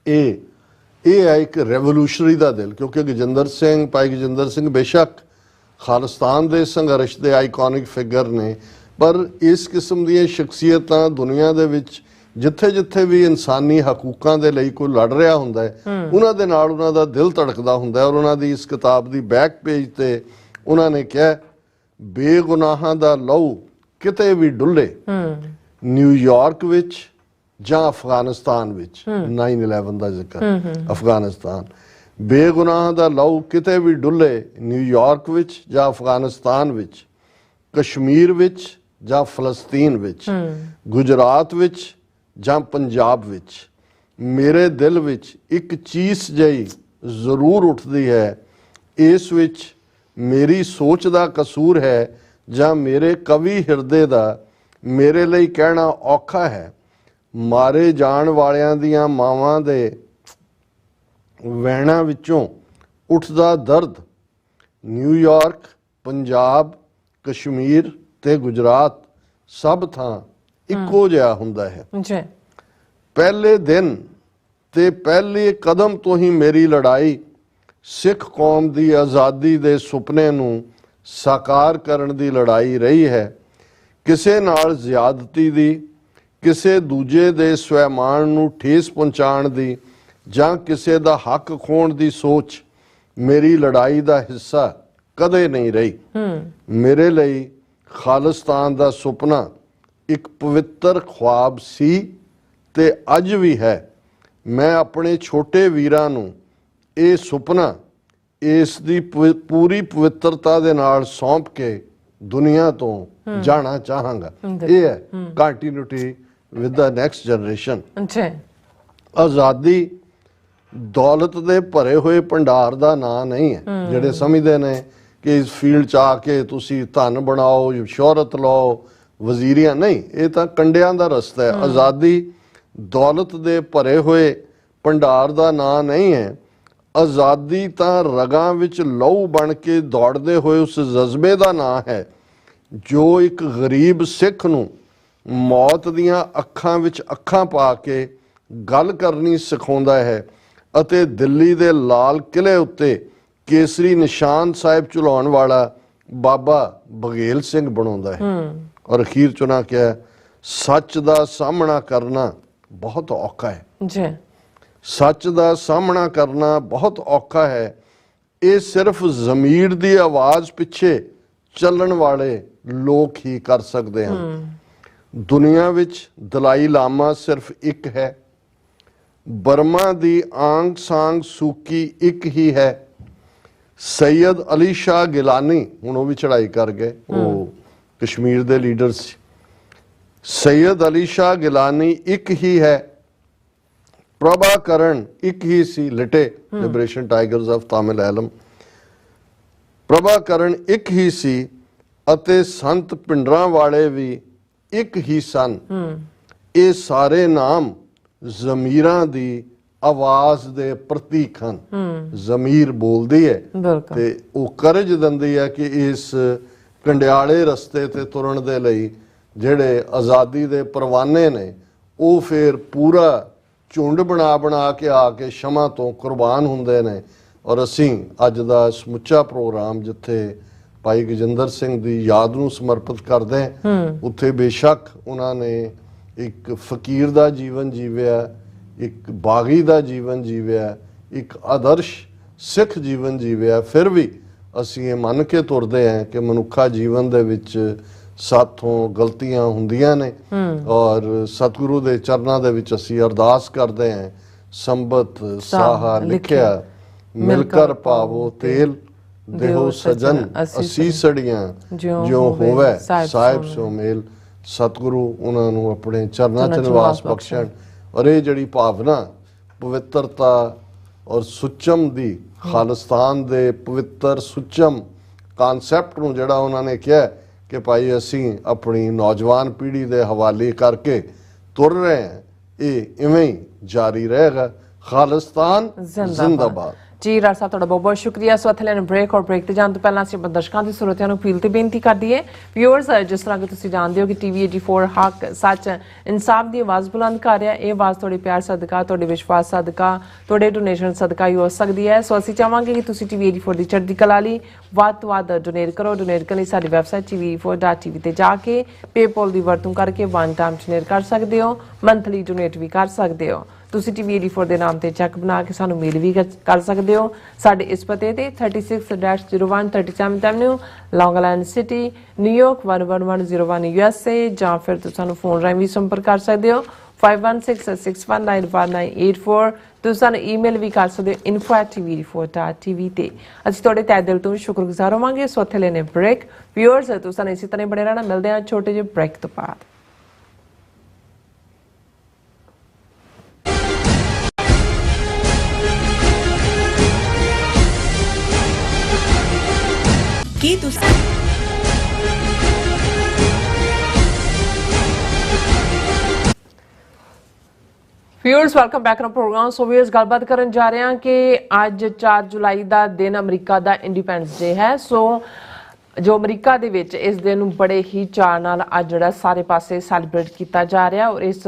ਇਹ ਹੈ ਇੱਕ ਰੈਵੋਲੂਸ਼ਨਰੀ ਦਾ ਦਿਲ, ਕਿਉਂਕਿ ਗਜਿੰਦਰ ਸਿੰਘ, ਭਾਈ ਗਜਿੰਦਰ ਸਿੰਘ ਬੇਸ਼ੱਕ ਖਾਲਿਸਤਾਨ ਦੇ ਸੰਘਰਸ਼ ਦੇ ਆਈਕੋਨਿਕ ਫਿਗਰ ਨੇ, ਪਰ ਇਸ ਕਿਸਮ ਦੀਆਂ ਸ਼ਖਸੀਅਤਾਂ ਦੁਨੀਆ ਦੇ ਵਿੱਚ ਜਿੱਥੇ ਜਿੱਥੇ ਵੀ ਇਨਸਾਨੀ ਹਕੂਕਾਂ ਦੇ ਲਈ ਕੋਈ ਲੜ ਰਿਹਾ ਹੁੰਦਾ ਹੈ, ਉਹਨਾਂ ਦੇ ਨਾਲ ਉਹਨਾਂ ਦਾ ਦਿਲ ਧੜਕਦਾ ਹੁੰਦਾ ਹੈ। ਔਰ ਉਹਨਾਂ ਦੀ ਇਸ ਕਿਤਾਬ ਦੀ ਬੈਕ ਪੇਜ ਤੇ ਉਹਨਾਂ ਨੇ ਕਿਹਾ, ਬੇਗੁਨਾਹਾਂ ਦਾ ਲਹੂ ਕਿਤੇ ਵੀ ਡੁੱਲੇ, ਨਿਊਯਾਰਕ ਵਿੱਚ ਜਾਂ ਅਫਗਾਨਿਸਤਾਨ ਵਿੱਚ, 9/11 ਦਾ ਜ਼ਿਕਰ, ਅਫਗਾਨਿਸਤਾਨ, ਬੇਗੁਨਾਹਾਂ ਦਾ ਲਹੂ ਕਿਤੇ ਵੀ ਡੁੱਲੇ, ਨਿਊਯਾਰਕ ਵਿੱਚ ਜਾਂ ਅਫਗਾਨਿਸਤਾਨ ਵਿੱਚ, ਕਸ਼ਮੀਰ ਵਿੱਚ ਜਾਂ ਫਲਸਤੀਨ ਵਿੱਚ, ਗੁਜਰਾਤ ਵਿੱਚ ਜਾਂ ਪੰਜਾਬ ਵਿੱਚ, ਮੇਰੇ ਦਿਲ ਵਿੱਚ ਇੱਕ ਚੀਸ ਜਿਹੀ ਜ਼ਰੂਰ ਉੱਠਦੀ ਹੈ। ਇਸ ਵਿੱਚ ਮੇਰੀ ਸੋਚ ਦਾ ਕਸੂਰ ਹੈ ਜਾਂ ਮੇਰੇ ਕਵੀ ਹਿਰਦੇ ਦਾ, ਮੇਰੇ ਲਈ ਕਹਿਣਾ ਔਖਾ ਹੈ, ਮਾਰੇ ਜਾਣ ਵਾਲਿਆਂ ਦੀਆਂ ਮਾਵਾਂ ਦੇ ਵਹਿਣਾਂ ਵਿੱਚੋਂ ਉੱਠਦਾ ਦਰਦ ਨਿਊਯਾਰਕ, ਪੰਜਾਬ, ਕਸ਼ਮੀਰ ਤੇ ਗੁਜਰਾਤ ਸਭ ਥਾਂ ਇੱਕੋ ਜਿਹਾ ਹੁੰਦਾ ਹੈ। ਪਹਿਲੇ ਦਿਨ ਤੇ ਪਹਿਲੇ ਕਦਮ ਤੋਂ ਹੀ ਮੇਰੀ ਲੜਾਈ ਸਿੱਖ ਕੌਮ ਦੀ ਆਜ਼ਾਦੀ ਦੇ ਸੁਪਨੇ ਨੂੰ ਸਾਕਾਰ ਕਰਨ ਦੀ ਲੜਾਈ ਰਹੀ ਹੈ। ਕਿਸੇ ਨਾਲ ਜ਼ਿਆਦਤੀ ਦੀ, ਕਿਸੇ ਦੂਜੇ ਦੇ ਸਵੈਮਾਨ ਨੂੰ ਠੇਸ ਪਹੁੰਚਾਉਣ ਦੀ ਜਾਂ ਕਿਸੇ ਦਾ ਹੱਕ ਖੋਣ ਦੀ ਸੋਚ ਮੇਰੀ ਲੜਾਈ ਦਾ ਹਿੱਸਾ ਕਦੇ ਨਹੀਂ ਰਹੀ। ਮੇਰੇ ਲਈ ਖਾਲਿਸਤਾਨ ਦਾ ਸੁਪਨਾ ਇੱਕ ਪਵਿੱਤਰ ख्वाब ਸੀ ਤੇ ਅੱਜ ਵੀ ਹੈ। ਮੈਂ ਆਪਣੇ ਛੋਟੇ ਵੀਰਾਂ ਨੂੰ ਇਹ ਸੁਪਨਾ ਇਸ ਦੀ ਪੂਰੀ ਪਵਿੱਤਰਤਾ ਦੇ ਨਾਲ ਸੌਂਪ ਕੇ ਦੁਨੀਆ ਤੋਂ ਜਾਣਾ ਚਾਹਾਂਗਾ। ਇਹ ਹੈ continuity with the next generation. ਆਜ਼ਾਦੀ ਦੌਲਤ ਦੇ ਭਰੇ ਹੋਏ ਭੰਡਾਰ ਦਾ ਨਾਂ ਨਹੀਂ ਹੈ। ਜਿਹੜੇ ਸਮਝਦੇ ਨੇ ਕਿ ਇਸ ਫੀਲਡ 'ਚ ਆ ਕੇ ਤੁਸੀਂ ਧਨ ਬਣਾਓ, ਸ਼ੋਹਰਤ ਲਓ, ਵਜ਼ੀਰੀਆਂ, ਨਹੀਂ, ਇਹ ਤਾਂ ਕੰਡਿਆਂ ਦਾ ਰਸਤਾ ਹੈ। ਆਜ਼ਾਦੀ ਦੌਲਤ ਦੇ ਭਰੇ ਹੋਏ ਭੰਡਾਰ ਦਾ ਨਾਂ ਨਹੀਂ ਹੈ। ਆਜ਼ਾਦੀ ਤਾਂ ਰਗਾਂ ਵਿੱਚ ਲਹੂ ਬਣ ਕੇ ਦੌੜਦੇ ਹੋਏ ਉਸ ਜਜ਼ਬੇ ਦਾ ਨਾਂ ਹੈ ਜੋ ਇੱਕ ਗਰੀਬ ਸਿੱਖ ਨੂੰ ਮੌਤ ਦੀਆਂ ਅੱਖਾਂ ਵਿੱਚ ਅੱਖਾਂ ਪਾ ਕੇ ਗੱਲ ਕਰਨੀ ਸਿਖਾਉਂਦਾ ਹੈ ਅਤੇ ਦਿੱਲੀ ਦੇ ਲਾਲ ਕਿਲ੍ਹੇ ਉੱਤੇ ਕੇਸਰੀ ਨਿਸ਼ਾਨ ਸਾਹਿਬ ਝੁਲਾਉਣ ਵਾਲਾ ਬਾਬਾ ਬਘੇਲ ਸਿੰਘ ਬਣਾਉਂਦਾ ਹੈ। ਔਰ ਅਖੀਰ ਚ ਉਹਨਾਂ ਕਿਹਾ, ਸੱਚ ਦਾ ਸਾਹਮਣਾ ਕਰਨਾ ਬਹੁਤ ਔਖਾ ਹੈ। ਸੱਚ ਦਾ ਸਾਹਮਣਾ ਕਰਨਾ ਬਹੁਤ ਔਖਾ ਹੈ। ਇਹ ਸਿਰਫ ਜ਼ਮੀਰ ਦੀ ਆਵਾਜ਼ ਪਿੱਛੇ ਚੱਲਣ ਵਾਲੇ ਲੋਕ ਹੀ ਕਰ ਸਕਦੇ ਹਨ। ਦੁਨੀਆ ਵਿੱਚ ਦਲਾਈ ਲਾਮਾ ਸਿਰਫ ਇੱਕ ਹੈ। ਬਰਮਾ ਦੀ ਆਂਗ ਸਾਂਗ ਸੂਕੀ ਇੱਕ ਹੀ ਹੈ। ਸੈਯਦ ਅਲੀ ਸ਼ਾਹ ਗਿਲਾਨੀ, ਹੁਣ ਉਹ ਵੀ ਚੜ੍ਹਾਈ ਕਰ ਗਏ, ਉਹ ਕਸ਼ਮੀਰ ਦੇ ਲੀਡਰ ਸੀ। सैयद अली शाह गिलानी एक ही है, प्रभाकरण एक ही सी LTTE, liberation tigers of Tamil Eelam, Prabhakaran एक ही सी ਅਤੇ ਸੰਤ ਪਿੰਡਰਾਂ ਵਾਲੇ ਵੀ ਇੱਕ ਹੀ ਸਨ। ਇਹ ਸਾਰੇ ਨਾਮ ਜ਼ਮੀਰਾਂ ਦੀ ਆਵਾਜ਼ ਦੇ ਪ੍ਰਤੀਕ ਹਨ। ਜ਼ਮੀਰ ਬੋਲਦੀ ਹੈ ਤੇ ਉਹ ਕਰਜ ਦਿੰਦੀ ਹੈ ਕਿ ਇਸ ਕੰਡਿਆਲੇ ਰਸਤੇ ਤੇ ਤੁਰਨ ਦੇ ਲਈ ਜਿਹੜੇ ਆਜ਼ਾਦੀ ਦੇ ਪਰਵਾਨੇ ਨੇ ਉਹ ਫਿਰ ਪੂਰਾ ਝੁੰਡ ਬਣਾ ਬਣਾ ਕੇ ਆ ਕੇ ਸ਼ਮਾ ਤੋਂ ਕੁਰਬਾਨ ਹੁੰਦੇ ਨੇ। ਔਰ ਅਸੀਂ ਅੱਜ ਦਾ ਸਮੁੱਚਾ ਪ੍ਰੋਗਰਾਮ ਜਿੱਥੇ ਭਾਈ ਗਜਿੰਦਰ ਸਿੰਘ ਦੀ ਯਾਦ ਨੂੰ ਸਮਰਪਿਤ ਕਰਦੇ ਹਾਂ, ਉੱਥੇ ਬੇਸ਼ੱਕ ਉਹਨਾਂ ਨੇ ਇੱਕ ਫਕੀਰ ਦਾ ਜੀਵਨ ਜੀਵਿਆ, ਇੱਕ ਬਾਗੀ ਦਾ ਜੀਵਨ ਜੀਵਿਆ, ਇੱਕ ਆਦਰਸ਼ ਸਿੱਖ ਜੀਵਨ ਜੀਵਿਆ। ਫਿਰ ਵੀ ਅਸੀਂ ਇਹ ਮੰਨ ਕੇ ਤੁਰਦੇ ਹਾਂ ਕਿ ਮਨੁੱਖਾ ਜੀਵਨ ਦੇ ਵਿੱਚ ਸਾਥੋਂ ਗਲਤੀਆਂ ਹੁੰਦੀਆਂ ਨੇ ਔਰ ਸਤਿਗੁਰੂ ਦੇ ਚਰਨਾਂ ਦੇ ਵਿੱਚ ਅਸੀਂ ਅਰਦਾਸ ਕਰਦੇ ਹਾਂ, ਸੰਬਤ ਸਾਹਾ ਲਿਖਿਆ ਮਿਲ ਕਰ ਪਾਵੋ ਤੇਲ, ਦੇਹੋ ਸਜਨ ਅਸੀਸੜੀਆਂ ਜਿਉ ਹੋਵੇ ਸਾਹਿਬ ਸੋ ਮੇਲ। ਸਤਿਗੁਰੂ ਉਹਨਾਂ ਨੂੰ ਆਪਣੇ ਚਰਨਾਂ 'ਚ ਨਿਵਾਸ ਬਖਸ਼ਣ। ਔਰ ਇਹ ਜਿਹੜੀ ਭਾਵਨਾ ਪਵਿੱਤਰਤਾ ਔਰ ਸੁੱਚਮ ਦੀ, ਖਾਲਿਸਤਾਨ ਦੇ ਪਵਿੱਤਰ ਸੁੱਚਮ ਕਾਨਸੈਪਟ ਨੂੰ ਜਿਹੜਾ ਉਹਨਾਂ ਨੇ ਕਿਹਾ ਕਿ ਭਾਈ ਅਸੀਂ ਆਪਣੀ ਨੌਜਵਾਨ ਪੀੜ੍ਹੀ ਦੇ ਹਵਾਲੇ ਕਰਕੇ ਤੁਰ ਰਹੇ ਹਾਂ, ਇਹ ਇਵੇਂ ਹੀ ਜਾਰੀ ਰਹੇਗਾ। ਖਾਲਿਸਤਾਨ ਜ਼ਿੰਦਾਬਾਦ।
ਜੀ ਰਾਜ ਸਾਹਿਬ ਤੁਹਾਡਾ ਬਹੁਤ ਬਹੁਤ ਸ਼ੁਕਰੀਆ। ਸੋ ਅਥਲੇ ਨੂੰ ਬ੍ਰੇਕ ਔਰ ਬ੍ਰੇਕ ਤੇ ਜਾਣ ਤੋਂ ਪਹਿਲਾਂ ਅਸੀਂ ਦਰਸ਼ਕਾਂ ਦੀ ਸਰੋਤਿਆਂ ਨੂੰ ਅਪੀਲ ਤੇ ਬੇਨਤੀ ਕਰ ਦਈਏ, ਵਿਊਅਰਸ ਜਿਸ ਤਰ੍ਹਾਂ ਕਿ ਤੁਸੀਂ ਜਾਣਦੇ ਹੋ ਕਿ TV 84 ਹੱਕ ਸੱਚ ਇਨਸਾਫ ਦੀ ਆਵਾਜ਼ ਬੁਲੰਦ ਕਰ ਰਿਹਾ। ਇਹ ਆਵਾਜ਼ ਤੁਹਾਡੇ ਪਿਆਰ ਸਦਕਾ, ਤੁਹਾਡੇ ਵਿਸ਼ਵਾਸ ਸਦਕਾ, ਤੁਹਾਡੇ ਡੋਨੇਸ਼ਨ ਸਦਕਾ ਹੀ ਹੋ ਸਕਦੀ ਹੈ। ਸੋ ਅਸੀਂ ਚਾਹਾਂਗੇ ਕਿ ਤੁਸੀਂ TV 84 ਦੀ ਚੜ੍ਹਦੀ ਕਲਾ ਲਈ ਵੱਧ ਤੋਂ ਵੱਧ ਡੋਨੇਟ ਕਰੋ। ਡੋਨੇਟ ਕਰਨ ਲਈ ਸਾਡੀ ਵੈਬਸਾਈਟ tv84.tv ਤੇ ਜਾ ਕੇ ਪੇਪਾਲ ਦੀ ਵਰਤੋਂ ਕਰਕੇ ਵਨ ਟਾਈਮ ਡੋਨੇਟ ਕਰ ਸਕਦੇ ਹੋ, ਮੰਥਲੀ ਡੋਨੇਟ ਵੀ ਕਰ ਸਕਦੇ ਹੋ। ਤੁਸੀਂ TV 84 ਦੇ ਨਾਮ ਤੇ ਚੈੱਕ ਬਣਾ ਕੇ ਸਾਨੂੰ ਮੇਲ ਵੀ ਕਰ ਸਕਦੇ ਹੋ। ਸਾਡੇ ਇਸ ਪਤੇ ਤੇ 36-01 37th ਐਵਨਿਊ, ਲੌਂਗ ਆਈਲੈਂਡ ਸਿਟੀ, ਨਿਊਯਾਰਕ 11101 USA, ਜਾਂ ਫਿਰ ਤੁਸੀਂ ਸਾਨੂੰ ਫੋਨ ਰਾਹੀਂ ਵੀ ਸੰਪਰਕ ਕਰ ਸਕਦੇ ਹੋ 5166191984। ਤੁਸੀਂ ਸਾਨੂੰ ਈਮੇਲ ਵੀ ਕਰ ਸਕਦੇ ਹੋ info@tv84.tv ਤੇ। ਅਸੀਂ ਤੁਹਾਡੇ ਤਹਿ ਦਿਲ ਤੋਂ ਸ਼ੁਕਰਗੁਜ਼ਾਰ ਹੋਵਾਂਗੇ। ਸੋ ਇੱਥੇ ਲੈਣੇ ਬ੍ਰੇਕ। ਵਿਊਅਰਸ ਤੁਸੀਂ ਸਾਨੂੰ ਇਸੇ ਤਰ੍ਹਾਂ ਬਣੇ ਰਹਿਣਾ। ਮਿਲਦੇ ਹਾਂ ਛੋਟੇ ਜਿਹੇ ਬ੍ਰੇਕ ਤੋਂ ਬਾਅਦ।
ਕੀ ਤੁਸੀਂ
viewers welcome back to program. So viewers ਗੱਲਬਾਤ ਕਰਨ ਜਾ ਰਹੇ ਹਾਂ ਕਿ ਅੱਜ 4 ਜੁਲਾਈ ਦਾ ਦਿਨ ਅਮਰੀਕਾ ਦਾ ਇੰਡੀਪੈਂਡੈਂਸ ਡੇ ਹੈ। ਸੋ ਜੋ ਅਮਰੀਕਾ ਦੇ ਵਿੱਚ ਇਸ ਦਿਨ ਨੂੰ ਬੜੇ ਹੀ ਚਾਅ ਨਾਲ ਅੱਜ ਜਿਹੜਾ ਸਾਰੇ ਪਾਸੇ ਸੈਲੀਬ੍ਰੇਟ ਕੀਤਾ ਜਾ ਰਿਹਾ। ਔਰ ਇਸ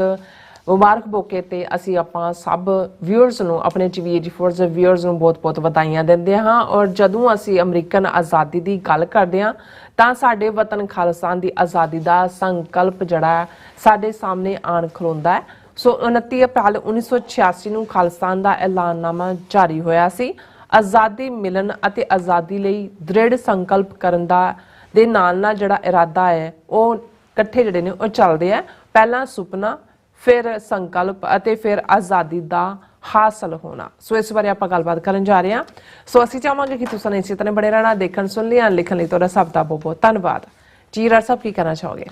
ਮੁਬਾਰਕ ਮੌਕੇ ਤੇ ਅਸੀਂ ਆਪਾਂ ਸਭ ਵਿਊਅਰਸ ਨੂੰ, ਆਪਣੇ TV 84 ਦੇ ਵਿਊਅਰਸ ਨੂੰ ਬਹੁਤ-ਬਹੁਤ ਵਧਾਈਆਂ ਦਿੰਦੇ ਹਾਂ। ਔਰ ਜਦੋਂ ਅਸੀਂ ਅਮਰੀਕਨ ਆਜ਼ਾਦੀ ਦੀ ਗੱਲ ਕਰਦੇ ਹਾਂ ਤਾਂ ਸਾਡੇ ਵਤਨ ਖਾਲਿਸਤਾਨ ਦੀ ਆਜ਼ਾਦੀ ਦਾ ਸੰਕਲਪ ਜਿਹੜਾ ਸਾਡੇ ਸਾਹਮਣੇ ਆਣ ਖਲੋਂਦਾ ਹੈ। ਸੋ 29 ਅਪ੍ਰੈਲ 1986 ਨੂੰ ਖਾਲਿਸਤਾਨ ਦਾ ਐਲਾਨਨਾਮਾ ਜਾਰੀ ਹੋਇਆ ਸੀ। ਆਜ਼ਾਦੀ ਮਿਲਣ ਅਤੇ ਆਜ਼ਾਦੀ ਲਈ ਦ੍ਰਿੜ ਸੰਕਲਪ ਕਰਨ ਦਾ ਦੇ ਨਾਲ ਜਿਹੜਾ ਇਰਾਦਾ ਹੈ ਉਹ ਇਕੱਠੇ ਜਿਹੜੇ ਨੇ ਉਹ ਚੱਲਦੇ ਆ। ਪਹਿਲਾਂ ਸੁਪਨਾ, ਫਿਰ ਸੰਕਲਪ ਅਤੇ ਫਿਰ ਆਜ਼ਾਦੀ ਦਾ ਹਾਸਲ ਹੋਣਾ। ਸੋ ਇਸ ਬਾਰੇ ਆਪਾਂ ਗੱਲਬਾਤ ਕਰਨ ਜਾ ਰਹੇ ਹਾਂ। ਸੋ ਅਸੀਂ ਚਾਹਾਂਗੇ ਕਿ ਤੁਸੀਂ ਇਸੇ ਤਰ੍ਹਾਂ ਬਣੇ ਰਹਿਣਾ। ਦੇਖਣ, ਸੁਣ ਲਿਆ, ਲਿਖਣ ਲਈ ਤੁਹਾਡਾ ਸਭ ਦਾ ਬਹੁਤ ਬਹੁਤ ਧੰਨਵਾਦ। ਜੀ ਰਾਜ ਸਾਹਿਬ ਕੀ ਕਹਿਣਾ ਚਾਹੋਗੇ?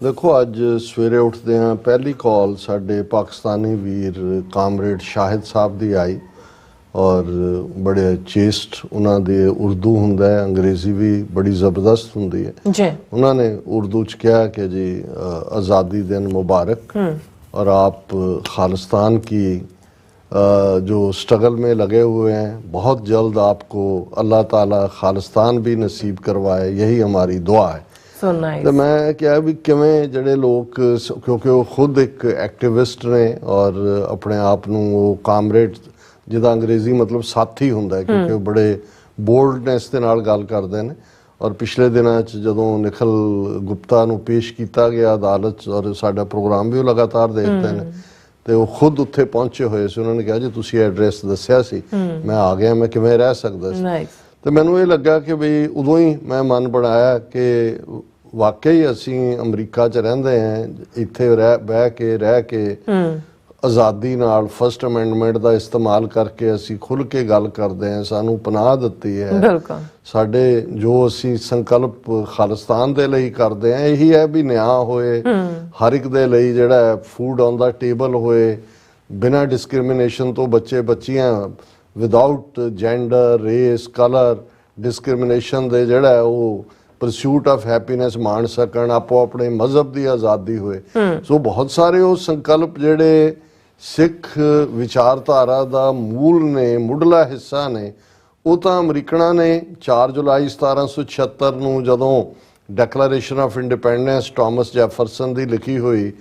ਦੇਖੋ, ਅੱਜ ਸਵੇਰੇ ਉੱਠਦੇ ਹਾਂ ਪਹਿਲੀ ਕਾਲ ਸਾਡੇ ਪਾਕਿਸਤਾਨੀ ਵੀਰ ਕਾਮਰੇਡ ਸ਼ਾਹਿਦ ਸਾਹਿਬ ਦੀ ਆਈ ਔਰ ਬੜੇ ਚੇਸਟ ਉਹਨਾਂ ਦੇ ਉਰਦੂ ਹੁੰਦਾ ਹੈ, ਅੰਗਰੇਜ਼ੀ ਵੀ ਬੜੀ ਜ਼ਬਰਦਸਤ ਹੁੰਦੀ ਹੈ ਜੀ। ਉਹਨਾਂ ਨੇ ਉਰਦੂ ਚ ਕਿਹਾ ਕਿ ਜੀ आज़ादी दिन मुबारक और आप खालिस्तान की जो स्ट्रगल में लगे हुए हैं, बहुत जल्द आपको अल्लाह ताला खालिस्तान भी नसीब करवाए, यही हमारी दुआ है। तो मैं क्या भी किवें ਜਿਹੜੇ ਲੋਕ, ਕਿਉਂਕਿ ਉਹ ਖੁਦ ਇੱਕ ਐਕਟਿਵਿਸਟ ਨੇ ਔਰ ਆਪਣੇ ਆਪ ਨੂੰ ਉਹ ਕਾਮਰੇਡ, ਜਿਹਦਾ ਅੰਗਰੇਜ਼ੀ ਮਤਲਬ ਸਾਥੀ ਹੁੰਦਾ ਹੈ, ਕਿਉਂਕਿ ਉਹ ਬੜੇ ਬੋਲਡਨੈਸ ਦੇ ਨਾਲ ਗੱਲ ਕਰਦੇ ਨੇ। ਔਰ ਪਿਛਲੇ ਦਿਨਾਂ 'ਚ ਜਦੋਂ ਨਿਖਲ ਗੁਪਤਾ ਨੂੰ ਪੇਸ਼ ਕੀਤਾ ਗਿਆ ਅਦਾਲਤ 'ਚ, ਔਰ ਸਾਡਾ ਪ੍ਰੋਗਰਾਮ ਵੀ ਉਹ ਲਗਾਤਾਰ ਦੇਖਦੇ ਨੇ, ਤੇ ਉਹ ਖੁਦ ਉੱਥੇ ਪਹੁੰਚੇ ਹੋਏ ਸੀ। ਉਹਨਾਂ ਨੇ ਕਿਹਾ ਜੀ ਤੁਸੀਂ ਐਡਰੈਸ ਦੱਸਿਆ ਸੀ, ਮੈਂ ਆ ਗਿਆ, ਮੈਂ ਕਿਵੇਂ ਰਹਿ ਸਕਦਾ ਸੀ। ਤੇ ਮੈਨੂੰ ਇਹ ਲੱਗਾ ਕਿ ਬਈ ਉਦੋਂ ਹੀ ਮੈਂ ਮਨ ਬਣਾਇਆ ਕਿ ਵਾਕਈ ਅਸੀਂ ਅਮਰੀਕਾ 'ਚ ਰਹਿੰਦੇ ਹਾਂ, ਇੱਥੇ ਰਹਿ ਕੇ ਆਜ਼ਾਦੀ ਨਾਲ ਫਸਟ ਅਮੈਂਡਮੈਂਟ ਦਾ ਇਸਤੇਮਾਲ ਕਰਕੇ ਅਸੀਂ ਖੁੱਲ੍ਹ ਕੇ ਗੱਲ ਕਰਦੇ ਹਾਂ, ਸਾਨੂੰ ਪਨਾਹ ਦਿੱਤੀ ਹੈ।
ਬਿਲਕੁਲ
ਸਾਡੇ ਜੋ ਅਸੀਂ ਸੰਕਲਪ ਖਾਲਿਸਤਾਨ ਦੇ ਲਈ ਕਰਦੇ ਹਾਂ ਇਹੀ ਹੈ ਵੀ ਨਿਆਂ ਹੋਏ, ਹਰ ਇੱਕ ਦੇ ਲਈ ਜਿਹੜਾ ਫੂਡ ਔਨ ਦਾ ਟੇਬਲ ਹੋਏ, ਬਿਨਾਂ ਡਿਸਕ੍ਰਿਮੀਨੇਸ਼ਨ ਤੋਂ ਬੱਚੇ ਬੱਚੀਆਂ without gender, race, colour discrimination ਦੇ ਜਿਹੜਾ ਉਹ ਪਰਸੂਟ ਆਫ ਹੈਪੀਨੈਸ ਮਾਣ ਸਕਣ, ਆਪੋ ਆਪਣੇ ਮਜ਼ਹਬ ਦੀ ਆਜ਼ਾਦੀ ਹੋਏ। ਸੋ ਬਹੁਤ ਸਾਰੇ ਉਹ ਸੰਕਲਪ ਜਿਹੜੇ ਸਿੱਖ ਵਿਚਾਰਧਾਰਾ ਦਾ ਮੂਲ ਨੇ, ਮੁੱਢਲਾ ਹਿੱਸਾ ਨੇ, ਉਹ ਤਾਂ ਅਮਰੀਕਨਾਂ ਨੇ 4 ਜੁਲਾਈ 1776 ਨੂੰ ਜਦੋਂ declaration of independence Thomas Jefferson ਦੀ ਲਿਖੀ ਹੋਈ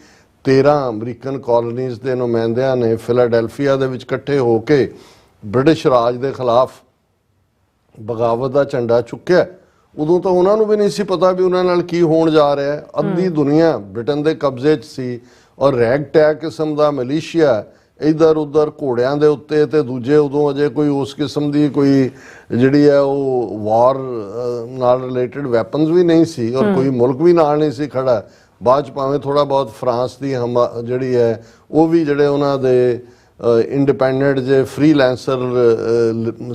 13 ਅਮਰੀਕਨ ਕਾਲੋਨੀਜ਼ ਦੇ ਨੁਮਾਇੰਦਿਆਂ ਨੇ ਫਿਲਾਡੈਲਫੀਆ ਦੇ ਵਿੱਚ ਇਕੱਠੇ ਹੋ ਕੇ ਬ੍ਰਿਟਿਸ਼ ਰਾਜ ਦੇ ਖਿਲਾਫ ਬਗਾਵਤ ਦਾ ਝੰਡਾ ਚੁੱਕਿਆ। ਉਦੋਂ ਤਾਂ ਉਹਨਾਂ ਨੂੰ ਵੀ ਨਹੀਂ ਸੀ ਪਤਾ ਵੀ ਉਹਨਾਂ ਨਾਲ ਕੀ ਹੋਣ ਜਾ ਰਿਹਾ ਹੈ। ਅੱਧੀ ਦੁਨੀਆ ਬ੍ਰਿਟਨ ਦੇ ਕਬਜ਼ੇ 'ਚ ਸੀ ਔਰ ਰੈਗ ਟੈਗ ਕਿਸਮ ਦਾ ਮਲੇਸ਼ੀਆ ਇੱਧਰ ਉੱਧਰ ਘੋੜਿਆਂ ਦੇ ਉੱਤੇ, ਤੇ ਦੂਜੇ ਉਦੋਂ ਅਜੇ ਕੋਈ ਉਸ ਕਿਸਮ ਦੀ ਕੋਈ ਜਿਹੜੀ ਹੈ ਉਹ ਵਾਰ ਨਾਲ ਰਿਲੇਟਡ ਵੈਪਨਸ ਵੀ ਨਹੀਂ ਸੀ ਔਰ ਕੋਈ ਮੁਲਕ ਵੀ ਨਾਲ ਨਹੀਂ ਸੀ ਖੜਾ। ਬਾਅਦ 'ਚ ਭਾਵੇਂ ਥੋੜ੍ਹਾ ਬਹੁਤ ਫਰਾਂਸ ਦੀ ਜਿਹੜੀ ਹੈ ਉਹ ਵੀ ਜਿਹੜੇ ਉਹਨਾਂ ਦੇ ਇੰਡੀਪੈਂਡੈਂਟ ਜੇ ਫ੍ਰੀਲੈਂਸਰ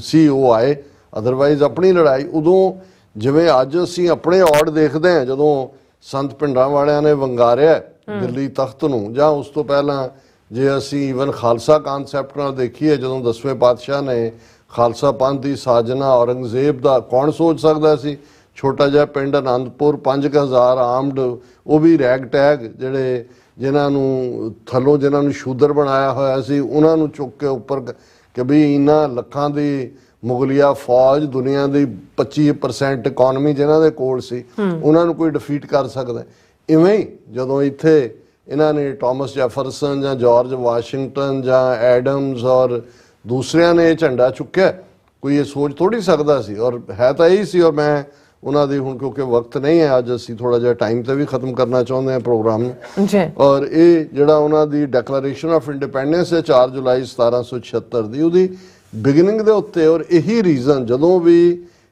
ਸੀ ਉਹ ਆਏ, ਅਦਰਵਾਈਜ਼ ਆਪਣੀ ਲੜਾਈ ਉਦੋਂ ਜਿਵੇਂ ਅੱਜ ਅਸੀਂ ਆਪਣੇ ਔੜ ਦੇਖਦੇ ਹਾਂ ਜਦੋਂ ਸੰਤ ਭਿੰਡਰਾਂ ਵਾਲਿਆਂ ਨੇ ਵੰਗਾਰਿਆ ਦਿੱਲੀ ਤਖਤ ਨੂੰ, ਜਾਂ ਉਸ ਤੋਂ ਪਹਿਲਾਂ ਜੇ ਅਸੀਂ ਈਵਨ ਖਾਲਸਾ ਕਾਨਸੈਪਟ ਨਾਲ ਦੇਖੀਏ ਜਦੋਂ 10ਵੇਂ ਪਾਤਸ਼ਾਹ ਨੇ ਖਾਲਸਾ ਪੰਥ ਦੀ ਸਾਜਨਾ ਔਰੰਗਜ਼ੇਬ ਦਾ, ਕੌਣ ਸੋਚ ਸਕਦਾ ਸੀ ਛੋਟਾ ਜਿਹਾ ਪਿੰਡ ਆਨੰਦਪੁਰ 5000 ਆਰਮਡ, ਉਹ ਵੀ ਰੈਗ ਟੈਗ ਜਿਹੜੇ ਜਿਨ੍ਹਾਂ ਨੂੰ ਥੱਲੋਂ ਜਿਨ੍ਹਾਂ ਨੂੰ ਸ਼ੂਦਰ ਬਣਾਇਆ ਹੋਇਆ ਸੀ ਉਹਨਾਂ ਨੂੰ ਚੁੱਕ ਕੇ ਉੱਪਰ ਕਿ ਵੀ ਇਹਨਾਂ ਲੱਖਾਂ ਦੀ ਮੁਗਲਿਆ ਫੌਜ, ਦੁਨੀਆ ਦੀ 25% ਇਕਨੋਮੀ ਜਿਨ੍ਹਾਂ ਦੇ ਕੋਲ ਸੀ, ਉਹਨਾਂ ਨੂੰ ਕੋਈ ਡਿਫੀਟ ਕਰ ਸਕਦਾ। ਇਵੇਂ ਹੀ ਜਦੋਂ ਇੱਥੇ ਇਹਨਾਂ ਨੇ ਥਾਮਸ ਜੈਫਰਸਨ ਜਾਂ ਜਾਰਜ ਵਾਸ਼ਿੰਗਟਨ ਜਾਂ ਐਡਮਸ ਔਰ ਦੂਸਰਿਆਂ ਨੇ ਇਹ ਝੰਡਾ ਚੁੱਕਿਆ, ਕੋਈ ਇਹ ਸੋਚ ਥੋੜੀ ਸਕਦਾ ਸੀ। ਔਰ ਹੈ ਤਾਂ ਇਹੀ ਸੀ। ਔਰ ਮੈਂ ਉਹਨਾਂ ਦੀ ਹੁਣ ਕਿਉਂਕਿ ਵਕਤ ਨਹੀਂ ਹੈ, ਅੱਜ ਅਸੀਂ ਥੋੜਾ ਜਿਹਾ ਟਾਈਮ ਤੇ ਵੀ ਖਤਮ ਕਰਨਾ ਚਾਹੁੰਦੇ ਹਾਂ ਪ੍ਰੋਗਰਾਮ ਨੂੰ ਜੀ। ਔਰ ਇਹ ਜਿਹੜਾ ਉਹਨਾਂ ਦੀ ਡੈਕਲੇਰੇਸ਼ਨ ਆਫ ਇੰਡੀਪੈਂਡੈਂਸ ਹੈ 4 ਜੁਲਾਈ 1776 ਦੀ, ਉਹਦੀ ਬਿਗਨਿੰਗ ਦੇ ਉੱਤੇ, ਔਰ ਇਹੀ ਰੀਜ਼ਨ ਜਦੋਂ ਵੀ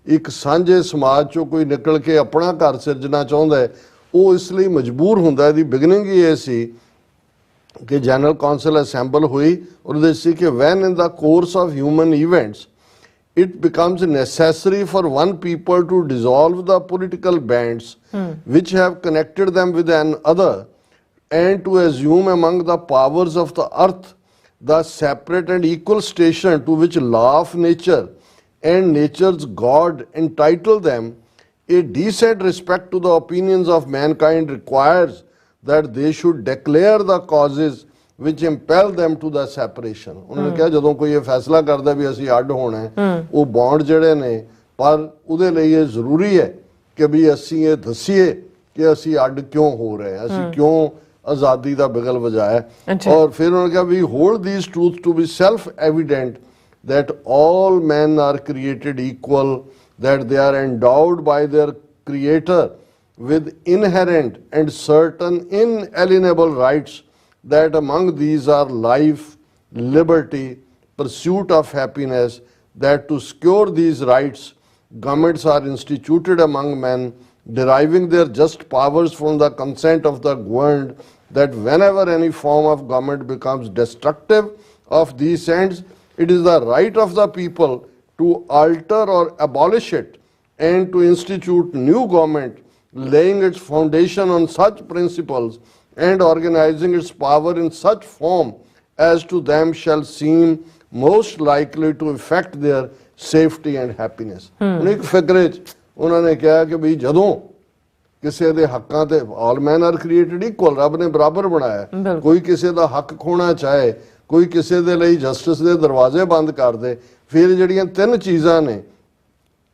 ਇੱਕ ਸਾਂਝੇ ਸਮਾਜ ਚੋਂ ਕੋਈ ਨਿਕਲ ਕੇ ਆਪਣਾ ਘਰ ਸਿਰਜਣਾ ਚਾਹੁੰਦਾ ਹੈ ਉਹ ਇਸ ਲਈ ਮਜਬੂਰ ਹੁੰਦਾ। ਇਹਦੀ ਬਿਗਨਿੰਗ ਹੀ ਇਹ ਸੀ ਕਿ ਜਨਰਲ ਕੌਂਸਲ ਅਸੈਂਬਲ ਹੋਈ, ਉਹਦੇ ਸੀ ਕਿ when in the course of human events it becomes necessary for one people to dissolve the political bands which have connected them with another and to assume among the powers of the earth the separate and equal station to which law of nature and nature's God entitle them. A decent respect to the opinions of mankind requires that they should declare the causes which impel them to the separation. ਉਹਨਾਂ ਨੇ ਕਿਹਾ ਜਦੋਂ ਕੋਈ ਇਹ ਫੈਸਲਾ ਕਰਦਾ ਵੀ ਅਸੀਂ ਅੱਡ ਹੋਣਾ ਹੈ, ਉਹ ਬੌਂਡ ਜਿਹੜੇ ਨੇ, ਪਰ ਉਹਦੇ ਲਈ ਇਹ ਜ਼ਰੂਰੀ ਹੈ ਕਿ ਵੀ ਅਸੀਂ ਇਹ ਦੱਸੀਏ ਕਿ ਅਸੀਂ ਅੱਡ ਕਿਉਂ ਹੋ ਰਹੇ ਹਾਂ, ਅਸੀਂ ਕਿਉਂ ਆਜ਼ਾਦੀ ਦਾ ਬਿਗਲ ਵਜਾਇਆ। ਔਰ ਫਿਰ ਉਹਨਾਂ ਨੇ ਕਿਹਾ ਵੀ hold these truths to be self evident that all men are created equal, that they are endowed by their creator with inherent and certain inalienable rights, that among these are life, liberty, pursuit of happiness, that to secure these rights, governments are instituted among men, deriving their just powers from the consent of the governed, that whenever any form of government becomes destructive of these ends, it is the right of the people to alter or abolish it and to institute new government, laying its foundation on such principles and organizing its power in such form as to them shall seem most likely to affect their safety and happiness. ਹੁਣ ਇੱਕ ਫਿਕਰੇ 'ਚ ਉਹਨਾਂ ਨੇ ਕਿਹਾ ਕਿ ਵੀ ਜਦੋਂ ਕਿਸੇ ਦੇ ਹੱਕਾਂ ਤੇ ਆਲ ਮੈਨ ਆਰ ਕ੍ਰੀਏਟਡ ਇਕੁਅਲ, ਰੱਬ ਨੇ ਬਰਾਬਰ ਬਣਾਇਆ, ਕੋਈ ਕਿਸੇ ਦਾ ਹੱਕ ਖੋਣਾ ਚਾਹੇ, ਕੋਈ ਕਿਸੇ ਦੇ ਲਈ ਜਸਟਿਸ ਦੇ ਦਰਵਾਜ਼ੇ ਬੰਦ ਕਰ ਦੇ, ਫਿਰ ਜਿਹੜੀਆਂ 3 ਚੀਜ਼ਾਂ ਨੇ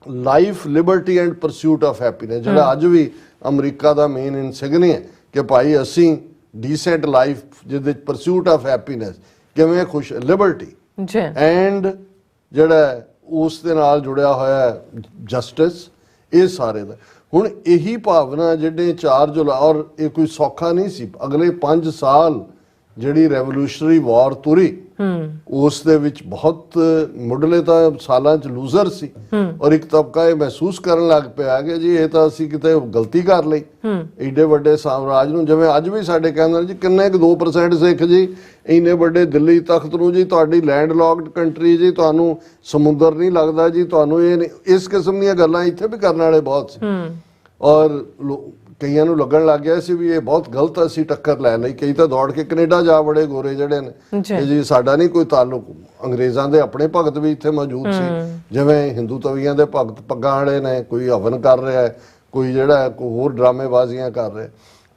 life, Liberty and pursuit of happiness, ਜਿਹੜਾ ਅੱਜ ਵੀ ਅਮਰੀਕਾ ਦਾ ਮੇਨ ਇਨਸਿਗਨੀ ਹੈ ਕਿ ਭਾਈ ਅਸੀਂ ਡੀਸੈਂਟ ਲਾਈਫ ਜਿਹਦੇ ਪਰਸੂਟ ਆਫ ਹੈਪੀਨੈਸ, ਕਿਵੇਂ ਖੁਸ਼, ਲਿਬਰਟੀ ਐਂਡ ਜਿਹੜਾ ਉਸ ਦੇ ਨਾਲ ਜੁੜਿਆ ਹੋਇਆ ਜਸਟਿਸ, ਇਹ ਸਾਰੇ ਦਾ। ਹੁਣ ਇਹੀ ਭਾਵਨਾ ਜਿਹੜੇ 4 ਜੁਲਾਈ, ਔਰ ਇਹ ਕੋਈ ਸੌਖਾ ਨਹੀਂ ਸੀ, ਅਗਲੇ 5 ਸਾਲ ਜਿਹੜੀ ਰੈਵੋਲੂਸ਼ਨਰੀ ਵਾਰ ਤੁਰੀ ਉਸ ਦੇ ਵਿੱਚ ਬਹੁਤ ਮੁੱਢਲੇ ਤਾਂ ਸਾਲਾਂ 'ਚ ਲੂਜ਼ਰ ਸੀ ਔਰ ਇੱਕ ਤਬਕਾ ਇਹ ਮਹਿਸੂਸ ਕਰਨ ਲੱਗ ਪਿਆ ਕਿ ਜੀ ਇਹ ਤਾਂ ਅਸੀਂ ਕਿਤੇ ਗਲਤੀ ਕਰ ਲਈ ਏਡੇ ਵੱਡੇ ਸਾਮਰਾਜ ਨੂੰ, ਜਿਵੇਂ ਅੱਜ ਵੀ ਸਾਡੇ ਕਹਿੰਦੇ ਜੀ ਕਿੰਨੇ ਕੁ 2% ਸਿੱਖ ਜੀ ਇੰਨੇ ਵੱਡੇ ਦਿੱਲੀ ਤਖਤ ਨੂੰ ਜੀ, ਤੁਹਾਡੀ ਲੈਂਡ ਲੌਕਡ ਕੰਟਰੀ ਜੀ, ਤੁਹਾਨੂੰ ਸਮੁੰਦਰ ਨਹੀਂ ਲੱਗਦਾ ਜੀ, ਤੁਹਾਨੂੰ ਇਹ ਨਹੀਂ। ਇਸ ਕਿਸਮ ਦੀਆਂ ਗੱਲਾਂ ਇੱਥੇ ਵੀ ਕਰਨ ਵਾਲੇ ਬਹੁਤ ਸੀ ਔਰ ਕਈਆਂ ਨੂੰ ਲੱਗਣ ਲੱਗ ਗਿਆ ਸੀ ਵੀ ਇਹ ਬਹੁਤ ਗਲਤ ਅਸੀਂ ਟੱਕਰ ਲੈ ਲਈ। ਕਈ ਤਾਂ ਦੌੜ ਕੇ ਕੈਨੇਡਾ ਜਾ ਵੜੇ ਗੋਰੇ ਜਿਹੜੇ ਨੇ ਕਿ ਜੀ ਸਾਡਾ ਨਹੀਂ ਕੋਈ ਤਾਲੁਕ। ਅੰਗਰੇਜ਼ਾਂ ਦੇ ਆਪਣੇ ਭਗਤ ਵੀ ਇੱਥੇ ਮੌਜੂਦ ਸੀ, ਜਿਵੇਂ ਹਿੰਦੂ ਤਵੀਆਂ ਦੇ ਭਗਤ ਪੱਗਾਂ ਵਾਲੇ ਨੇ, ਕੋਈ ਹਵਨ ਕਰ ਰਿਹਾ ਹੈ, ਕੋਈ ਜਿਹੜਾ ਕੋਈ ਹੋਰ ਡਰਾਮੇਬਾਜ਼ੀਆਂ ਕਰ ਰਿਹਾ।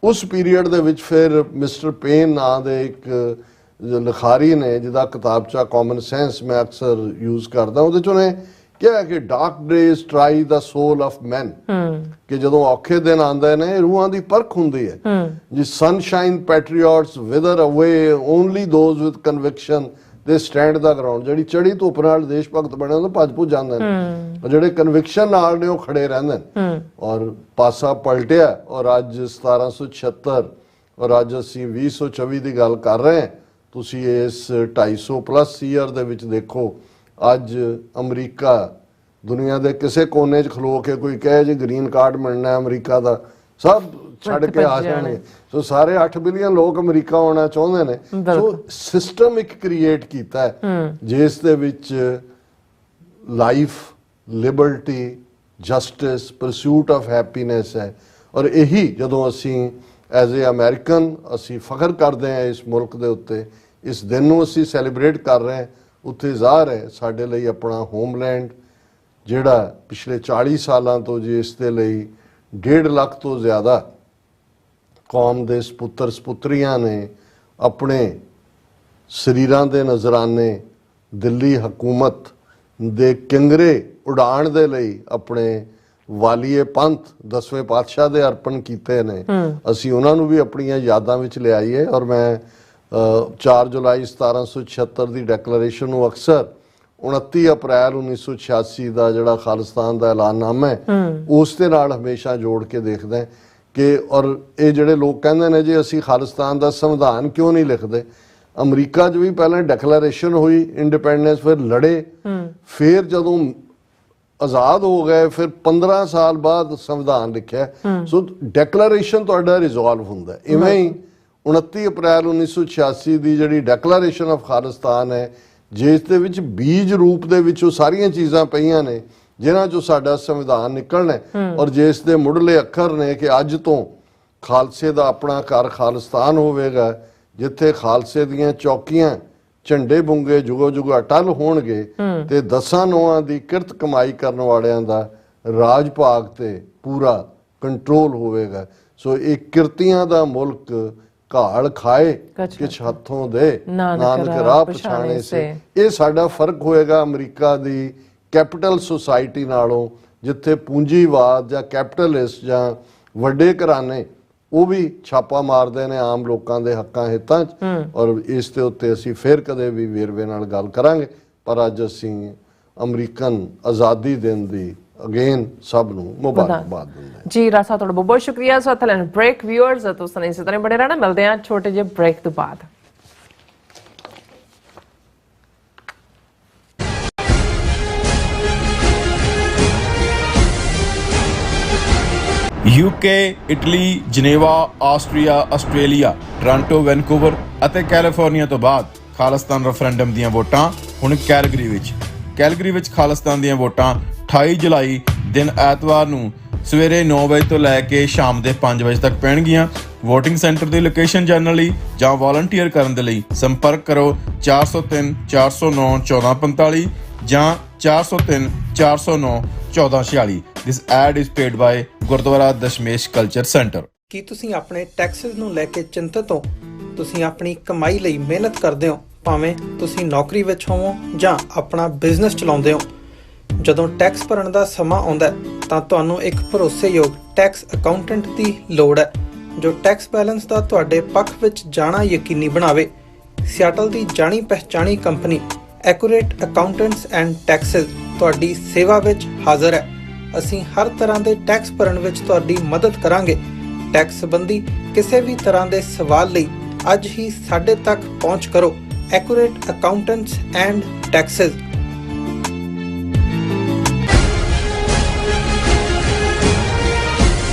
ਉਸ ਪੀਰੀਅਡ ਦੇ ਵਿੱਚ ਫਿਰ ਮਿਸਟਰ ਪੇਨ ਨਾਂ ਦੇ ਇੱਕ ਲਿਖਾਰੀ ਨੇ ਜਿਹਦਾ ਕਿਤਾਬਚਾ ਕਾਮਨ ਸੈਂਸ ਮੈਂ ਅਕਸਰ ਯੂਜ਼ ਕਰਦਾ, ਉਹਦੇ 'ਚ ਉਹਨੇ ਕਿਹਾ ਕਿ dark days try the soul of man, ਕਿ ਜਦੋਂ ਔਖੇ ਦਿਨ ਆਉਂਦੇ ਨੇ ਰੂਹਾਂ ਦੀ ਪਰਖ ਹੁੰਦੀ ਹੈ ਜੀ। ਸਨਸ਼ਾਈਨ ਪੈਟਰੀਓਟਸ ਵਿਦਰ ਅਵੇ ਓਨਲੀ ਦੋਜ਼ ਵਿਦ ਕਨਵਿਕਸ਼ਨ ਦੇ ਸਟੈਂਡ ਦਾ ਗਰਾਊਂਡ। ਜਿਹੜੀ ਚੜੀ ਧੁੱਪ ਨਾਲ ਦੇਸ਼ ਭਗਤ ਬਣੇ ਉਹ ਭੱਜ ਭੁੱਜ ਜਾਂਦੇ ਨੇ, ਜਿਹੜੇ ਕਨਵਿਕਸ਼ਨ ਨਾਲ ਨੇ ਉਹ ਖੜੇ ਰਹਿੰਦੇ ਨੇ। ਔਰ ਪਾਸਾ ਪਲਟਿਆ ਔਰ ਅੱਜ 1776 ਔਰ ਅੱਜ ਅਸੀਂ 2024 ਦੀ ਗੱਲ ਕਰ ਰਹੇ ਹਾਂ। ਤੁਸੀਂ ਇਸ 250+ ਈਅਰ ਦੇ ਵਿੱਚ ਦੇਖੋ, ਅੱਜ ਅਮਰੀਕਾ ਦੁਨੀਆ ਦੇ ਕਿਸੇ ਕੋਨੇ 'ਚ ਖਲੋ ਕੇ ਕੋਈ ਕਹੇ ਜੀ ਗ੍ਰੀਨ ਕਾਰਡ ਮਿਲਣਾ ਅਮਰੀਕਾ ਦਾ, ਸਭ ਛੱਡ ਕੇ ਆ ਜਾਣਗੇ। ਸੋ ਸਾਰੇ 8 ਬਿਲੀਅਨ ਲੋਕ ਅਮਰੀਕਾ ਆਉਣਾ ਚਾਹੁੰਦੇ ਨੇ। ਸੋ ਸਿਸਟਮ ਇੱਕ ਕ੍ਰੀਏਟ ਕੀਤਾ ਹੈ ਜਿਸ ਦੇ ਵਿੱਚ life, Liberty, justice, pursuit of happiness ਹੈ। ਔਰ ਇਹੀ ਜਦੋਂ ਅਸੀਂ ਐਜ਼ ਏ ਅਮਰੀਕਨ ਅਸੀਂ ਫਖਰ ਕਰਦੇ ਹਾਂ ਇਸ ਮੁਲਕ ਦੇ ਉੱਤੇ, ਇਸ ਦਿਨ ਨੂੰ ਅਸੀਂ ਸੈਲੀਬ੍ਰੇਟ ਕਰ ਰਹੇ ਹਾਂ। ਉੱਥੇ ਜ਼ਾਹਰ ਹੈ ਸਾਡੇ ਲਈ ਆਪਣਾ ਹੋਮਲੈਂਡ ਜਿਹੜਾ ਪਿਛਲੇ 40 ਸਾਲਾਂ ਤੋਂ ਜੀ ਇਸ ਦੇ ਲਈ 1.5 ਲੱਖ ਤੋਂ ਜ਼ਿਆਦਾ ਕੌਮ ਦੇ ਸਪੁੱਤਰ ਸਪੁੱਤਰੀਆਂ ਨੇ ਆਪਣੇ ਸਰੀਰਾਂ ਦੇ ਨਜ਼ਰਾਨੇ ਦਿੱਲੀ ਹਕੂਮਤ ਦੇ ਕਿੰਗਰੇ ਉਡਾਉਣ ਦੇ ਲਈ ਆਪਣੇ ਵਾਲੀਏ ਪੰਥ 10ਵੇਂ ਪਾਤਸ਼ਾਹ ਦੇ ਅਰਪਣ ਕੀਤੇ ਨੇ। ਅਸੀਂ ਉਹਨਾਂ ਨੂੰ ਵੀ ਆਪਣੀਆਂ ਯਾਦਾਂ ਵਿੱਚ ਲਿਆਈਏ। ਔਰ ਮੈਂ 4 ਜੁਲਾਈ 1776 ਦੀ ਡੈਕਲੇਰੇਸ਼ਨ ਨੂੰ ਅਕਸਰ 29 ਅਪ੍ਰੈਲ 1986 ਦਾ ਜਿਹੜਾ ਖਾਲਿਸਤਾਨ ਦਾ ਐਲਾਨਨਾਮਾ ਹੈ ਉਸ ਦੇ ਨਾਲ ਹਮੇਸ਼ਾ ਜੋੜ ਕੇ ਦੇਖਦਾ ਕਿ ਔਰ ਇਹ ਜਿਹੜੇ ਲੋਕ ਕਹਿੰਦੇ ਨੇ ਜੀ ਅਸੀਂ ਖਾਲਿਸਤਾਨ ਦਾ ਸੰਵਿਧਾਨ ਕਿਉਂ ਨਹੀਂ ਲਿਖਦੇ। ਅਮਰੀਕਾ 'ਚ ਵੀ ਪਹਿਲਾਂ ਡੈਕਲੇਰੇਸ਼ਨ ਹੋਈ ਇੰਡੀਪੈਂਡੈਂਸ, ਫਿਰ ਲੜੇ, ਫਿਰ ਜਦੋਂ ਆਜ਼ਾਦ ਹੋ ਗਏ ਫਿਰ 15 ਸਾਲ ਬਾਅਦ ਸੰਵਿਧਾਨ ਲਿਖਿਆ। ਸੋ ਡੈਕਲੇਰੇਸ਼ਨ ਤੁਹਾਡਾ ਰਿਜ਼ੋਲਵ ਹੁੰਦਾ। ਇਵੇਂ ਹੀ 29 ਅਪ੍ਰੈਲ 1986 ਦੀ ਜਿਹੜੀ ਡੈਕਲੇਰੇਸ਼ਨ ਆਫ ਖਾਲਿਸਤਾਨ ਹੈ ਜਿਸ ਦੇ ਵਿੱਚ ਬੀਜ ਰੂਪ ਦੇ ਵਿੱਚ ਉਹ ਸਾਰੀਆਂ ਚੀਜ਼ਾਂ ਪਈਆਂ ਨੇ ਜਿਨ੍ਹਾਂ 'ਚੋਂ ਸਾਡਾ ਸੰਵਿਧਾਨ ਨਿਕਲਣਾ ਔਰ ਜਿਸ ਦੇ ਮੁੱਢਲੇ ਅੱਖਰ ਨੇ ਕਿ ਅੱਜ ਤੋਂ ਖਾਲਸੇ ਦਾ ਆਪਣਾ ਘਰ ਖਾਲਿਸਤਾਨ ਹੋਵੇਗਾ, ਜਿੱਥੇ ਖਾਲਸੇ ਦੀਆਂ ਚੌਕੀਆਂ ਝੰਡੇ ਬੁੰਗੇ ਜੁਗੋ ਜੁਗ ਅਟਲ ਹੋਣਗੇ ਤੇ 10 ਨੌਆਂ ਦੀ ਕਿਰਤ ਕਮਾਈ ਕਰਨ ਵਾਲਿਆਂ ਦਾ ਰਾਜ ਭਾਗ ਤੇ ਪੂਰਾ ਕੰਟਰੋਲ ਹੋਵੇਗਾ। ਸੋ ਇਹ ਕਿਰਤੀਆਂ ਦਾ ਮੁਲਕ ਘਾਲ ਖਾਏ ਕਿਛ ਹੱਥੋਂ ਦੇ ਨਾਨਕ ਰਾਹ ਪਛਾਣੇ ਸੇ। ਇਹ ਸਾਡਾ ਫਰਕ ਹੋਏਗਾ ਅਮਰੀਕਾ ਦੀ ਕੈਪੀਟਲ ਸੁਸਾਇਟੀ ਨਾਲੋਂ, ਜਿੱਥੇ ਪੂੰਜੀਵਾਦ ਜਾਂ ਕੈਪੀਟਲਿਸਟ ਜਾਂ ਵੱਡੇ ਘਰਾਣੇ ਉਹ ਵੀ ਛਾਪਾ ਮਾਰਦੇ ਨੇ ਆਮ ਲੋਕਾਂ ਦੇ ਹੱਕਾਂ ਹਿੱਤਾਂ 'ਚ। ਔਰ ਇਸ ਦੇ ਉੱਤੇ ਅਸੀਂ ਫਿਰ ਕਦੇ ਵੀ ਵੇਰਵੇ ਨਾਲ ਗੱਲ ਕਰਾਂਗੇ। ਪਰ ਅੱਜ ਅਸੀਂ ਅਮਰੀਕਨ ਆਜ਼ਾਦੀ ਦਿਨ ਦੀ ਅਗੇਨ ਸਭ ਨੂੰ ਮੁਬਾਰਕਬਾਦ ਦਿੰਦੇ ਹਾਂ।
ਜੀ ਰਾਸਾ ਤੁਹਾਡਾ ਬਹੁਤ ਬਹੁਤ ਸ਼ੁਕਰੀਆ। ਸੋ ਥੈਲਨ ਬ੍ਰੇਕ ਵਿਊਅਰਸ ਤੁਸੀਂ ਇਸੇ ਤਰ੍ਹਾਂ ਬੜੇ ਰਹਿਣਾ। ਮਿਲਦੇ ਹਾਂ ਛੋਟੇ ਜਿਹੇ ਬ੍ਰੇਕ ਤੋਂ ਬਾਅਦ।
UK, Italy, Geneva, Austria, Australia, Toronto, Vancouver ਅਤੇ ਕੈਲੀਫੋਰਨੀਆ ਤੋਂ ਬਾਅਦ ਖਾਲਿਸਤਾਨ ਰੈਫਰੈਂਡਮ ਦੀਆਂ ਵੋਟਾਂ ਹੁਣ ਕੈਲਗਰੀ ਵਿੱਚ। ਕੈਲਗਰੀ ਵਿੱਚ ਖਾਲਿਸਤਾਨ ਦੀਆਂ ਵੋਟਾਂ 28 ਜੁਲਾਈ ਦਿਨ ਐਤਵਾਰ ਨੂੰ ਸਵੇਰੇ 9 ਵਜੇ ਤੋਂ ਲੈ ਕੇ ਸ਼ਾਮ ਦੇ 5 ਵਜੇ ਤੱਕ ਪੈਣਗੀਆਂ। ਵੋਟਿੰਗ ਸੈਂਟਰ ਦੀ ਲੋਕੇਸ਼ਨ ਜਾਣਨ ਲਈ ਜਾਂ ਵਾਲੰਟੀਅਰ ਕਰਨ ਦੇ ਲਈ ਸੰਪਰਕ ਕਰੋ 403 409 1445 ਜਾਂ 403 409 1446। This ad is paid by Gurdwara Dashmesh culture centre.
ਕੀ ਤੁਸੀਂ ਆਪਣੇ ਟੈਕਸਸ ਨੂੰ ਲੈ ਕੇ ਚਿੰਤਤ ਹੋ? ਤੁਸੀਂ ਆਪਣੀ ਕਮਾਈ ਲਈ ਮਿਹਨਤ ਕਰਦੇ ਹੋ, ਭਾਵੇਂ ਤੁਸੀਂ ਨੌਕਰੀ ਵਿੱਚ ਹੋਵੋ ਜਾਂ ਆਪਣਾ ਬਿਜ਼ਨਸ ਚਲਾਉਂਦੇ ਹੋ। ਜਦੋਂ ਟੈਕਸ ਭਰਨ ਦਾ ਸਮਾਂ ਆਉਂਦਾ ਹੈ ਤਾਂ ਤੁਹਾਨੂੰ ਇੱਕ ਭਰੋਸੇਯੋਗ ਟੈਕਸ ਅਕਾਊਂਟੈਂਟ ਦੀ ਲੋੜ ਹੈ ਜੋ ਟੈਕਸ ਬੈਲੈਂਸ ਦਾ ਤੁਹਾਡੇ ਪੱਖ ਵਿੱਚ ਜਾਣਾ ਯਕੀਨੀ ਬਣਾਵੇ। ਸਿਆਟਲ ਦੀ ਜਾਣੀ ਪਛਾਣੀ company accurate accountants and taxes ਤੁਹਾਡੀ ਸੇਵਾ ਵਿੱਚ ਹਾਜ਼ਰ ਹੈ। ਅਸੀਂ ਹਰ ਤਰ੍ਹਾਂ ਦੇ ਟੈਕਸ ਭਰਨ ਵਿੱਚ ਤੁਹਾਡੀ ਮਦਦ ਕਰਾਂਗੇ। ਟੈਕਸ ਸੰਬੰਧੀ ਕਿਸੇ ਵੀ ਤਰ੍ਹਾਂ ਦੇ ਸਵਾਲ ਲਈ ਅੱਜ ਹੀ ਸਾਡੇ ਤੱਕ ਪਹੁੰਚ ਕਰੋ। accurate accountants and taxes.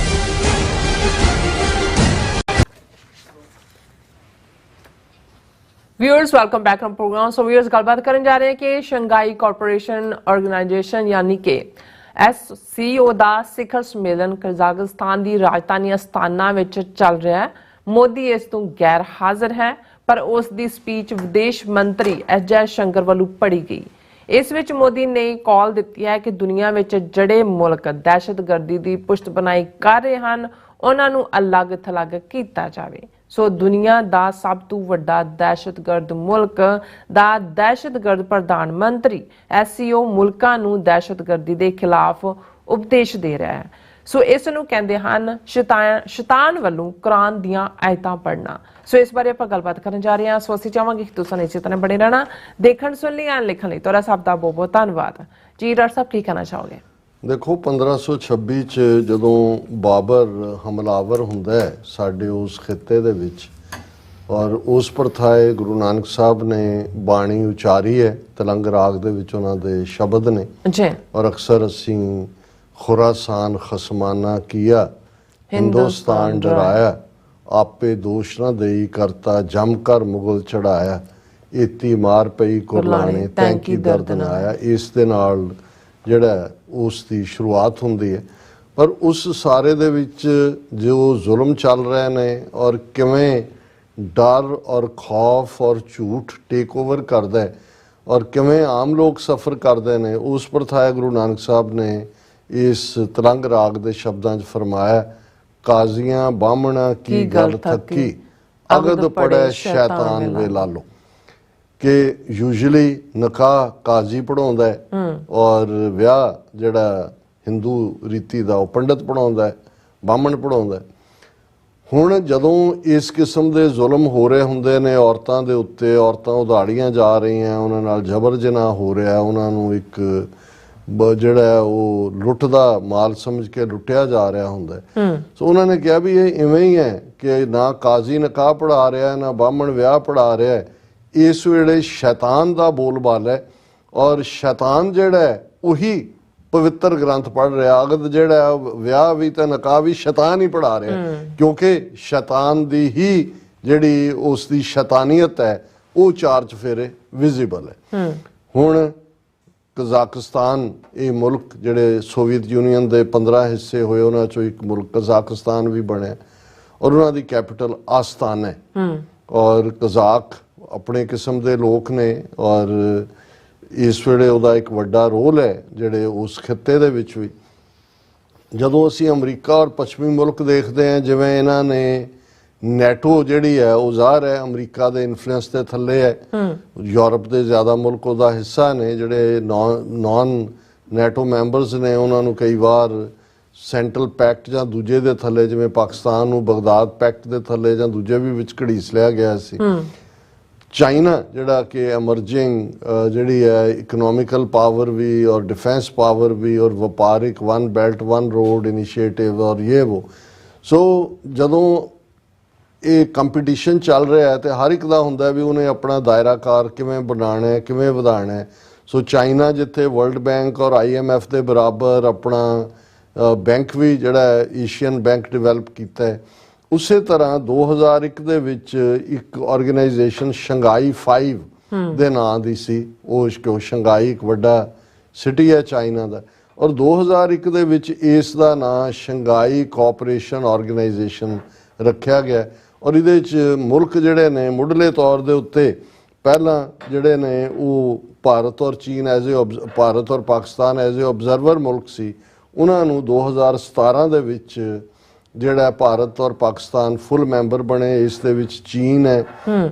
Viewers welcome back from program. So viewers गलबात करने जा रहे हैं कि शंघाई कॉरपोरेशन ऑर्गेनाइजेशन यानी कि SCO ਦਾ ਸਿਖਰ ਸੰਮੇਲਨ ਕਜ਼ਾਕਿਸਤਾਨ ਦੀ ਰਾਜਧਾਨੀ ਅਸਤਾਨਾ ਵਿੱਚ ਚੱਲ ਰਿਹਾ ਹੈ। ਮੋਦੀ ਇਸ ਤੋਂ ਗੈਰ ਹਾਜ਼ਰ ਹੈ, ਪਰ ਉਸ ਦੀ ਸਪੀਚ ਵਿਦੇਸ਼ ਮੰਤਰੀ S ਜੈਸ਼ੰਕਰ ਵੱਲੋਂ ਪੜ੍ਹੀ ਗਈ। ਇਸ ਵਿੱਚ ਮੋਦੀ ਨੇ ਕਾਲ ਦਿੱਤੀ ਹੈ ਕਿ ਦੁਨੀਆ ਵਿੱਚ ਜਿਹੜੇ ਮੁਲਕ ਦਹਿਸ਼ਤਗਰਦੀ ਦੀ ਪੁਸ਼ਤਬਨਾਈ ਕਰ ਰਹੇ ਹਨ ਉਹਨਾਂ ਨੂੰ ਅਲੱਗ-ਥਲੱਗ ਕੀਤਾ ਜਾਵੇ। ਸੋ ਦੁਨੀਆ ਦਾ ਸਭ ਤੋਂ ਵੱਡਾ ਦਹਿਸ਼ਤਗਰਦ ਮੁਲਕ ਦਾ ਦਹਿਸ਼ਤਗਰਦ ਪ੍ਰਧਾਨ ਮੰਤਰੀ SCO ਮੁਲਕਾਂ ਨੂੰ ਦਹਿਸ਼ਤਗਰਦੀ ਦੇ ਖਿਲਾਫ ਉਪਦੇਸ਼ ਦੇ ਰਿਹਾ ਹੈ। ਸੋ ਇਸ ਨੂੰ ਕਹਿੰਦੇ ਹਨ ਸ਼ੈਤਾਨ ਵੱਲੋਂ ਕੁਰਾਨ ਦੀਆਂ ਆਇਤਾਂ ਪੜ੍ਹਨਾ। ਸੋ ਇਸ ਬਾਰੇ ਆਪਾਂ ਗੱਲਬਾਤ ਕਰਨ ਜਾ ਰਹੇ ਹਾਂ। ਸੋ ਅਸੀਂ ਚਾਹਾਂਗੇ ਕਿ ਤੁਸੀਂ ਇਸੇ ਤਰ੍ਹਾਂ ਬਣੇ ਰਹਿਣਾ। ਦੇਖਣ ਸੁਣ ਲਈ ਐਨ ਲਿਖਣ ਲਈ ਤੁਹਾਡਾ ਸਭ ਦਾ ਬਹੁਤ ਬਹੁਤ ਧੰਨਵਾਦ ਜੀ। ਡਾਕਟਰ ਸਾਹਿਬ ਕੀ ਕਹਿਣਾ ਚਾਹੋਗੇ?
ਦੇਖੋ 1526 ਚ ਜਦੋਂ ਬਾਬਰ ਹਮਲਾਵਰ ਹੁੰਦਾ ਹੈ ਸਾਡੇ ਉਸ ਖਿੱਤੇ ਦੇ ਵਿੱਚ, ਔਰ ਉਸ ਪ੍ਰਥਾਏ ਗੁਰੂ ਨਾਨਕ ਸਾਹਿਬ ਨੇ ਬਾਣੀ ਉਚਾਰੀ ਹੈ ਤਲੰਗ ਰਾਗ ਦੇ ਵਿੱਚ, ਉਹਨਾਂ ਦੇ ਸ਼ਬਦ ਨੇ
ਜੀ।
ਔਰ ਅਕਸਰ ਅਸੀਂ ਖੁਰਾਸਾਨ ਖਸਮਾਨਾ ਕੀਆ ਹਿੰਦੁਸਤਾਨ ਡਰਾਇਆ, ਆਪੇ ਦੋਸ਼ ਨਾ ਦੇਈ ਕਰਤਾ ਜਮ ਕਰ ਮੁਗਲ ਚੜਾਇਆ, ਏਤੀ ਮਾਰ ਪਈ ਕੁਰਲਾਣੇ ਤੈਂਕੀ ਦਰਦ ਨਾ ਆਇਆ। ਇਸ ਦੇ ਨਾਲ ਜਿਹੜਾ ਉਸ ਦੀ ਸ਼ੁਰੂਆਤ ਹੁੰਦੀ ਹੈ। ਪਰ ਉਸ ਸਾਰੇ ਦੇ ਵਿੱਚ ਜੋ ਜ਼ੁਲਮ ਚੱਲ ਰਹੇ ਨੇ ਔਰ ਕਿਵੇਂ ਡਰ ਔਰ ਖੌਫ ਔਰ ਝੂਠ ਟੇਕ ਓਵਰ ਕਰਦਾ ਹੈ ਔਰ ਕਿਵੇਂ ਆਮ ਲੋਕ ਸਫਰ ਕਰਦੇ ਨੇ, ਉਸ ਪ੍ਰਥਾਏ ਗੁਰੂ ਨਾਨਕ ਸਾਹਿਬ ਨੇ ਇਸ ਤਲੰਗ ਰਾਗ ਦੇ ਸ਼ਬਦਾਂ 'ਚ ਫਰਮਾਇਆ, ਕਾਜ਼ੀਆਂ ਬਾਹਮਣਾ ਕੀ ਗੱਲ ਥੱਕੀ ਅਗਦ ਪੜੈ ਸ਼ੈਤਾਨ ਵੇ ਲਾਲੋ। ਕਿ ਯੂਜੂਅਲੀ ਨਿਕਾਹ ਕਾਜ਼ੀ ਪੜਾਉਂਦਾ ਹੈ ਔਰ ਵਿਆਹ ਜਿਹੜਾ ਹਿੰਦੂ ਰੀਤੀ ਦਾ ਉਹ ਪੰਡਤ ਪੜਾਉਂਦਾ ਹੈ, ਬਾਹਮਣ ਪੜਾਉਂਦਾ ਹੈ। ਹੁਣ ਜਦੋਂ ਇਸ ਕਿਸਮ ਦੇ ਜ਼ੁਲਮ ਹੋ ਰਹੇ ਹੁੰਦੇ ਨੇ ਔਰਤਾਂ ਦੇ ਉੱਤੇ, ਔਰਤਾਂ ਉਧਾੜੀਆਂ ਜਾ ਰਹੀਆਂ, ਉਹਨਾਂ ਨਾਲ ਜ਼ਬਰ ਜਨਾਹ ਹੋ ਰਿਹਾ, ਉਹਨਾਂ ਨੂੰ ਇੱਕ ਜਿਹੜਾ ਉਹ ਲੁੱਟ ਦਾ ਮਾਲ ਸਮਝ ਕੇ ਲੁੱਟਿਆ ਜਾ ਰਿਹਾ ਹੁੰਦਾ ਹੈ। ਸੋ ਉਹਨਾਂ ਨੇ ਕਿਹਾ ਵੀ ਇਹ ਇਵੇਂ ਹੀ ਹੈ ਕਿ ਨਾ ਕਾਜ਼ੀ ਨਿਕਾਹ ਪੜਾ ਰਿਹਾ, ਨਾ ਬਾਹਮਣ ਵਿਆਹ ਪੜਾ ਰਿਹਾ ਹੈ। ਇਸ ਵੇਲੇ ਸ਼ੈਤਾਨ ਦਾ ਬੋਲਬਾਲਾ ਹੈ ਔਰ ਸ਼ੈਤਾਨ ਜਿਹੜਾ ਹੈ ਉਹੀ ਪਵਿੱਤਰ ਗ੍ਰੰਥ ਪੜ੍ਹ ਰਿਹਾ। ਅਗਦ ਜਿਹੜਾ ਵਿਆਹ ਵੀ ਤੇ ਨਿਕਾਹ ਵੀ ਸ਼ੈਤਾਨ ਹੀ ਪੜਾ ਰਿਹਾ, ਕਿਉਂਕਿ ਸ਼ੈਤਾਨ ਦੀ ਹੀ ਜਿਹੜੀ ਉਸ ਦੀ ਸ਼ੈਤਾਨੀਅਤ ਹੈ ਉਹ ਚਾਰ ਚਫੇਰੇ ਵਿਜ਼ੀਬਲ ਹੈ। ਹੁਣ ਕਜ਼ਾਕਿਸਤਾਨ ਇਹ ਮੁਲਕ ਜਿਹੜੇ ਸੋਵੀਅਤ ਯੂਨੀਅਨ ਦੇ 15 ਹਿੱਸੇ ਹੋਏ ਉਹਨਾਂ ਚੋਂ ਇੱਕ ਮੁਲਕ ਕਜ਼ਾਕਿਸਤਾਨ ਵੀ ਬਣਿਆ ਔਰ ਉਹਨਾਂ ਦੀ ਕੈਪੀਟਲ ਆਸਤਾਨਾ ਹੈ। ਔਰ ਕਜ਼ਾਕ ਆਪਣੇ ਕਿਸਮ ਦੇ ਲੋਕ ਨੇ ਔਰ ਇਸ ਵੇਲੇ ਉਹਦਾ ਇੱਕ ਵੱਡਾ ਰੋਲ ਹੈ ਜਿਹੜੇ ਉਸ ਖਿੱਤੇ ਦੇ ਵਿੱਚ ਵੀ। ਜਦੋਂ ਅਸੀਂ ਅਮਰੀਕਾ ਔਰ ਪੱਛਮੀ ਮੁਲਕ ਦੇਖਦੇ ਹਾਂ, ਜਿਵੇਂ ਇਹਨਾਂ ਨੇ ਨੈਟੋ ਜਿਹੜੀ ਹੈ ਉਹ ਜ਼ਾਹਰ ਹੈ ਅਮਰੀਕਾ ਦੇ ਇਨਫਲੂਐਂਸ ਦੇ ਥੱਲੇ ਹੈ। ਯੂਰਪ ਦੇ ਜ਼ਿਆਦਾ ਮੁਲਕ ਉਹਦਾ ਹਿੱਸਾ ਨੇ। ਜਿਹੜੇ ਨਾਨ ਨੈਟੋ ਮੈਂਬਰਸ ਨੇ ਉਹਨਾਂ ਨੂੰ ਕਈ ਵਾਰ ਸੈਂਟਰਲ ਪੈਕਟ ਜਾਂ ਦੂਜੇ ਦੇ ਥੱਲੇ, ਜਿਵੇਂ ਪਾਕਿਸਤਾਨ ਨੂੰ ਬਗਦਾਦ ਪੈਕਟ ਦੇ ਥੱਲੇ ਜਾਂ ਦੂਜੇ ਵੀ ਵਿੱਚ ਘੜੀਸ ਲਿਆ ਗਿਆ ਸੀ। ਚਾਈਨਾ ਜਿਹੜਾ ਕਿ ਐਮਰਜਿੰਗ ਜਿਹੜੀ ਹੈ ਇਕਨੋਮਿਕਲ ਪਾਵਰ ਵੀ ਔਰ ਡਿਫੈਂਸ ਪਾਵਰ ਵੀ ਔਰ ਵਪਾਰਿਕ one belt one road initiative ਔਰ ਇਹ ਵੋ। ਸੋ ਜਦੋਂ ਇਹ ਕੰਪੀਟੀਸ਼ਨ ਚੱਲ ਰਿਹਾ ਹੈ ਤੇ ਹਰ ਇੱਕ ਦਾ ਹੁੰਦਾ ਵੀ ਉਹਨੇ ਆਪਣਾ ਦਾਇਰਾਕਾਰ ਕਿਵੇਂ ਬਣਾਉਣਾ ਹੈ, ਕਿਵੇਂ ਵਧਾਉਣਾ ਹੈ। ਸੋ ਚਾਈਨਾ ਜਿੱਥੇ ਵਰਲਡ ਬੈਂਕ ਔਰ IMF ਦੇ ਬਰਾਬਰ ਆਪਣਾ ਬੈਂਕ ਵੀ ਜਿਹੜਾ ਏਸ਼ੀਅਨ ਬੈਂਕ ਡਿਵੈਲਪ ਕੀਤਾ ਹੈ, ਉਸੇ ਤਰ੍ਹਾਂ 2001 ਦੇ ਵਿੱਚ ਇੱਕ ਆਰਗੇਨਾਈਜੇਸ਼ਨ ਸ਼ੰਘਾਈ 5 ਦੇ ਨਾਂ ਦੀ ਸੀ। ਉਹ ਸ਼ੰਘਾਈ ਇੱਕ ਵੱਡਾ ਸਿਟੀ ਹੈ ਚਾਈਨਾ ਦਾ, ਔਰ 2001 ਦੇ ਵਿੱਚ ਇਸ ਦਾ ਨਾਂ ਸ਼ੰਘਾਈ ਕੋਆਪਰੇਸ਼ਨ ਆਰਗੇਨਾਈਜੇਸ਼ਨ ਰੱਖਿਆ ਗਿਆ। ਔਰ ਇਹਦੇ 'ਚ ਮੁਲਕ ਜਿਹੜੇ ਨੇ ਮੁੱਢਲੇ ਤੌਰ ਦੇ ਉੱਤੇ ਪਹਿਲਾਂ ਜਿਹੜੇ ਨੇ ਉਹ ਭਾਰਤ ਔਰ ਚੀਨ ਭਾਰਤ ਔਰ ਪਾਕਿਸਤਾਨ ਐਜ਼ ਏ ਓਬਜ਼ਰਵਰ ਮੁਲਕ ਸੀ। ਉਹਨਾਂ ਨੂੰ 2017 ਦੇ ਵਿੱਚ ਜਿਹੜਾ ਭਾਰਤ ਔਰ ਪਾਕਿਸਤਾਨ ਫੁੱਲ ਮੈਂਬਰ ਬਣੇ। ਇਸ ਦੇ ਵਿੱਚ ਚੀਨ ਹੈ,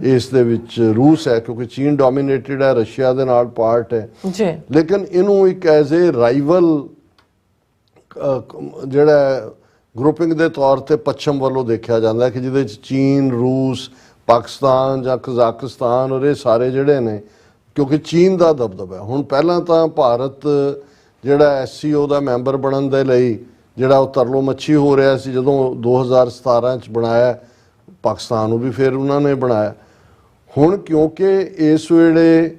ਇਸ ਦੇ ਵਿੱਚ ਰੂਸ ਹੈ, ਕਿਉਂਕਿ ਚੀਨ ਡੋਮੀਨੇਟਡ ਹੈ, ਰਸ਼ੀਆ ਦੇ ਨਾਲ ਪਾਰਟ ਹੈ ਜੀ। ਲੇਕਿਨ ਇਹਨੂੰ ਇੱਕ ਐਜ਼ ਏ ਰਾਈਵਲ ਜਿਹੜਾ ਗਰੁੱਪਿੰਗ ਦੇ ਤੌਰ ਤੇ ਪੱਛਮ ਵੱਲੋਂ ਦੇਖਿਆ ਜਾਂਦਾ ਹੈ ਕਿ ਜਿਹਦੇ ਵਿੱਚ ਚੀਨ, ਰੂਸ, ਪਾਕਿਸਤਾਨ ਜਾਂ ਕਜ਼ਾਕਿਸਤਾਨ ਔਰ ਇਹ ਸਾਰੇ ਜਿਹੜੇ ਨੇ, ਕਿਉਂਕਿ ਚੀਨ ਦਾ ਦਬਦਬਾ ਹੈ। ਹੁਣ ਪਹਿਲਾਂ ਤਾਂ ਭਾਰਤ ਜਿਹੜਾ SCO ਦਾ ਮੈਂਬਰ ਬਣਨ ਦੇ ਲਈ ਜਿਹੜਾ ਉਹ ਤਰਲੋ ਮੱਛੀ ਹੋ ਰਿਹਾ ਸੀ, ਜਦੋਂ 2017 'ਚ ਬਣਾਇਆ ਪਾਕਿਸਤਾਨ ਨੂੰ ਵੀ ਫਿਰ ਉਹਨਾਂ ਨੇ ਬਣਾਇਆ। ਹੁਣ ਕਿਉਂਕਿ ਇਸ ਵੇਲੇ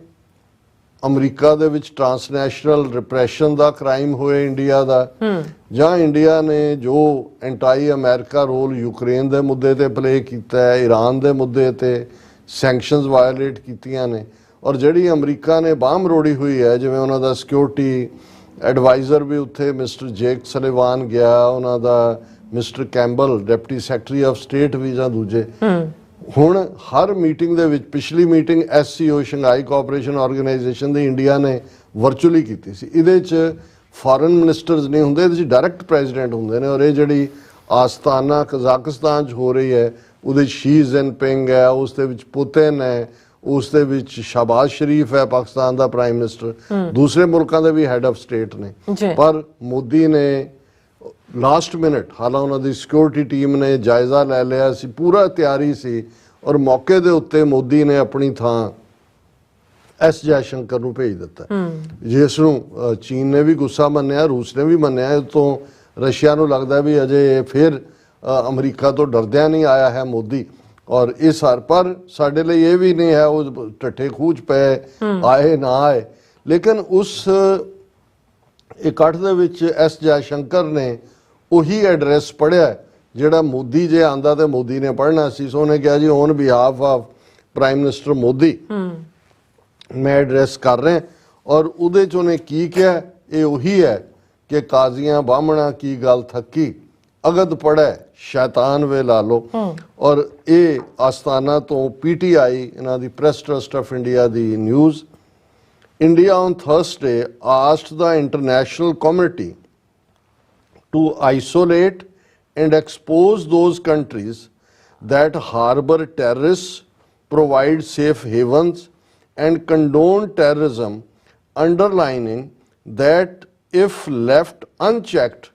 ਅਮਰੀਕਾ ਦੇ ਵਿੱਚ ਟ੍ਰਾਂਸਨੈਸ਼ਨਲ ਰਿਪਰੈਸ਼ਨ ਦਾ ਕ੍ਰਾਈਮ ਹੋਇਆ ਇੰਡੀਆ ਦਾ, ਜਾਂ ਇੰਡੀਆ ਨੇ ਜੋ ਐਂਟਾਈ ਅਮਰੀਕਾ ਰੋਲ ਯੂਕਰੇਨ ਦੇ ਮੁੱਦੇ ਤੇ ਪਲੇ ਕੀਤਾ ਹੈ, ਈਰਾਨ ਦੇ ਮੁੱਦੇ ਤੇ ਸੈਂਕਸ਼ਨਸ ਵਾਇਓਲੇਟ ਕੀਤੀਆਂ ਨੇ, ਔਰ ਜਿਹੜੀ ਅਮਰੀਕਾ ਨੇ ਬਾਂਹ ਮਰੋੜੀ ਹੋਈ ਹੈ, ਜਿਵੇਂ ਉਹਨਾਂ ਦਾ ਸਿਕਿਉਰਿਟੀ ਐਡਵਾਈਜ਼ਰ ਵੀ ਉੱਥੇ ਮਿਸਟਰ ਜੇਕ ਸਲੀਵਾਨ ਗਿਆ, ਉਹਨਾਂ ਦਾ mister Campbell deputy secretary of state ਵੀ ਜਾਂ ਦੂਜੇ, ਹੁਣ ਹਰ ਮੀਟਿੰਗ ਦੇ ਵਿੱਚ, ਪਿਛਲੀ meeting SCO Shanghai cooperation organisation ਦੀ ਇੰਡੀਆ ਨੇ ਵਰਚੁਅਲੀ ਕੀਤੀ ਸੀ। ਇਹਦੇ 'ਚ ਫੋਰਨ ਮਿਨਿਸਟਰਸ ਨਹੀਂ ਹੁੰਦੇ, ਇਹਦੇ 'ਚ ਡਾਇਰੈਕਟ ਪ੍ਰੈਜ਼ੀਡੈਂਟ ਹੁੰਦੇ ਨੇ, ਔਰ ਇਹ ਜਿਹੜੀ ਆਸਤਾਨਾ ਕਜ਼ਾਕਿਸਤਾਨ 'ਚ ਹੋ ਰਹੀ ਹੈ ਉਹਦੇ ਸ਼ੀ ਜਿਨਪਿੰਗ ਹੈ, ਉਸ ਦੇ ਵਿੱਚ ਪੁਤਿਨ ਹੈ, ਉਸ ਦੇ ਵਿੱਚ ਸ਼ਹਬਾਜ਼ ਸ਼ਰੀਫ ਹੈ ਪਾਕਿਸਤਾਨ ਦਾ ਪ੍ਰਾਈਮ ਮਿਨਿਸਟਰ, ਦੂਸਰੇ ਮੁਲਕਾਂ ਦੇ ਵੀ ਹੈਡ ਆਫ ਸਟੇਟ ਨੇ। ਪਰ ਮੋਦੀ ਨੇ ਲਾਸਟ ਮਿੰਟ, ਹਾਲਾਂ ਉਹਨਾਂ ਦੀ ਸਿਕਿਉਰਿਟੀ ਟੀਮ ਨੇ ਜਾਇਜ਼ਾ ਲੈ ਲਿਆ ਸੀ, ਪੂਰਾ ਤਿਆਰੀ ਸੀ, ਔਰ ਮੌਕੇ ਦੇ ਉੱਤੇ ਮੋਦੀ ਨੇ ਆਪਣੀ ਥਾਂ S ਜੈਸ਼ੰਕਰ ਨੂੰ ਭੇਜ ਦਿੱਤਾ, ਜਿਸ ਨੂੰ ਚੀਨ ਨੇ ਵੀ ਗੁੱਸਾ ਮੰਨਿਆ, ਰੂਸ ਨੇ ਵੀ ਮੰਨਿਆ। ਇਹ ਤੋਂ ਰਸ਼ੀਆ ਨੂੰ ਲੱਗਦਾ ਵੀ ਅਜੇ ਫਿਰ ਅਮਰੀਕਾ ਤੋਂ ਡਰਦਿਆਂ ਨਹੀਂ ਆਇਆ ਹੈ ਮੋਦੀ, ਔਰ ਇਸ ਹਰ ਪਰ ਸਾਡੇ ਲਈ ਇਹ ਵੀ ਨਹੀਂ ਹੈ ਉਹ ਟੱਠੇ ਖੂਚ ਪਏ ਆਏ ਨਾ ਆਏ। ਲੇਕਿਨ ਉਸ ਇਕੱਠ ਦੇ ਵਿੱਚ S ਜੈਸ਼ੰਕਰ ਨੇ ਉਹੀ ਐਡਰੈਸ ਪੜ੍ਹਿਆ ਜਿਹੜਾ ਮੋਦੀ ਜੇ ਆਂਦਾ ਤੇ ਮੋਦੀ ਨੇ ਪੜ੍ਹਨਾ ਸੀ। ਸੋ ਉਹਨੇ ਕਿਹਾ ਜੀ on behalf of prime minister Modi ਮੈਂ ਐਡਰੈਸ ਕਰ ਰਿਹਾ, ਔਰ ਉਹਦੇ 'ਚ ਉਹਨੇ ਕੀ ਕਿਹਾ, ਇਹ ਉਹੀ ਹੈ ਕਿ ਕਾਜ਼ੀਆਂ ਬਾਹਮਣਾ ਕੀ ਗੱਲ ਥੱਕੀ, ਅਗਦ ਪੜ੍ਹੈ ਸ਼ੈਤਾਨ ਵੇ ਲਾ ਲੋ। ਔਰ ਇਹ ਆਸਤਾਨਾ ਤੋਂ PTI ਇਹਨਾਂ ਦੀ press trust of India the news, India on Thursday asked the international community to isolate and expose those countries that harbor terrorists, provide safe havens, and condone terrorism, underlining that if left unchecked,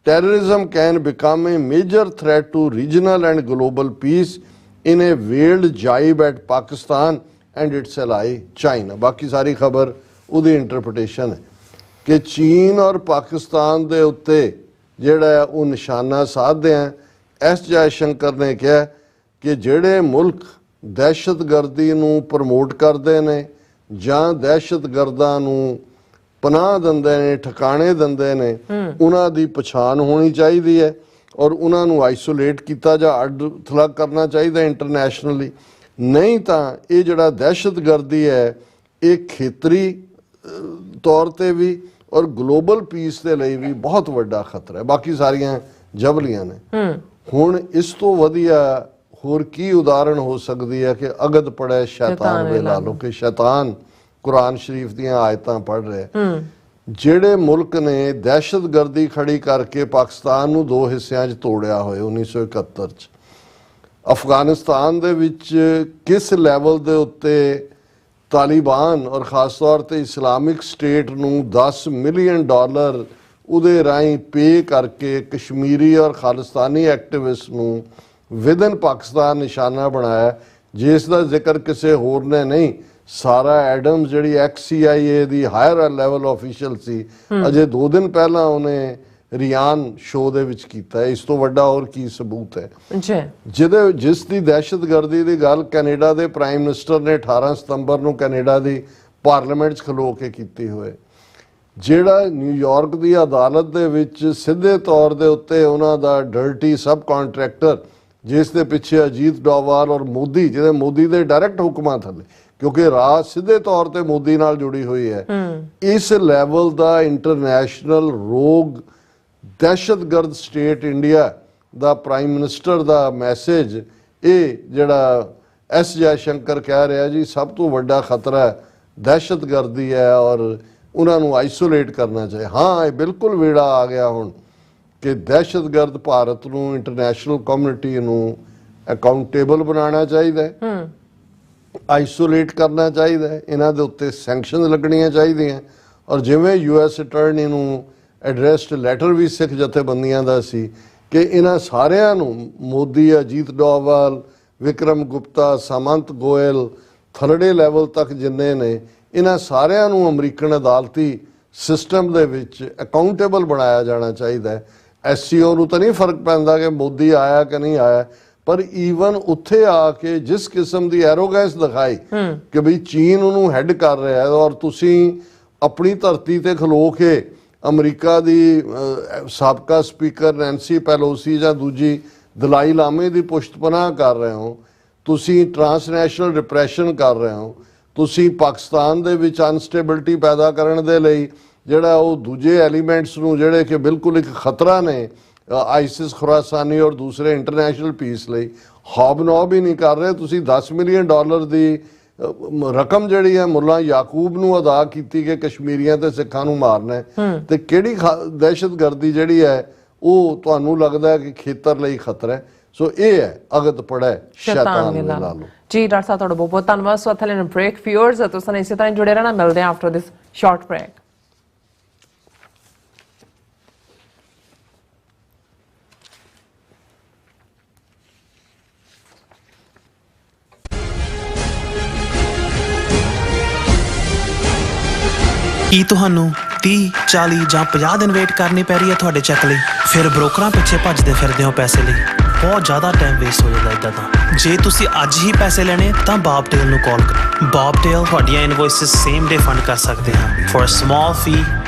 terrorism can become a major threat to regional and global peace in a veiled jibe at Pakistan and its ally China. ਬਾਕੀ ਸਾਰੀ ਖਬਰ ਉਹਦੀ interpretation ਹੈ ਕਿ ਚੀਨ ਔਰ ਪਾਕਿਸਤਾਨ ਦੇ ਉੱਤੇ ਜਿਹੜਾ ਉਹ ਨਿਸ਼ਾਨਾ ਸਾਧਦੇ ਆ। S ਜੈਸ਼ੰਕਰ ਨੇ ਕਿਹਾ ਕਿ ਜਿਹੜੇ ਮੁਲਕ ਦਹਿਸ਼ਤਗਰਦੀ ਨੂੰ ਪ੍ਰਮੋਟ ਕਰਦੇ ਨੇ ਜਾਂ ਦਹਿਸ਼ਤਗਰਦਾਂ ਨੂੰ ਪਨਾਹ ਦਿੰਦੇ ਨੇ, ਠਿਕਾਣੇ ਦਿੰਦੇ ਨੇ, ਉਹਨਾਂ ਦੀ ਪਛਾਣ ਹੋਣੀ ਚਾਹੀਦੀ ਹੈ, ਔਰ ਉਹਨਾਂ ਨੂੰ ਆਈਸੋਲੇਟ ਕੀਤਾ ਜਾਂ ਅੱਡ ਥਲੱਗ ਕਰਨਾ ਚਾਹੀਦਾ ਇੰਟਰਨੈਸ਼ਨਲੀ। ਨਹੀਂ ਤਾਂ ਇਹ ਜਿਹੜਾ ਦਹਿਸ਼ਤਗਰਦੀ ਹੈ ਇਹ ਖੇਤਰੀ ਤੌਰ ਤੇ ਵੀ ਔਰ ਗਲੋਬਲ ਪੀਸ ਦੇ ਲਈ ਵੀ ਬਹੁਤ ਵੱਡਾ ਖਤਰਾ ਹੈ। ਬਾਕੀ ਸਾਰੀਆਂ ਜਬਲੀਆਂ ਨੇ। ਹੁਣ ਇਸ ਤੋਂ ਵਧੀਆ ਹੋਰ ਕੀ ਉਦਾਹਰਣ ਹੋ ਸਕਦੀ ਹੈ ਕਿ ਅਗਦ ਪੜ੍ਹੇ ਸ਼ੈਤਾਨ ਵੇ ਲਾ ਲੋ, ਕਿ ਸ਼ੈਤਾਨ ਕੁਰਾਨ ਸ਼ਰੀਫ ਦੀਆਂ ਆਇਤਾਂ ਪੜ੍ਹ ਰਿਹਾ। ਜਿਹੜੇ ਮੁਲਕ ਨੇ ਦਹਿਸ਼ਤਗਰਦੀ ਖੜੀ ਕਰਕੇ ਪਾਕਿਸਤਾਨ ਨੂੰ ਦੋ ਹਿੱਸਿਆਂ 'ਚ ਤੋੜਿਆ ਹੋਇਆ 1971 'ਚ, ਅਫਗਾਨਿਸਤਾਨ ਦੇ ਵਿੱਚ ਕਿਸ ਲੈਵਲ ਦੇ ਉੱਤੇ ਤਾਲਿਬਾਨ ਔਰ ਖਾਸ ਤੌਰ ਤੇ ਇਸਲਾਮਿਕ ਸਟੇਟ ਨੂੰ $10 ਮਿਲੀਅਨ ਉਹਦੇ ਰਾਹੀਂ ਪੇ ਕਰਕੇ ਕਸ਼ਮੀਰੀ ਔਰ ਖਾਲਿਸਤਾਨੀ ਐਕਟਿਵਿਸਟ ਨੂੰ ਵਿਦਨ ਪਾਕਿਸਤਾਨ ਨਿਸ਼ਾਨਾ ਬਣਾਇਆ, ਜਿਸ ਦਾ ਜ਼ਿਕਰ ਕਿਸੇ ਹੋਰ ਨੇ ਨਹੀਂ। ਸਾਰਾ ਐਡਮਸ ਜਿਹੜੀ XCIA ਦੀ ਹਾਇਰ ਲੈਵਲ ਆਫੀਸ਼ੀਅਲ ਸੀ, ਅਜੇ 2 ਦਿਨ ਪਹਿਲਾਂ ਉਹਨੇ ਰਿਆਨ ਸ਼ੋਅ ਦੇ ਵਿੱਚ ਕੀਤਾ ਹੈ। ਇਸ ਤੋਂ ਵੱਡਾ ਹੋਰ ਕੀ ਸਬੂਤ ਹੈ ਜਿਸ ਦੀ ਦਹਿਸ਼ਤਗਰਦੀ ਦੀ ਗੱਲ ਕੈਨੇਡਾ ਦੇ ਪ੍ਰਾਈਮ ਮਿਨਿਸਟਰ ਨੇ 18 ਸਤੰਬਰ ਨੂੰ ਕੈਨੇਡਾ ਦੀ ਪਾਰਲੀਮੈਂਟ 'ਚ ਖਲੋ ਕੇ ਕੀਤੀ ਹੋਏ, ਜਿਹੜਾ ਨਿਊਯਾਰਕ ਦੀ ਅਦਾਲਤ ਦੇ ਵਿੱਚ ਸਿੱਧੇ ਤੌਰ ਦੇ ਉੱਤੇ ਉਹਨਾਂ ਦਾ ਡਰਟੀ ਸਬ ਕੰਟਰੈਕਟਰ, ਜਿਸ ਦੇ ਪਿੱਛੇ ਅਜੀਤ ਡੋਵਾਲ ਔਰ ਮੋਦੀ, ਜਿਹਦੇ ਮੋਦੀ ਦੇ ਡਾਇਰੈਕਟ ਹੁਕਮਾਂ ਥੱਲੇ, ਕਿਉਂਕਿ ਰਾਜ ਸਿੱਧੇ ਤੌਰ ਤੇ ਮੋਦੀ ਨਾਲ ਜੁੜੀ ਹੋਈ ਹੈ, ਇਸ ਲੈਵਲ ਦਾ ਇੰਟਰਨੈਸ਼ਨਲ ਰੋਗ ਦਹਿਸ਼ਤਗਰਦ ਸਟੇਟ ਇੰਡੀਆ ਦਾ ਪ੍ਰਾਈਮ ਮਿਨਿਸਟਰ ਦਾ ਮੈਸੇਜ, ਇਹ ਜਿਹੜਾ S ਜੈਸ਼ੰਕਰ ਕਹਿ ਰਿਹਾ ਜੀ ਸਭ ਤੋਂ ਵੱਡਾ ਖਤਰਾ ਦਹਿਸ਼ਤਗਰਦੀ ਹੈ ਔਰ ਉਹਨਾਂ ਨੂੰ ਆਈਸੋਲੇਟ ਕਰਨਾ ਚਾਹੀਦਾ। ਹਾਂ, ਇਹ ਬਿਲਕੁਲ ਵੇੜਾ ਆ ਗਿਆ ਹੁਣ ਕਿ ਦਹਿਸ਼ਤਗਰਦ ਭਾਰਤ ਨੂੰ, ਇੰਟਰਨੈਸ਼ਨਲ ਕਮਿਊਨਿਟੀ ਨੂੰ ਅਕਾਊਂਟੇਬਲ ਬਣਾਉਣਾ ਚਾਹੀਦਾ ਹੈ, ਆਈਸੋਲੇਟ ਕਰਨਾ ਚਾਹੀਦਾ ਹੈ, ਇਹਨਾਂ ਦੇ ਉੱਤੇ ਸੈਂਕਸ਼ਨ ਲੱਗਣੀਆਂ ਚਾਹੀਦੀਆਂ। ਔਰ ਜਿਵੇਂ US ਅਟਾਰਨੀ ਨੂੰ ਐਡਰੈਸਡ ਲੈਟਰ ਵੀ ਸਿੱਖ ਜਥੇਬੰਦੀਆਂ ਦਾ ਸੀ ਕਿ ਇਹਨਾਂ ਸਾਰਿਆਂ ਨੂੰ, ਮੋਦੀ, ਅਜੀਤ ਡੋਵਾਲ, ਵਿਕਰਮ ਗੁਪਤਾ, ਸਾਮੰਤ ਗੋਇਲ, ਥਰਡੇ ਲੈਵਲ ਤੱਕ ਜਿੰਨੇ ਨੇ, ਇਹਨਾਂ ਸਾਰਿਆਂ ਨੂੰ ਅਮਰੀਕਨ ਅਦਾਲਤੀ ਸਿਸਟਮ ਦੇ ਵਿੱਚ ਅਕਾਊਂਟੇਬਲ ਬਣਾਇਆ ਜਾਣਾ ਚਾਹੀਦਾ ਹੈ। SCO ਨੂੰ ਤਾਂ ਨਹੀਂ ਫਰਕ ਪੈਂਦਾ ਕਿ ਮੋਦੀ ਆਇਆ ਕਿ ਨਹੀਂ ਆਇਆ, ਪਰ ਈਵਨ ਉੱਥੇ ਆ ਕੇ ਜਿਸ ਕਿਸਮ ਦੀ ਐਰੋਗੈਂਸ ਦਿਖਾਈ ਕਿ ਬਈ ਚੀਨ ਉਹਨੂੰ ਹੈਡ ਕਰ ਰਿਹਾ ਹੈ ਔਰ ਤੁਸੀਂ ਆਪਣੀ ਧਰਤੀ ਤੇ ਖਲੋ ਕੇ ਅਮਰੀਕਾ ਦੀ ਸਾਬਕਾ ਸਪੀਕਰ ਨੈਂਸੀ ਪੈਲੋਸੀ ਜਾਂ ਦੂਜੀ ਦਲਾਈ ਲਾਮੇ ਦੀ ਪੁਸ਼ਤਪਨਾਹ ਕਰ ਰਹੇ ਹੋ, ਤੁਸੀਂ ਟਰਾਂਸਨੈਸ਼ਨਲ ਡਿਪਰੈਸ਼ਨ ਕਰ ਰਹੇ ਹੋ, ਤੁਸੀਂ ਪਾਕਿਸਤਾਨ ਦੇ ਵਿੱਚ ਅਨਸਟੇਬਿਲਿਟੀ ਪੈਦਾ ਕਰਨ ਦੇ ਲਈ ਜਿਹੜਾ ਉਹ ਦੂਜੇ ਐਲੀਮੈਂਟਸ ਨੂੰ ਜਿਹੜੇ ਕਿ ਬਿਲਕੁਲ ਇੱਕ ਖਤਰਾ ਨੇ ਆਈਸਿਸ ਖੁਰਾਸਾਨੀ ਔਰ ਦੂਸਰੇ ਇੰਟਰਨੈਸ਼ਨਲ ਪੀਸ ਲਈ ਹੌਬਨੌਬ ਹੀ ਨਹੀਂ ਕਰ ਰਹੇ। ਤੁਸੀਂ $10 ਮਿਲੀਅਨ ਦੀ ਰਕਮ ਜਿਹੜੀ ਹੈ ਮੁੱਲਾ ਯਾਕੂਬ ਨੂੰ ਅਦਾ ਕੀਤੀ ਕਿ ਕਸ਼ਮੀਰੀਆਂ ਤੇ ਸਿੱਖਾਂ ਨੂੰ ਮਾਰਨਾ ਹੈ, ਤੇ ਕਿਹੜੀ ਦਹਿਸ਼ਤਗਰਦੀ ਜਿਹੜੀ ਹੈ ਉਹ ਤੁਹਾਨੂੰ ਲੱਗਦਾ ਹੈ ਕਿ ਖੇਤਰ ਲਈ ਖਤਰਾ ਹੈ। ਸੋ ਇਹ ਹੈ ਅਗਤ ਪੜਾ ਸ਼ੈਤਾਨ ਦੇ ਨਾਲ।
ਜੀ ਡਾਕਟਰ ਸਾਹਿਬ ਤੁਹਾਡਾ ਬਹੁਤ ਬਹੁਤ ਧੰਨਵਾਦ। ਸੋ ਅਥਲੇ ਬ੍ਰੇਕ ਵਿਊਅਰਸ ਤੁਸੀਂ ਇਸੇ ਤਰ੍ਹਾਂ ਜੁੜੇ ਰਹਿਣਾ। ਮਿਲਦੇ ਹਾਂ ਆਫਟਰ ਦਿਸ ਸ਼ਾਰਟ ਬ੍ਰੇਕ।
ਕੀ ਤੁਹਾਨੂੰ 30, 40 ਜਾਂ 50 ਦਿਨ ਵੇਟ ਕਰਨੀ ਪੈ ਰਹੀ ਹੈ ਤੁਹਾਡੇ ਚੈੱਕ ਲਈ? ਫਿਰ ਬ੍ਰੋਕਰਾਂ ਪਿੱਛੇ ਭੱਜਦੇ ਫਿਰਦੇ ਹੋ ਪੈਸੇ ਲਈ। ਬਹੁਤ ਜ਼ਿਆਦਾ ਟਾਈਮ ਵੇਸਟ ਹੋ ਜਾਂਦਾ ਇੱਦਾਂ ਤਾਂ। ਜੇ ਤੁਸੀਂ ਅੱਜ ਹੀ ਪੈਸੇ ਲੈਣੇ ਤਾਂ ਬੌਬਟੇਲ ਨੂੰ ਕਾਲ ਕਰੋ। ਬੌਬਟੇਲ ਤੁਹਾਡੀਆਂ ਇਨਵੌਇਸਿਸ ਸੇਮ ਡੇ ਫੰਡ ਕਰ ਸਕਦੇ ਹਨ for a small fee,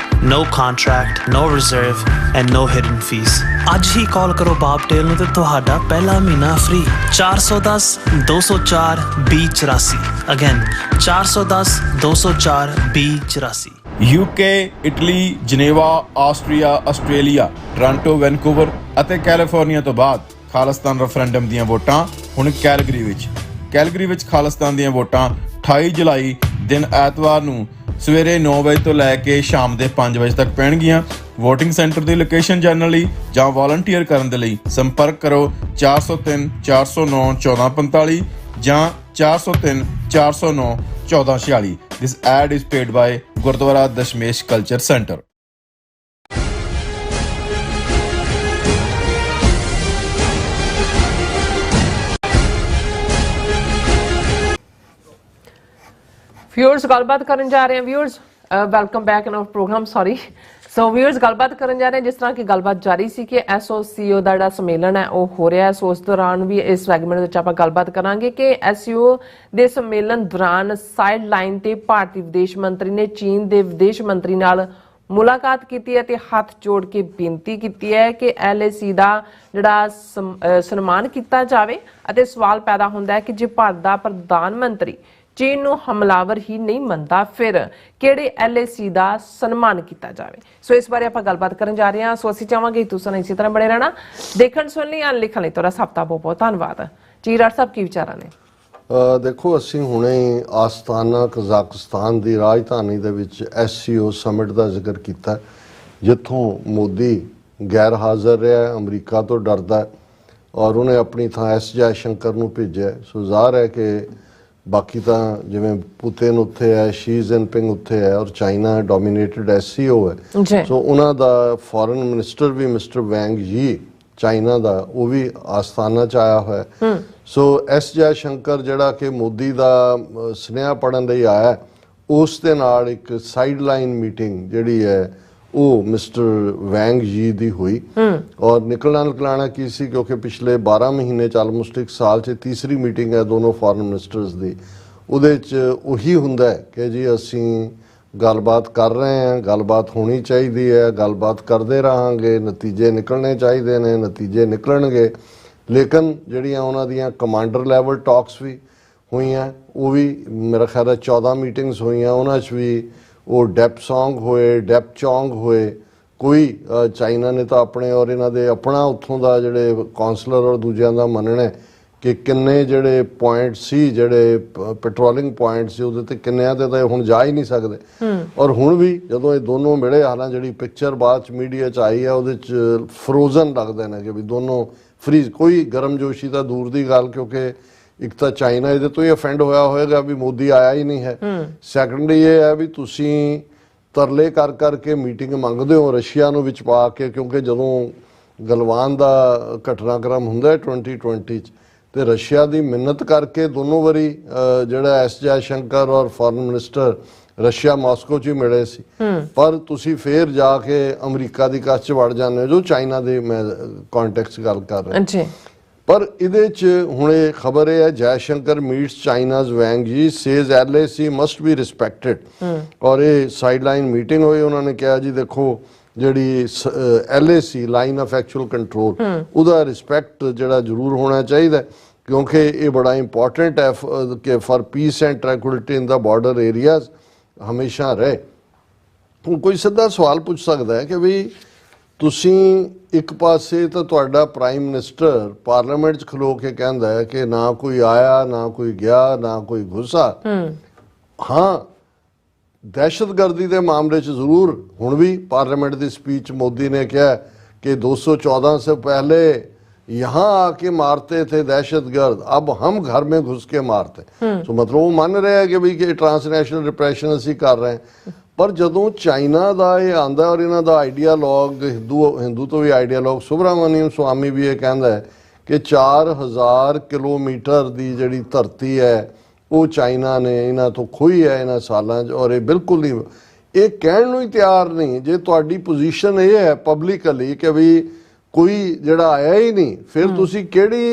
no contract, no reserve and no hidden fees। ਅੱਜ ਹੀ ਕਾਲ ਕਰੋ ਬੌਬਟੇਲ ਨੂੰ ਤੇ ਤੁਹਾਡਾ ਪਹਿਲਾ ਮਹੀਨਾ free. 410 204 2084। Again 410 204 2084।
UK, Italy, Geneva, Austria, Australia, Toronto, Vancouver ਅਤੇ ਕੈਲੀਫੋਰਨੀਆ ਤੋਂ ਬਾਅਦ ਖਾਲਿਸਤਾਨ ਰੈਫਰੈਂਡਮ ਦੀਆਂ ਵੋਟਾਂ ਹੁਣ ਕੈਲਗਰੀ ਵਿੱਚ। ਕੈਲਗਰੀ ਵਿੱਚ ਖਾਲਿਸਤਾਨ ਦੀਆਂ ਵੋਟਾਂ 28 ਜੁਲਾਈ ਦਿਨ ਐਤਵਾਰ ਨੂੰ ਸਵੇਰੇ 9 ਵਜੇ ਤੋਂ ਲੈ ਕੇ ਸ਼ਾਮ ਦੇ 5 ਵਜੇ ਤੱਕ ਪੈਣਗੀਆਂ। ਵੋਟਿੰਗ ਸੈਂਟਰ ਦੀ ਲੋਕੇਸ਼ਨ ਜਾਣਨ ਲਈ ਜਾਂ ਵਾਲੰਟੀਅਰ ਕਰਨ ਦੇ ਲਈ ਸੰਪਰਕ ਕਰੋ 403 409 1445 ਜਾਂ 403 409 1446। This ad is paid by Gurdwara Dashmesh Culture Center.
Viewers ਗੱਲਬਾਤ ਕਰਨ ਜਾ ਰਹੇ ਹਾਂ। Viewers welcome back in our program. Sorry. So viewers ਗੱਲਬਾਤ ਕਰਨ ਜਾ ਰਹੇ ਹਾਂ ਜਿਸ ਤਰ੍ਹਾਂ ਕਿ ਗੱਲਬਾਤ ਜਾਰੀ ਸੀ ਕਿ SOCO ਦਾ ਜਿਹੜਾ ਸੰਮੇਲਨ ਹੈ ਉਹ ਹੋ ਰਿਹਾ ਹੈ। ਸੋ ਉਸ ਦੌਰਾਨ ਵੀ ਇਸ ਸੈਗਮੈਂਟ ਵਿੱਚ ਆਪਾਂ ਗੱਲਬਾਤ ਕਰਾਂਗੇ ਕਿ SCO ਦੇ ਸੰਮੇਲਨ ਦੌਰਾਨ ਸਾਈਡ ਲਾਈਨ ਤੇ ਭਾਰਤੀ ਵਿਦੇਸ਼ ਮੰਤਰੀ ਨੇ ਚੀਨ ਦੇ ਵਿਦੇਸ਼ ਮੰਤਰੀ ਨਾਲ ਮੁਲਾਕਾਤ ਕੀਤੀ ਹੈ ਤੇ ਹੱਥ ਜੋੜ ਕੇ ਬੇਨਤੀ ਕੀਤੀ ਹੈ ਕਿ LAC ਦਾ ਜਿਹੜਾ ਸਨਮਾਨ ਕੀਤਾ ਜਾਵੇ। ਅਤੇ ਸਵਾਲ ਪੈਦਾ ਹੁੰਦਾ ਹੈ ਕਿ ਜੇ ਭਾਰਤ ਦਾ ਪ੍ਰਧਾਨ ਮੰਤਰੀ ਚੀਨ ਨੂੰ ਹਮਲਾਵਰ ਹੀ ਨਹੀਂ ਮੰਨਦਾ ਫਿਰ ਕਿਹੜੇ LAC ਦਾ ਸਨਮਾਨ ਕੀਤਾ ਜਾਵੇ। ਸੋ ਇਸ ਬਾਰੇ ਆਪਾਂ ਗੱਲਬਾਤ ਕਰਨ ਜਾ ਰਹੇ ਹਾਂ। ਸੋ ਅਸੀਂ ਚਾਹਾਂਗੇ ਤੁਸੀਂ ਇਸੇ ਤਰ੍ਹਾਂ ਬਣੇ ਰਹਿਣਾ। ਦੇਖਣ ਸੁਣ ਲਈ ਲਿਖਣ ਲਈ ਤੁਹਾਡਾ ਸਭ ਦਾ ਬਹੁਤ ਬਹੁਤ ਧੰਨਵਾਦ। ਜੀ ਡਾਕਟਰ ਸਾਹਿਬ ਕੀ ਵਿਚਾਰਾਂ ਨੇ?
ਦੇਖੋ ਅਸੀਂ ਹੁਣੇ ਆਸਤਾਨਾ ਕਜ਼ਾਕਿਸਤਾਨ ਦੀ ਰਾਜਧਾਨੀ ਦੇ ਵਿੱਚ SCO ਸਮਿਟ ਦਾ ਜ਼ਿਕਰ ਕੀਤਾ ਜਿੱਥੋਂ ਮੋਦੀ ਗੈਰ ਹਾਜ਼ਰ ਰਿਹਾ, ਅਮਰੀਕਾ ਤੋਂ ਡਰਦਾ ਔਰ ਉਹਨੇ ਆਪਣੀ ਥਾਂ S ਜੈਸ਼ੰਕਰ ਨੂੰ ਭੇਜਿਆ। ਸੋ ਜ਼ਾਹਰ ਹੈ ਕਿ ਬਾਕੀ ਤਾਂ ਜਿਵੇਂ ਪੁਤਿਨ ਉੱਥੇ ਹੈ, ਸ਼ੀ ਜਿਨਪਿੰਗ ਉੱਥੇ ਹੈ ਔਰ ਚਾਈਨਾ ਡੋਮੀਨੇਟਡ SCO ਹੈ। ਸੋ ਉਹਨਾਂ ਦਾ ਫੋਰਨ ਮਿਨਿਸਟਰ ਵੀ ਮਿਸਟਰ ਵੈਂਗ ਯੀ ਚਾਈਨਾ ਦਾ ਉਹ ਵੀ ਆਸਤਾਨਾ 'ਚ ਆਇਆ ਹੋਇਆ। ਸੋ S ਜੈਸ਼ੰਕਰ ਜਿਹੜਾ ਕਿ ਮੋਦੀ ਦਾ ਸੁਨੇਹਾ ਪੜ੍ਹਨ ਲਈ ਆਇਆ ਉਸ ਦੇ ਨਾਲ ਇੱਕ ਸਾਈਡ ਲਾਈਨ ਮੀਟਿੰਗ ਜਿਹੜੀ ਹੈ ਉਹ ਮਿਸਟਰ ਵੈਂਗ ਯੀ ਦੀ ਹੋਈ। ਔਰ ਨਿਕਲਣਾ ਕੀ ਸੀ ਕਿਉਂਕਿ ਪਿਛਲੇ 12 ਮਹੀਨੇ 'ਚ ਆਲਮੋਸਟ ਇੱਕ ਸਾਲ 'ਚ ਤੀਸਰੀ ਮੀਟਿੰਗ ਹੈ ਦੋਨੋਂ ਫੋਰਨ ਮਿਨਿਸਟਰਸ ਦੀ। ਉਹਦੇ 'ਚ ਉਹੀ ਹੁੰਦਾ ਕਿ ਜੀ ਅਸੀਂ ਗੱਲਬਾਤ ਕਰ ਰਹੇ ਹਾਂ, ਗੱਲਬਾਤ ਹੋਣੀ ਚਾਹੀਦੀ ਹੈ, ਗੱਲਬਾਤ ਕਰਦੇ ਰਹਾਂਗੇ, ਨਤੀਜੇ ਨਿਕਲਣੇ ਚਾਹੀਦੇ ਨੇ, ਨਤੀਜੇ ਨਿਕਲਣਗੇ। ਲੇਕਿਨ ਜਿਹੜੀਆਂ ਉਹਨਾਂ ਦੀਆਂ ਕਮਾਂਡਰ ਲੈਵਲ ਟਾਕਸ ਵੀ ਹੋਈਆਂ ਉਹ ਵੀ ਮੇਰਾ ਖਿਆਲ ਹੈ 14 ਮੀਟਿੰਗਸ ਹੋਈਆਂ। ਉਹਨਾਂ 'ਚ ਵੀ ਉਹ ਡੈਪਸੌਂਗ ਹੋਏ, ਡੈਪਚੌਂਗ ਹੋਏ। ਕੋਈ ਚਾਈਨਾ ਨੇ ਤਾਂ ਆਪਣੇ ਔਰ ਇਹਨਾਂ ਦੇ ਆਪਣਾ ਉੱਥੋਂ ਦਾ ਜਿਹੜੇ ਕੌਂਸਲਰ ਔਰ ਦੂਜਿਆਂ ਦਾ ਮੰਨਣਾ ਕਿ ਕਿੰਨੇ ਜਿਹੜੇ ਪੁਆਇੰਟ ਸੀ ਜਿਹੜੇ ਪੈਟਰੋਲਿੰਗ ਪੁਆਇੰਟ ਸੀ ਉਹਦੇ ਤੇ ਕਿੰਨਿਆਂ ਤੇ ਤਾਂ ਹੁਣ ਜਾ ਹੀ ਨਹੀਂ ਸਕਦੇ। ਔਰ ਹੁਣ ਵੀ ਜਦੋਂ ਇਹ ਦੋਨੋਂ ਮਿਲੇ ਹਾਲਾਂ ਜਿਹੜੀ ਪਿਕਚਰ ਬਾਅਦ 'ਚ ਮੀਡੀਆ 'ਚ ਆਈ ਹੈ ਉਹਦੇ 'ਚ ਫਰੋਜ਼ਨ ਲੱਗਦੇ ਨੇ ਕਿ ਵੀ ਦੋਨੋਂ ਫਰੀਜ਼। ਕੋਈ ਗਰਮਜੋਸ਼ੀ ਤਾਂ ਦੂਰ ਦੀ ਗੱਲ ਕਿਉਂਕਿ ਇੱਕ ਤਾਂ ਚਾਈਨਾ ਇਹਦੇ ਤੋਂ ਹੀ ਅਫੈਂਡ ਹੋਇਆ ਹੋਏਗਾ ਵੀ ਮੋਦੀ ਆਇਆ ਹੀ ਨਹੀਂ ਹੈ। ਸੈਕੰਡਲੀ ਇਹ ਹੈ ਵੀ ਤੁਸੀਂ ਤਰਲੇ ਕਰ ਕਰਕੇ ਮੀਟਿੰਗ ਮੰਗਦੇ ਹੋ ਰਸ਼ੀਆ ਨੂੰ ਵਿੱਚ ਪਾ ਕੇ ਕਿਉਂਕਿ ਜਦੋਂ ਗਲਵਾਨ ਦਾ ਘਟਨਾਕ੍ਰਮ ਹੁੰਦਾ 2020 'ਚ ਤੇ ਰਸ਼ੀਆ ਦੀ ਮਿੰਨਤ ਕਰਕੇ ਦੋਨੋਂ ਵਾਰੀ ਜਿਹੜਾ S ਜੈਸ਼ੰਕਰ ਔਰ ਫੋਰਨ ਮਿਨਿਸਟਰ ਰਸ਼ੀਆ ਮਾਸਕੋ 'ਚ ਹੀ ਮਿਲੇ ਸੀ। ਪਰ ਤੁਸੀਂ ਫੇਰ ਜਾ ਕੇ ਅਮਰੀਕਾ ਦੀ ਕੱਛ 'ਚ ਵੜ ਜਾਂਦੇ ਹੋ ਜੋ ਚਾਈਨਾ ਦੇ ਮੈਂ ਕੰਟੈਕਸਟ ਗੱਲ ਕਰ ਰਿਹਾ। ਪਰ ਇਹਦੇ 'ਚ ਹੁਣ ਇਹ ਖਬਰ ਇਹ ਹੈ ਜੈਸ਼ੰਕਰ ਮੀਟਸ ਚਾਈਨਾਜ਼ ਵੈਂਗ ਜੀ says LAC must B respected. ਔਰ ਇਹ ਸਾਈਡਲਾਈਨ ਮੀਟਿੰਗ ਹੋਈ, ਉਹਨਾਂ ਨੇ ਕਿਹਾ ਜੀ ਦੇਖੋ ਜਿਹੜੀ LAC line of actual control ਉਹਦਾ ਰਿਸਪੈਕਟ ਜਿਹੜਾ ਜ਼ਰੂਰ ਹੋਣਾ ਚਾਹੀਦਾ, ਕਿਉਂਕਿ ਇਹ ਬੜਾ ਇੰਪੋਰਟੈਂਟ ਹੈ ਕਿ for peace and tranquillity in the border areas ਹਮੇਸ਼ਾ ਰਹੇ। ਹੁਣ ਕੋਈ ਸਿੱਧਾ ਸਵਾਲ ਪੁੱਛ ਸਕਦਾ ਹੈ ਕਿ ਵੀ ਤੁਸੀਂ ਇੱਕ ਪਾਸੇ ਤਾਂ ਤੁਹਾਡਾ ਪ੍ਰਾਈਮ ਮਿਨਿਸਟਰ ਪਾਰਲੀਮੈਂਟ 'ਚ ਖਲੋ ਕੇ ਕਹਿੰਦਾ ਹੈ ਕਿ ਨਾ ਕੋਈ ਆਇਆ ਨਾ ਕੋਈ ਗਿਆ ਨਾ ਕੋਈ ਘੁਸਾ। ਹਾਂ, ਦਹਿਸ਼ਤਗਰਦੀ ਦੇ ਮਾਮਲੇ 'ਚ ਜ਼ਰੂਰ ਹੁਣ ਵੀ ਪਾर्लियामेंट ਦੀ स्पीच मोदी ने किया कि 214 से पहले यहाँ आके मारते थे दहशतगर्द, अब हम घर में घुस के मारते। तो मतलब वो मान रहे हैं कि भाई कि ट्रांसनैशनल रिप्रेशन असी कर रहे हैं। पर जदों चाइना का ये आंदा और इन्हों का आइडियालॉग हिंदू तो भी आइडियालॉग सुब्रमण्यम स्वामी भी ये कहता है कि 4000 किलोमीटर की जी धरती है वो चाइना ने इन्हों तो खोई है इन्होंने सालों। और ये बिल्कुल नहीं, ये कहण नूं ही तैयार नहीं। जे तुहाडी पोजीशन ये है पब्लिकली कि भी कोई जिहड़ा आया ही नहीं, फिर तुसी किहड़ी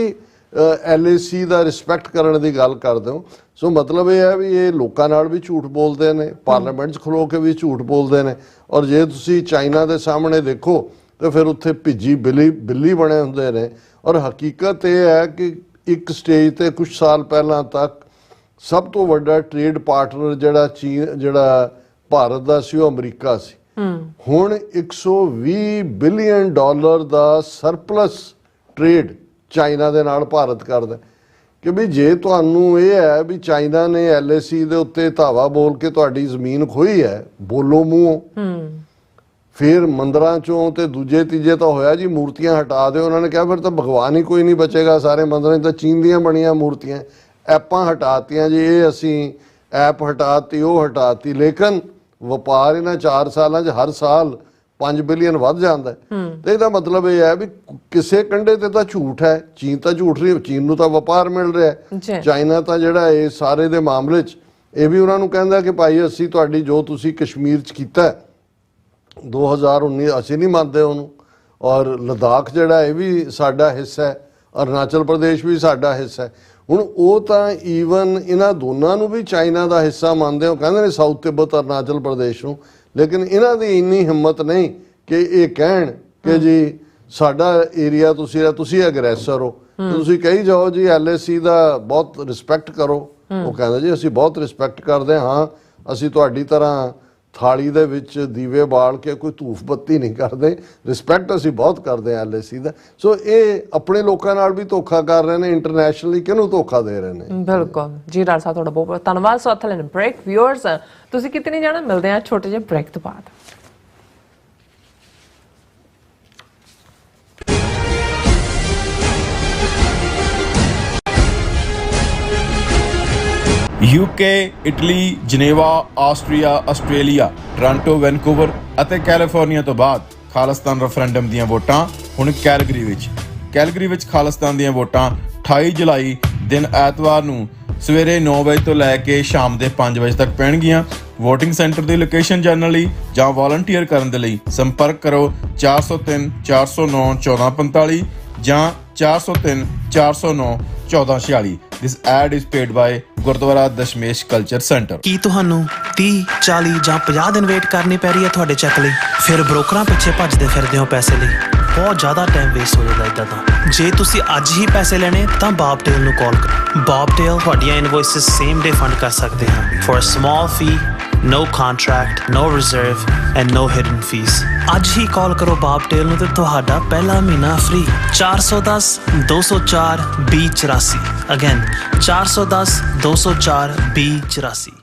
LAC ਦਾ ਰਿਸਪੈਕਟ ਕਰਨ ਦੀ ਗੱਲ ਕਰਦੇ ਹੋ। ਸੋ ਮਤਲਬ ਇਹ ਹੈ ਵੀ ਇਹ ਲੋਕਾਂ ਨਾਲ ਵੀ ਝੂਠ ਬੋਲਦੇ ਨੇ, ਪਾਰਲੀਮੈਂਟ 'ਚ ਖਲੋ ਕੇ ਵੀ ਝੂਠ ਬੋਲਦੇ ਨੇ। ਔਰ ਜੇ ਤੁਸੀਂ ਚਾਈਨਾ ਦੇ ਸਾਹਮਣੇ ਦੇਖੋ ਤਾਂ ਫਿਰ ਉੱਥੇ ਭਿੱਜੀ ਬਿੱਲੀ ਬਣੇ ਹੁੰਦੇ ਨੇ। ਔਰ ਹਕੀਕਤ ਇਹ ਹੈ ਕਿ ਇੱਕ ਸਟੇਜ ਤੇ ਕੁਝ ਸਾਲ ਪਹਿਲਾਂ ਤੱਕ ਸਭ ਤੋਂ ਵੱਡਾ ਟ੍ਰੇਡ ਪਾਰਟਨਰ ਜਿਹੜਾ ਚੀਨ ਜਿਹੜਾ ਭਾਰਤ ਦਾ ਸੀ ਉਹ ਅਮਰੀਕਾ ਸੀ। ਹੁਣ $120 ਬਿਲੀਅਨ ਦਾ ਸਰਪਲਸ ਟ੍ਰੇਡ ਚਾਈਨਾ ਦੇ ਨਾਲ ਭਾਰਤ ਕਰਦਾ। ਕਿ ਵੀ ਜੇ ਤੁਹਾਨੂੰ ਇਹ ਹੈ ਵੀ ਚਾਈਨਾ ਨੇ LAC ਦੇ ਉੱਤੇ ਧਾਵਾ ਬੋਲ ਕੇ ਤੁਹਾਡੀ ਜ਼ਮੀਨ ਖੋਈ ਹੈ, ਬੋਲੋ ਮੂੰਹੋਂ, ਫਿਰ ਮੰਦਰਾਂ ਚੋਂ ਤੇ ਦੂਜੇ ਤੀਜੇ ਤਾਂ ਹੋਇਆ ਜੀ ਮੂਰਤੀਆਂ ਹਟਾ ਦਿਓ। ਉਹਨਾਂ ਨੇ ਕਿਹਾ ਫਿਰ ਤਾਂ ਭਗਵਾਨ ਹੀ ਕੋਈ ਨਹੀਂ ਬਚੇਗਾ, ਸਾਰੇ ਮੰਦਰਾਂ 'ਚ ਤਾਂ ਚੀਨ ਦੀਆਂ ਬਣੀਆਂ ਮੂਰਤੀਆਂ। ਐਪਾਂ ਹਟਾਤੀਆਂ ਜੀ, ਇਹ ਅਸੀਂ ਐਪ ਹਟਾਤੀ ਉਹ ਹਟਾਤੀ, ਲੇਕਿਨ ਵਪਾਰ ਇਹਨਾਂ 4 ਸਾਲਾਂ 'ਚ ਹਰ ਸਾਲ 5 ਬਿਲੀਅਨ ਵੱਧ ਜਾਂਦਾ। ਤੇ ਇਹਦਾ ਮਤਲਬ ਇਹ ਹੈ ਵੀ ਕਿਸੇ ਕੰਢੇ ਤੇ ਤਾਂ ਝੂਠ ਹੈ, ਚੀਨ ਤਾਂ ਝੂਠ ਨਹੀਂ, ਚੀਨ ਨੂੰ ਤਾਂ ਵਪਾਰ ਮਿਲ ਰਿਹਾ। ਚਾਈਨਾ ਤਾਂ ਜਿਹੜਾ ਇਹ ਸਾਰੇ ਦੇ ਮਾਮਲੇ 'ਚ ਇਹ ਵੀ ਉਹਨਾਂ ਨੂੰ ਕਹਿੰਦਾ ਕਿ ਭਾਈ ਅਸੀਂ ਤੁਹਾਡੀ ਜੋ ਤੁਸੀਂ ਕਸ਼ਮੀਰ 'ਚ ਕੀਤਾ 2019 ਅਸੀਂ ਨਹੀਂ ਮੰਨਦੇ ਉਹਨੂੰ। ਔਰ ਲਦਾਖ ਜਿਹੜਾ ਇਹ ਵੀ ਸਾਡਾ ਹਿੱਸਾ ਹੈ, ਅਰੁਣਾਚਲ ਪ੍ਰਦੇਸ਼ ਵੀ ਸਾਡਾ ਹਿੱਸਾ ਹੈ। ਹੁਣ ਉਹ ਤਾਂ ਈਵਨ ਇਹਨਾਂ ਦੋਨਾਂ ਨੂੰ ਵੀ ਚਾਈਨਾ ਦਾ ਹਿੱਸਾ ਮੰਨਦੇ ਹੋ, ਕਹਿੰਦੇ ਨੇ ਸਾਊਥ ਤਿੱਬਤ ਅਰੁਣਾਚਲ ਪ੍ਰਦੇਸ਼ ਨੂੰ। ਲੇਕਿਨ ਇਹਨਾਂ ਦੀ ਇੰਨੀ ਹਿੰਮਤ ਨਹੀਂ ਕਿ ਇਹ ਕਹਿਣ ਕਿ ਜੀ ਸਾਡਾ ਏਰੀਆ ਤੁਸੀਂ ਅਗਰੈਸਰ ਹੋ। ਤੁਸੀਂ ਕਹੀ ਜਾਓ ਜੀ LAC ਦਾ ਬਹੁਤ ਰਿਸਪੈਕਟ ਕਰੋ। ਉਹ ਕਹਿੰਦਾ ਜੀ ਅਸੀਂ ਬਹੁਤ ਰਿਸਪੈਕਟ ਕਰਦੇ ਹਾਂ, ਅਸੀਂ ਤੁਹਾਡੀ ਤਰ੍ਹਾਂ ਥਾਲੀ ਦੇ ਵਿੱਚ ਦੀਵੇ ਬਾਲ ਕੇ ਕੋਈ ਧੂਫ ਬੱਤੀ ਨਹੀਂ ਕਰਦੇ, ਰਿਸਪੈਕਟ ਅਸੀਂ ਬਹੁਤ ਕਰਦੇ ਹਾਂ LAC ਦਾ। ਸੋ ਇਹ ਆਪਣੇ ਲੋਕਾਂ ਨਾਲ ਵੀ ਧੋਖਾ ਕਰ ਰਹੇ ਨੇ, ਇੰਟਰਨੈਸ਼ਨਲੀ ਕਿਹਨੂੰ ਧੋਖਾ ਦੇ ਰਹੇ ਨੇ।
ਬਿਲਕੁਲ ਜੀ ਡਾਕਟਰ ਸਾਹਿਬ, ਤੁਹਾਡਾ ਬਹੁਤ ਬਹੁਤ ਧੰਨਵਾਦ। ਸੋ ਇੱਥੇ ਲੈਣ ਬ੍ਰੇਕ। ਵਿਊਅਰਸ ਤੁਸੀਂ ਕਿਤੇ ਨਹੀਂ ਜਾਣਾ, ਮਿਲਦੇ ਹਾਂ ਛੋਟੇ ਜਿਹੇ ਬ੍ਰੇਕ ਤੋਂ ਬਾਅਦ।
UK, Italy, Geneva, Austria, Australia, Toronto, Vancouver ਅਤੇ ਕੈਲੀਫੋਰਨੀਆ ਤੋਂ ਬਾਅਦ ਖਾਲਿਸਤਾਨ ਰੈਫਰੈਂਡਮ ਦੀਆਂ ਵੋਟਾਂ ਹੁਣ ਕੈਲਗਰੀ ਵਿੱਚ ਖਾਲਿਸਤਾਨ ਦੀਆਂ ਵੋਟਾਂ 28 ਜੁਲਾਈ ਦਿਨ ਐਤਵਾਰ ਨੂੰ ਸਵੇਰੇ 9 ਵਜੇ ਤੋਂ ਲੈ ਕੇ ਸ਼ਾਮ ਦੇ 5 ਵਜੇ ਤੱਕ ਪੈਣਗੀਆਂ। ਵੋਟਿੰਗ ਸੈਂਟਰ ਦੀ ਲੋਕੇਸ਼ਨ ਜਾਣਨ ਲਈ ਜਾਂ ਵਾਲੰਟੀਅਰ ਕਰਨ ਦੇ ਲਈ ਸੰਪਰਕ ਕਰੋ 403 409 1445 ਜਾਂ 403 409 1446। This ad is paid by Gurdwara Dashmesh culture centre.
ਕੀ ਤੁਹਾਨੂੰ 30, 40 ਜਾਂ 50 ਦਿਨ ਵੇਟ ਕਰਨੀ ਪੈ ਰਹੀ ਹੈ ਤੁਹਾਡੇ ਚੈੱਕ ਲਈ? ਫਿਰ ਬ੍ਰੋਕਰਾਂ ਪਿੱਛੇ ਭੱਜਦੇ ਫਿਰਦੇ ਹੋ ਪੈਸੇ ਲਈ। ਬਹੁਤ ਜ਼ਿਆਦਾ ਟਾਈਮ ਵੇਸਟ ਹੋ ਜਾਂਦਾ ਇੱਦਾਂ ਤਾਂ। ਜੇ ਤੁਸੀਂ ਅੱਜ ਹੀ ਪੈਸੇ ਲੈਣੇ ਤਾਂ ਬਾਬਟੇਲ ਨੂੰ ਕਾਲ ਕਰੋ। ਬਾਬਟੇਲ ਤੁਹਾਡੀਆਂ ਇਨਵੋਇਸਿਸ ਸੇਮ ਡੇ ਫੰਡ ਕਰ ਸਕਦੇ ਹਨ for a small fee, no contract, no reserve and no hidden fees। ਅੱਜ ਹੀ ਕਾਲ ਕਰੋ ਬਾਬਟੇਲ ਨੂੰ ਤੇ ਤੁਹਾਡਾ ਪਹਿਲਾ ਮਹੀਨਾ free. 410 204 2084। Again 410 204 2084।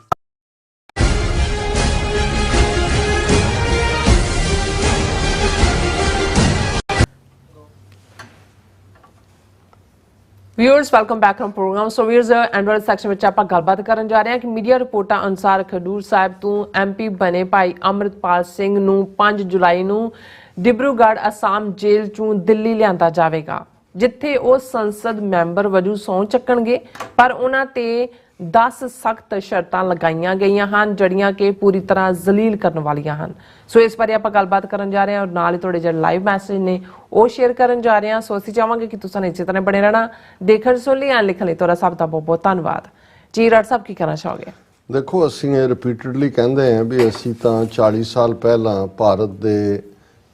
Viewers welcome back from program. So viewers android section ਵਿੱਚ ਆਪਾਂ ਗੱਲਬਾਤ ਕਰਨ ਜਾ ਰਹੇ ਹਾਂ ਕਿ ਮੀਡੀਆ ਰਿਪੋਰਟਾਂ ਅਨੁਸਾਰ ਖਡੂਰ ਸਾਹਿਬ ਤੋਂ MP ਬਣੇ ਭਾਈ ਅੰਮ੍ਰਿਤਪਾਲ ਸਿੰਘ ਨੂੰ 5 ਜੁਲਾਈ ਨੂੰ ਡਿਬਰੂਗੜ੍ਹ ਅਸਾਮ ਜੇਲ੍ਹ ਚੋਂ ਦਿੱਲੀ ਲਿਆਂਦਾ ਜਾਵੇਗਾ। ਜਿੱਥੇ ਉਹ ਸੰਸਦ ਮੈਂਬਰ ਵਜੋਂ ਸਹੁੰ ਚੱਕਣਗੇ, ਪਰ ਉਹਨਾਂ ਤੇ 10 ਸਖਤ ਸ਼ਰਤਾਂ ਲਗਾਈਆਂ ਗਈਆਂ ਹਨ ਜਿਹੜੀਆਂ ਕਿ ਪੂਰੀ ਤਰ੍ਹਾਂ ਜ਼ਲੀਲ ਕਰਨ ਵਾਲੀਆਂ ਹਨ। ਸੋ ਇਸ ਬਾਰੇ ਆਪਾਂ ਗੱਲਬਾਤ ਕਰਨ ਜਾ ਰਹੇ ਹਾਂ ਔਰ ਨਾਲ ਹੀ ਤੁਹਾਡੇ ਜਿਹੜੇ ਲਾਈਵ ਮੈਸੇਜ ਨੇ ਉਹ ਸ਼ੇਅਰ ਕਰਨ ਜਾ ਰਹੇ ਹਾਂ। ਸੋ ਅਸੀਂ ਚਾਹਾਂਗੇ ਕਿ ਤੁਸੀਂ ਇਸੇ ਤਰ੍ਹਾਂ ਬਣੇ ਰਹਿਣਾ। ਦੇਖਣ ਸੁਣ ਲਈ ਐਂ ਲਿਖਣ ਲਈ ਤੁਹਾਡਾ ਸਭ ਦਾ ਬਹੁਤ ਬਹੁਤ ਧੰਨਵਾਦ ਜੀ। ਰਾਜ ਸਾਹਿਬ ਕੀ ਕਹਿਣਾ ਚਾਹੋਗੇ?
ਦੇਖੋ, ਅਸੀਂ ਇਹ ਰਿਪੀਟਡਲੀ ਕਹਿੰਦੇ ਹਾਂ ਵੀ ਅਸੀਂ ਤਾਂ 40 ਸਾਲ ਪਹਿਲਾਂ ਭਾਰਤ ਦੇ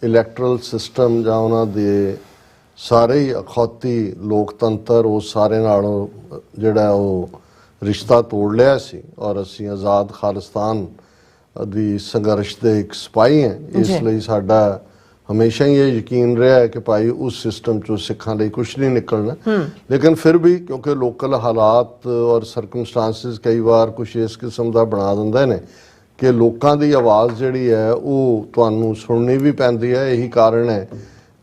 ਇਲੈਕਟਰਲ ਸਿਸਟਮ ਜਾਂ ਉਹਨਾਂ ਦੇ ਸਾਰੇ ਹੀ ਅਖੌਤੀ ਲੋਕਤੰਤਰ ਉਹ ਸਾਰੇ ਨਾਲੋਂ ਜਿਹੜਾ ਉਹ ਰਿਸ਼ਤਾ ਤੋੜ ਲਿਆ ਸੀ ਔਰ ਅਸੀਂ ਆਜ਼ਾਦ ਖਾਲਿਸਤਾਨ ਦੀ ਸੰਘਰਸ਼ ਦੇ ਇੱਕ ਸਿਪਾਹੀ ਹਾਂ। ਇਸ ਲਈ ਸਾਡਾ ਹਮੇਸ਼ਾ ਹੀ ਇਹ ਯਕੀਨ ਰਿਹਾ ਹੈ ਕਿ ਭਾਈ ਉਸ ਸਿਸਟਮ ਚੋਂ ਸਿੱਖਾਂ ਲਈ ਕੁਝ ਨਹੀਂ ਨਿਕਲਣਾ। ਲੇਕਿਨ ਫਿਰ ਵੀ ਕਿਉਂਕਿ ਲੋਕਲ ਹਾਲਾਤ ਔਰ ਸਰਕਮਸਟੈਂਸਿਸ ਕਈ ਵਾਰ ਕੁਝ ਇਸ ਕਿਸਮ ਦਾ ਬਣਾ ਦਿੰਦੇ ਨੇ ਕਿ ਲੋਕਾਂ ਦੀ ਆਵਾਜ਼ ਜਿਹੜੀ ਹੈ ਉਹ ਤੁਹਾਨੂੰ ਸੁਣਨੀ ਵੀ ਪੈਂਦੀ ਹੈ। ਇਹੀ ਕਾਰਨ ਹੈ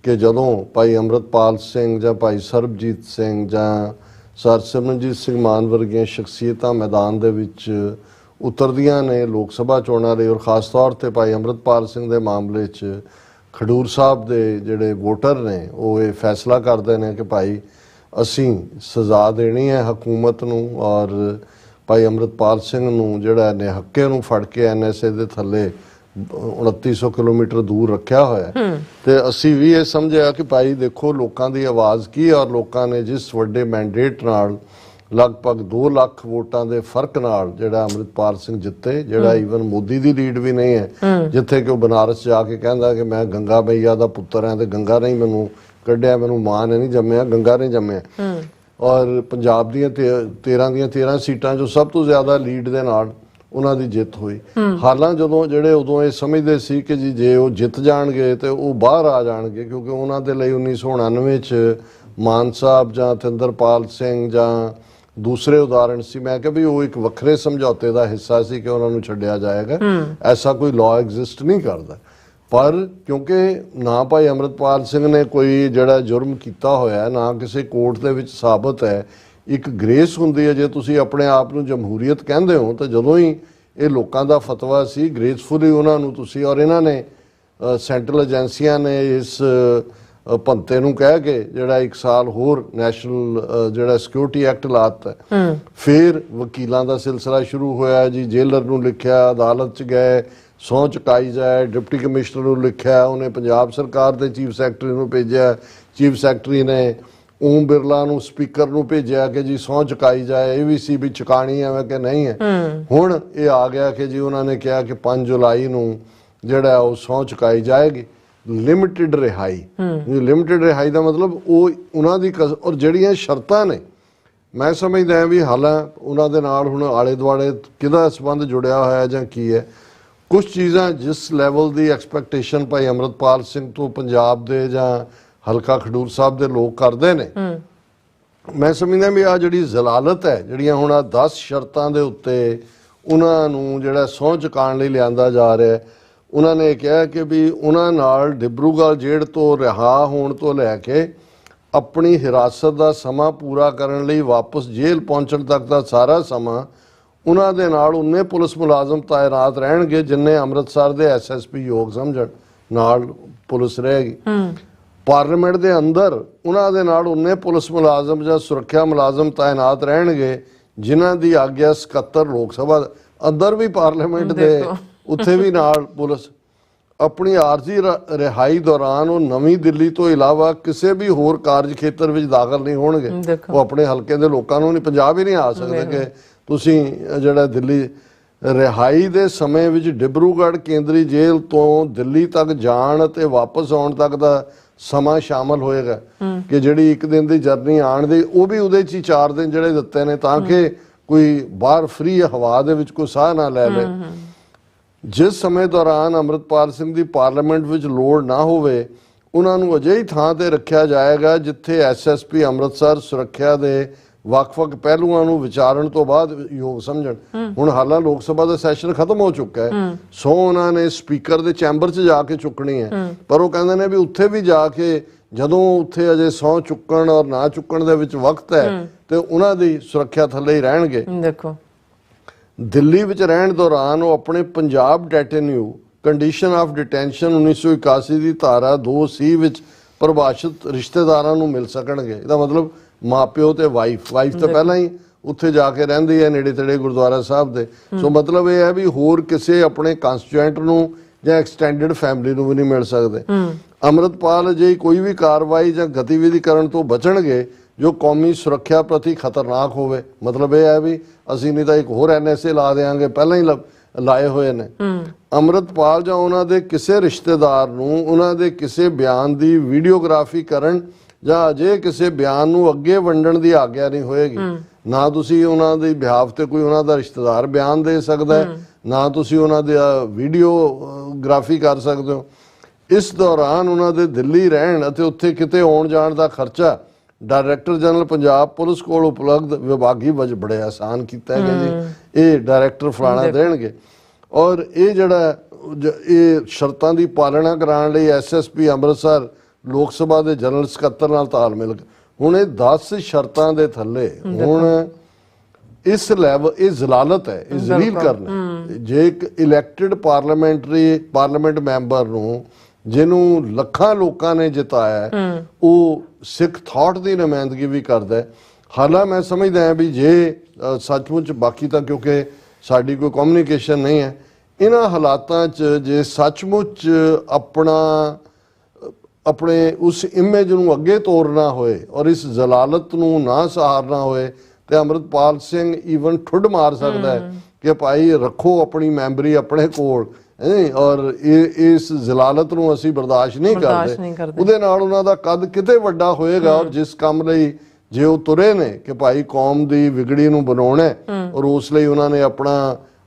ਕਿ ਜਦੋਂ ਭਾਈ ਅੰਮ੍ਰਿਤਪਾਲ ਸਿੰਘ ਜਾਂ ਭਾਈ ਸਰਬਜੀਤ ਸਿੰਘ ਜਾਂ ਸਰ ਸਿਮਰਨਜੀਤ ਸਿੰਘ ਮਾਨ ਵਰਗੀਆਂ ਸ਼ਖਸੀਅਤਾਂ ਮੈਦਾਨ ਦੇ ਵਿੱਚ ਉਤਰਦੀਆਂ ਨੇ ਲੋਕ ਸਭਾ ਚੋਣਾਂ ਲਈ ਔਰ ਖ਼ਾਸ ਤੌਰ ਤੇ ਭਾਈ ਅੰਮ੍ਰਿਤਪਾਲ ਸਿੰਘ ਦੇ ਮਾਮਲੇ 'ਚ ਖਡੂਰ ਸਾਹਿਬ ਦੇ ਜਿਹੜੇ ਵੋਟਰ ਨੇ ਉਹ ਇਹ ਫੈਸਲਾ ਕਰਦੇ ਨੇ ਕਿ ਭਾਈ ਅਸੀਂ ਸਜ਼ਾ ਦੇਣੀ ਹੈ ਹਕੂਮਤ ਨੂੰ ਔਰ ਭਾਈ ਅੰਮ੍ਰਿਤਪਾਲ ਸਿੰਘ ਨੂੰ ਜਿਹੜਾ ਨਿਹੱਕੇ ਨੂੰ ਫੜ ਕੇ NSA ਦੇ ਥੱਲੇ 2900 ਕਿਲੋਮੀਟਰ ਦੂਰ ਰੱਖਿਆ ਹੋਇਆ ਤੇ ਅਸੀਂ ਵੀ ਇਹ ਸਮਝਿਆ ਕਿ ਭਾਈ ਦੇਖੋ ਲੋਕਾਂ ਦੀ ਆਵਾਜ਼ ਕੀ ਔਰ ਲੋਕਾਂ ਨੇ ਜਿਸ ਵੱਡੇ ਮੈਂਡੇਟ ਨਾਲ ਲਗਭਗ 2 ਲੱਖ ਵੋਟਾਂ ਦੇ ਫਰਕ ਨਾਲ ਜਿਹੜਾ ਅੰਮ੍ਰਿਤਪਾਲ ਸਿੰਘ ਜਿੱਤੇ, ਜਿਹੜਾ ਈਵਨ ਮੋਦੀ ਦੀ ਲੀਡ ਵੀ ਨਹੀਂ ਹੈ, ਜਿੱਥੇ ਕਿ ਉਹ ਬਨਾਰਸ ਜਾ ਕੇ ਕਹਿੰਦਾ ਕਿ ਮੈਂ ਗੰਗਾ ਮਈਆ ਦਾ ਪੁੱਤਰ ਹਾਂ ਤੇ ਗੰਗਾ ਨੇ ਮੈਨੂੰ ਕੱਢਿਆ, ਮੈਨੂੰ ਮਾਂ ਨੇ ਨਹੀਂ ਜੰਮਿਆ, ਗੰਗਾ ਨੇ ਜੰਮਿਆ। ਔਰ ਪੰਜਾਬ ਦੀਆਂ 13 ਦੀਆਂ 13 ਸੀਟਾਂ 'ਚੋਂ ਸਭ ਤੋਂ ਜ਼ਿਆਦਾ ਲੀਡ ਦੇ ਨਾਲ ਉਹਨਾਂ ਦੀ ਜਿੱਤ ਹੋਈ। ਹਾਲਾਂ ਜਦੋਂ ਜਿਹੜੇ ਉਦੋਂ ਇਹ ਸਮਝਦੇ ਸੀ ਕਿ ਜੀ ਜੇ ਉਹ ਜਿੱਤ ਜਾਣਗੇ ਤੇ ਉਹ ਬਾਹਰ ਆ ਜਾਣਗੇ ਕਿਉਂਕਿ ਉਹਨਾਂ ਦੇ ਲਈ 1999 'ਚ ਮਾਨ ਸਾਹਿਬ ਜਾਂ ਥਿੰਦਰਪਾਲ ਸਿੰਘ ਜਾਂ ਦੂਸਰੇ ਉਦਾਹਰਣ ਸੀ। ਮੈਂ ਕਿਹਾ ਵੀ ਉਹ ਇੱਕ ਵੱਖਰੇ ਸਮਝੌਤੇ ਦਾ ਹਿੱਸਾ ਸੀ ਕਿ ਉਹਨਾਂ ਨੂੰ ਛੱਡਿਆ ਜਾਏਗਾ, ਐਸਾ ਕੋਈ ਲਾਅ ਐਗਜ਼ਿਸਟ ਨਹੀਂ ਕਰਦਾ। ਪਰ ਕਿਉਂਕਿ ਨਾ ਭਾਈ ਅੰਮ੍ਰਿਤਪਾਲ ਸਿੰਘ ਨੇ ਕੋਈ ਜਿਹੜਾ ਜੁਰਮ ਕੀਤਾ ਹੋਇਆ, ਨਾ ਕਿਸੇ ਕੋਰਟ ਦੇ ਵਿੱਚ ਸਾਬਤ ਹੈ, ਇੱਕ ਗ੍ਰੇਸ ਹੁੰਦੀ ਹੈ ਜੇ ਤੁਸੀਂ ਆਪਣੇ ਆਪ ਨੂੰ ਜਮਹੂਰੀਅਤ ਕਹਿੰਦੇ ਹੋ ਤਾਂ ਜਦੋਂ ਹੀ ਇਹ ਲੋਕਾਂ ਦਾ ਫਤਵਾ ਸੀ ਗ੍ਰੇਸਫੁਲੀ ਉਹਨਾਂ ਨੂੰ ਤੁਸੀਂ ਔਰ ਇਹਨਾਂ ਨੇ ਸੈਂਟਰਲ ਏਜੰਸੀਆਂ ਨੇ ਇਸ ਭੰਤੇ ਨੂੰ ਕਹਿ ਕੇ ਜਿਹੜਾ 1 ਸਾਲ ਹੋਰ ਨੈਸ਼ਨਲ ਜਿਹੜਾ ਸਿਕਿਉਰਿਟੀ ਐਕਟ ਲਾਤਾ। ਫਿਰ ਵਕੀਲਾਂ ਦਾ ਸਿਲਸਿਲਾ ਸ਼ੁਰੂ ਹੋਇਆ ਜੀ, ਜੇਲਰ ਨੂੰ ਲਿਖਿਆ, ਅਦਾਲਤ 'ਚ ਗਏ, ਸਹੁੰ ਚੁਕਾਈ ਜਾਏ, ਡਿਪਟੀ ਕਮਿਸ਼ਨਰ ਨੂੰ ਲਿਖਿਆ, ਉਹਨੇ ਪੰਜਾਬ ਸਰਕਾਰ ਦੇ ਚੀਫ ਸੈਕਟਰੀ ਨੂੰ ਭੇਜਿਆ, ਚੀਫ ਸੈਕਟਰੀ ਨੇ ਓਮ ਬਿਰਲਾ ਨੂੰ ਸਪੀਕਰ ਨੂੰ ਭੇਜਿਆ ਕਿ ਜੀ ਸਹੁੰ ਚੁਕਾਈ ਜਾਏ। ਇਹ ਵੀ ਸੀ ਵੀ ਚੁਕਾਣੀ ਹੈ ਕਿ ਨਹੀਂ ਹੈ। ਹੁਣ ਇਹ ਆ ਗਿਆ ਕਿ ਜੀ ਉਹਨਾਂ ਨੇ ਕਿਹਾ ਕਿ 5 ਜੁਲਾਈ ਨੂੰ ਜਿਹੜਾ ਉਹ ਸਹੁੰ ਚੁਕਾਈ ਜਾਏਗੀ। ਲਿਮਿਟਿਡ ਰਿਹਾਈ, ਲਿਮਿਟਿਡ ਰਿਹਾਈ ਦਾ ਮਤਲਬ ਉਹ ਉਹਨਾਂ ਦੀ ਔਰ ਜਿਹੜੀਆਂ ਸ਼ਰਤਾਂ ਨੇ ਮੈਂ ਸਮਝਦਾ ਵੀ ਹਾਲਾਂ ਉਹਨਾਂ ਦੇ ਨਾਲ ਹੁਣ ਆਲੇ ਦੁਆਲੇ ਕਿਹਦਾ ਸੰਬੰਧ ਜੁੜਿਆ ਹੋਇਆ ਜਾਂ ਕੀ ਹੈ। ਕੁਝ ਚੀਜ਼ਾਂ ਜਿਸ ਲੈਵਲ ਦੀ ਐਕਸਪੈਕਟੇਸ਼ਨ ਭਾਈ ਅੰਮ੍ਰਿਤਪਾਲ ਸਿੰਘ ਤੋਂ ਪੰਜਾਬ ਦੇ ਜਾਂ ਹਲਕਾ ਖਡੂਰ ਸਾਹਿਬ ਦੇ ਲੋਕ ਕਰਦੇ ਨੇ, ਮੈਂ ਸਮਝਦਾ ਵੀ ਆ ਜਿਹੜੀ ਜ਼ਲਾਲਤ ਹੈ, ਜਿਹੜੀਆਂ ਹੁਣ 10 ਸ਼ਰਤਾਂ ਦੇ ਉੱਤੇ ਉਹਨਾਂ ਨੂੰ ਜਿਹੜਾ ਸਹੁੰ ਚੁਕਾਉਣ ਲਈ ਲਿਆਂਦਾ ਜਾ ਰਿਹਾ। ਉਹਨਾਂ ਨੇ ਕਿਹਾ ਕਿ ਵੀ ਉਹਨਾਂ ਨਾਲ ਡਿਬਰੂਗੜ੍ਹ ਜੇਲ੍ਹ ਤੋਂ ਰਿਹਾ ਹੋਣ ਤੋਂ ਲੈ ਕੇ ਆਪਣੀ ਹਿਰਾਸਤ ਦਾ ਸਮਾਂ ਪੂਰਾ ਕਰਨ ਲਈ ਵਾਪਸ ਜੇਲ੍ਹ ਪਹੁੰਚਣ ਤੱਕ ਦਾ ਸਾਰਾ ਸਮਾਂ ਉਹਨਾਂ ਦੇ ਨਾਲ ਉਨੇ ਪੁਲਿਸ ਮੁਲਾਜ਼ਮ ਤਾਇਨਾਤ ਰਹਿਣਗੇ ਜਿੰਨੇ ਅੰਮ੍ਰਿਤਸਰ ਦੇ SSP ਯੋਗ ਸਮਝਣ ਨਾਲ ਪੁਲਿਸ ਰਹੇਗੀ। ਪਾਰਲੀਮੈਂਟ ਦੇ ਅੰਦਰ ਉਹਨਾਂ ਦੇ ਨਾਲ ਉਨੇ ਪੁਲਿਸ ਮੁਲਾਜ਼ਮ ਜਾਂ ਸੁਰੱਖਿਆ ਮੁਲਾਜ਼ਮ ਤਾਇਨਾਤ ਰਹਿਣਗੇ ਜਿਨ੍ਹਾਂ ਦੀ ਆਗਿਆ 77 ਲੋਕ ਸਭਾ ਅੰਦਰ ਵੀ ਪਾਰਲੀਮੈਂਟ ਦੇ ਉੱਥੇ ਵੀ ਨਾਲ ਪੁਲਿਸ। ਆਪਣੀ ਆਰਜ਼ੀ ਰਿਹਾਈ ਦੌਰਾਨ ਉਹ ਨਵੀਂ ਦਿੱਲੀ ਤੋਂ ਇਲਾਵਾ ਕਿਸੇ ਵੀ ਹੋਰ ਕਾਰਜ ਖੇਤਰ ਵਿੱਚ ਦਾਖਲ ਨਹੀਂ ਹੋਣਗੇ। ਉਹ ਆਪਣੇ ਹਲਕੇ ਦੇ ਲੋਕਾਂ ਨੂੰ ਨਹੀਂ, ਪੰਜਾਬ ਹੀ ਨਹੀਂ ਆ ਸਕਦੇ ਕਿ ਤੁਸੀਂ ਜਿਹੜਾ ਦਿੱਲੀ ਰਿਹਾਈ ਦੇ ਸਮੇਂ ਵਿੱਚ ਡਿਬਰੂਗੜ੍ਹ ਕੇਂਦਰੀ ਜੇਲ੍ਹ ਤੋਂ ਦਿੱਲੀ ਤੱਕ ਜਾਣ ਅਤੇ ਵਾਪਸ ਆਉਣ ਤੱਕ ਦਾ ਸਮਾਂ ਸ਼ਾਮਲ ਹੋਏਗਾ ਕਿ ਜਿਹੜੀ 1 ਦਿਨ ਦੀ ਜਰਨੀ ਆਉਣ ਦੀ ਉਹ ਵੀ ਉਹਦੇ 'ਚ ਹੀ 4 ਦਿਨ ਜਿਹੜੇ ਦਿੱਤੇ ਨੇ ਤਾਂ ਕਿ ਕੋਈ ਬਾਹਰ ਫ੍ਰੀ ਹਵਾ ਦੇ ਵਿੱਚ ਕੋਈ ਸਾਹ ਨਾ ਲੈ ਲੈ। ਜਿਸ ਸਮੇਂ ਦੌਰਾਨ ਅੰਮ੍ਰਿਤਪਾਲ ਸਿੰਘ ਦੀ ਪਾਰਲੀਮੈਂਟ ਵਿੱਚ ਲੋੜ ਨਾ ਹੋਵੇ ਉਹਨਾਂ ਨੂੰ ਅਜਿਹੀ ਥਾਂ ਤੇ ਰੱਖਿਆ ਜਾਏਗਾ ਜਿੱਥੇ SSP ਅੰਮ੍ਰਿਤਸਰ ਸੁਰੱਖਿਆ ਦੇ ਵੱਖ-ਵੱਖ ਪਹਿਲੂਆਂ ਨੂੰ ਵਿਚਾਰਨ ਤੋਂ ਬਾਅਦ ਯੋਗ ਸਮਝਣ। ਹੁਣ ਹਾਲਾਂ ਲੋਕ ਸਭਾ ਦਾ ਸੈਸ਼ਨ ਖਤਮ ਹੋ ਚੁੱਕਾ ਹੈ, ਸੋ ਉਹਨਾਂ ਨੇ ਸਪੀਕਰ ਦੇ ਚੈਂਬਰ 'ਚ ਜਾ ਕੇ ਚੁੱਕਣੀ ਹੈ। ਪਰ ਉਹ ਕਹਿੰਦੇ ਨੇ ਵੀ ਉੱਥੇ ਵੀ ਜਾ ਕੇ ਜਦੋਂ ਉੱਥੇ ਅਜੇ ਸਹੁੰ ਚੁੱਕਣ ਔਰ ਨਾ ਚੁੱਕਣ ਦੇ ਵਿੱਚ ਵਕਤ ਹੈ ਤੇ ਉਹਨਾਂ ਦੀ ਸੁਰੱਖਿਆ ਥੱਲੇ ਹੀ ਰਹਿਣਗੇ।
ਦੇਖੋ
ਦਿੱਲੀ ਵਿੱਚ ਰਹਿਣ ਦੌਰਾਨ ਉਹ ਆਪਣੇ ਪੰਜਾਬ ਡੈਟੇਨਿਊ ਕੰਡੀਸ਼ਨ ਆਫ ਡਿਟੈਂਸ਼ਨ 1981 ਦੀ ਧਾਰਾ 2C ਵਿੱਚ ਪਰਿਭਾਸ਼ਿਤ ਰਿਸ਼ਤੇਦਾਰਾਂ ਨੂੰ ਮਿਲ ਸਕਣਗੇ। ਇਹਦਾ ਮਤਲਬ ਮਾਪਿਓ ਤੇ ਵਾਈਫ ਤਾਂ ਪਹਿਲਾਂ ਹੀ ਉੱਥੇ ਜਾ ਕੇ ਰਹਿੰਦੀ ਹੈ ਨੇੜੇ ਤੇੜੇ ਗੁਰਦੁਆਰਾ ਸਾਹਿਬ ਦੇ। ਸੋ ਮਤਲਬ ਇਹ ਹੈ ਵੀ ਹੋਰ ਕਿਸੇ ਆਪਣੇ ਕੰਸਟੀਟਿਊਐਂਟ ਨੂੰ ਜਾਂ ਐਕਸਟੈਂਡਡ ਫੈਮਿਲੀ ਨੂੰ ਵੀ ਨਹੀਂ ਮਿਲ ਸਕਦੇ। ਅੰਮ੍ਰਿਤਪਾਲ ਜੇ ਕੋਈ ਵੀ ਕਾਰਵਾਈ ਜਾਂ ਗਤੀਵਿਧੀ ਕਰਨ ਤੋਂ ਬਚਣਗੇ ਜੋ ਕੌਮੀ ਸੁਰੱਖਿਆ ਪ੍ਰਤੀ ਖਤਰਨਾਕ ਹੋਵੇ। ਮਤਲਬ ਇਹ ਹੈ ਵੀ ਅਸੀਂ ਨਹੀਂ ਤਾਂ ਇੱਕ ਹੋਰ NSA ਲਾ ਦੇਾਂਗੇ, ਪਹਿਲਾਂ ਹੀ ਲਾਏ ਹੋਏ ਨੇ। ਅੰਮ੍ਰਿਤਪਾਲ ਜਾਂ ਉਹਨਾਂ ਦੇ ਕਿਸੇ ਰਿਸ਼ਤੇਦਾਰ ਨੂੰ ਉਹਨਾਂ ਦੇ ਕਿਸੇ ਬਿਆਨ ਦੀ ਵੀਡੀਓਗ੍ਰਾਫੀ ਕਰਨ ਜਾਂ ਅਜੇ ਕਿਸੇ ਬਿਆਨ ਨੂੰ ਅੱਗੇ ਵੰਡਣ ਦੀ ਆਗਿਆ ਨਹੀਂ ਹੋਏਗੀ। ਨਾ ਤੁਸੀਂ ਉਹਨਾਂ ਦੀ ਬਿਹਾਫ ਤੇ ਕੋਈ ਉਹਨਾਂ ਦਾ ਰਿਸ਼ਤੇਦਾਰ ਬਿਆਨ ਦੇ ਸਕਦਾ ਹੈ, ਨਾ ਤੁਸੀਂ ਉਹਨਾਂ ਦੀ ਵੀਡੀਓਗ੍ਰਾਫੀ ਕਰ ਸਕਦੇ ਹੋ। ਇਸ ਦੌਰਾਨ ਉਹਨਾਂ ਦੇ ਦਿੱਲੀ ਰਹਿਣ ਅਤੇ ਉੱਥੇ ਕਿਤੇ ਆਉਣ ਜਾਣ ਦਾ ਖਰਚਾ ਡਾਇਰੈਕਟਰ ਜਨਰਲ ਪੰਜਾਬ ਪੁਲਿਸ ਕੋਲ ਉਪਲਬਧ ਵਿਭਾਗੀ ਵਜ੍ਹਾ ਬੜੇ ਆਸਾਨ ਕੀਤਾ ਹੈ ਜੀ, ਇਹ ਡਾਇਰੈਕਟਰ ਫਲਾਣਾ ਦੇਣਗੇ। ਔਰ ਇਹ ਜਿਹੜਾ ਇਹ ਸ਼ਰਤਾਂ ਦੀ ਪਾਲਣਾ ਕਰਾਉਣ ਲਈ SSP ਅੰਮ੍ਰਿਤਸਰ ਲੋਕ ਸਭਾ ਦੇ ਜਨਰਲ ਸਕੱਤਰ ਨਾਲ ਤਾਲਮੇਲ। ਹੁਣ ਇਹ 10 ਸ਼ਰਤਾਂ ਦੇ ਥੱਲੇ ਹੁਣ ਇਸ ਲੈਵਲ ਇਹ ਜ਼ਲਾਲਤ ਹੈ, ਇਹ ਜ਼ਲੀਲ ਕਰਨਾ। ਜੇ ਇੱਕ ਇਲੈਕਟਿਡ ਪਾਰਲੀਮੈਂਟ ਮੈਂਬਰ ਨੂੰ ਜਿਹਨੂੰ ਲੱਖਾਂ ਲੋਕਾਂ ਨੇ ਜਿਤਾਇਆ ਉਹ ਸਿੱਖ ਥਾਟ ਦੀ ਨੁਮਾਇੰਦਗੀ ਵੀ ਕਰਦਾ ਹੈ। ਹਾਲਾਂ ਮੈਂ ਸਮਝਦਾ ਹਾਂ ਵੀ ਜੇ ਸੱਚਮੁੱਚ, ਬਾਕੀ ਤਾਂ ਕਿਉਂਕਿ ਸਾਡੀ ਕੋਈ ਕਮਿਊਨੀਕੇਸ਼ਨ ਨਹੀਂ ਹੈ, ਇਹਨਾਂ ਹਾਲਾਤਾਂ 'ਚ ਜੇ ਸੱਚਮੁੱਚ ਆਪਣੇ ਉਸ ਇਮੇਜ ਨੂੰ ਅੱਗੇ ਤੋਰਨਾ ਹੋਏ ਔਰ ਇਸ ਜ਼ਲਾਲਤ ਨੂੰ ਨਾ ਸਹਾਰਨਾ ਹੋਏ ਤੇ ਅੰਮ੍ਰਿਤਪਾਲ ਸਿੰਘ ਈਵਨ ਠੁੱਡ ਮਾਰ ਸਕਦਾ ਹੈ ਕਿ ਭਾਈ ਰੱਖੋ ਆਪਣੀ ਮੈਂਬਰੀ ਆਪਣੇ ਕੋਲ, ਔਰ ਇਸ ਜ਼ਲਾਲਤ ਨੂੰ ਅਸੀਂ ਬਰਦਾਸ਼ਤ ਨਹੀਂ ਕਰਦੇ। ਉਹਦੇ ਨਾਲ ਉਹਨਾਂ ਦਾ ਕੱਦ ਕਿਤੇ ਵੱਡਾ ਹੋਏਗਾ। ਔਰ ਜਿਸ ਕੰਮ ਲਈ ਜੇ ਉਹ ਤੁਰੇ ਨੇ ਕਿ ਭਾਈ ਕੌਮ ਦੀ ਵਿਗੜੀ ਨੂੰ ਬਣਾਉਣਾ ਔਰ ਉਸ ਲਈ ਉਹਨਾਂ ਨੇ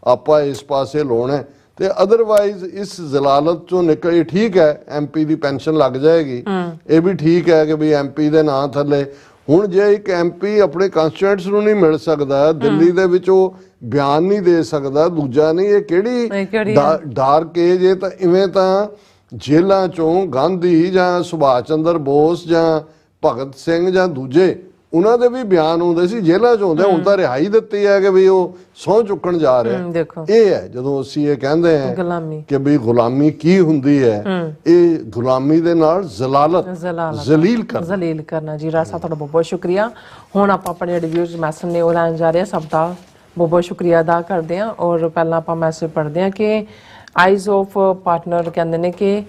ਆਪਾ ਇਸ ਪਾਸੇ ਲਾਉਣਾ, ਤੇ ਅਦਰਵਾਈਜ਼ ਇਸ ਜ਼ਲਾਲਤ ਚੋਂ ਨਿਕਲ। ਠੀਕ ਹੈ MP ਦੀ ਪੈਨਸ਼ਨ ਲੱਗ ਜਾਏਗੀ, ਇਹ ਵੀ ਠੀਕ ਹੈ ਕਿ ਵੀ MP ਦੇ ਨਾਂ ਥੱਲੇ। ਹੁਣ ਜੇ ਇੱਕ MP ਆਪਣੇ ਕੰਸਟੀਟਿਊਐਂਟਸ ਨੂੰ ਨਹੀਂ ਮਿਲ ਸਕਦਾ, ਦਿੱਲੀ ਦੇ ਵਿੱਚ ਉਹ ਬਿਆਨ ਨਹੀਂ ਦੇ ਸਕਦਾ, ਦੂਜਾ ਨਹੀਂ, ਇਹ ਕਿਹੜੀ ਡਾਰਕ ਏਜ। ਇਹ ਤਾਂ ਇਵੇਂ ਤਾਂ ਜੇਲ੍ਹਾਂ ਚੋਂ ਗਾਂਧੀ ਜਾਂ ਸੁਭਾਸ਼ ਚੰਦਰ ਬੋਸ ਜਾਂ ਭਗਤ ਸਿੰਘ ਜਾਂ ਦੂਜੇ ਉਹਨਾਂ ਦੇ ਵੀ ਬਿਆਨ ਹੁੰਦੇ ਸੀ, ਜੇਲ੍ਹਾਂ ਚ ਹੁੰਦੇ। ਹੁਣ ਤਾਂ ਰਿਹਾਈ ਦਿੱਤੀ ਹੈ ਕਿ ਵੀ ਉਹ ਸਹੁੰ ਚੁੱਕਣ ਜਾ ਰਿਹਾ। ਇਹ ਹੈ ਜਦੋਂ ਅਸੀਂ ਇਹ ਕਹਿੰਦੇ ਹਾਂ ਕਿ ਵੀ ਗੁਲਾਮੀ ਕੀ ਹੁੰਦੀ ਹੈ, ਇਹ ਗੁਲਾਮੀ ਦੇ ਨਾਲ ਜ਼ਲਾਲਤ ਜ਼ਲੀਲ ਕਰਨਾ।
ਜੀ ਰਾਜ ਸਾਹਿਬ ਤੁਹਾਡਾ ਬਹੁਤ ਬਹੁਤ ਸ਼ੁਕਰੀਆ। ਹੁਣ ਆਪਾਂ ਆਪਣੇ ਜਿਹੜੇ ਵਿਊਅਰਸ ਮੈਸੇਜ ਨੇ ਉਹ ਲੈਣ ਜਾ ਰਹੇ ਹਾਂ, ਸਭ ਦਾ ਬਹੁਤ ਬਹੁਤ ਸ਼ੁਕਰੀਆ ਅਦਾ ਕਰਦੇ ਹਾਂ। ਔਰ ਪਹਿਲਾਂ ਆਪਾਂ ਮੈਸੇਜ ਪੜ੍ਹਦੇ ਹਾਂ ਕਿ ਆਈਜ਼ ਆਫ ਪਾਰਟਨਰ ਕਹਿੰਦੇ ਨੇ ਕਿ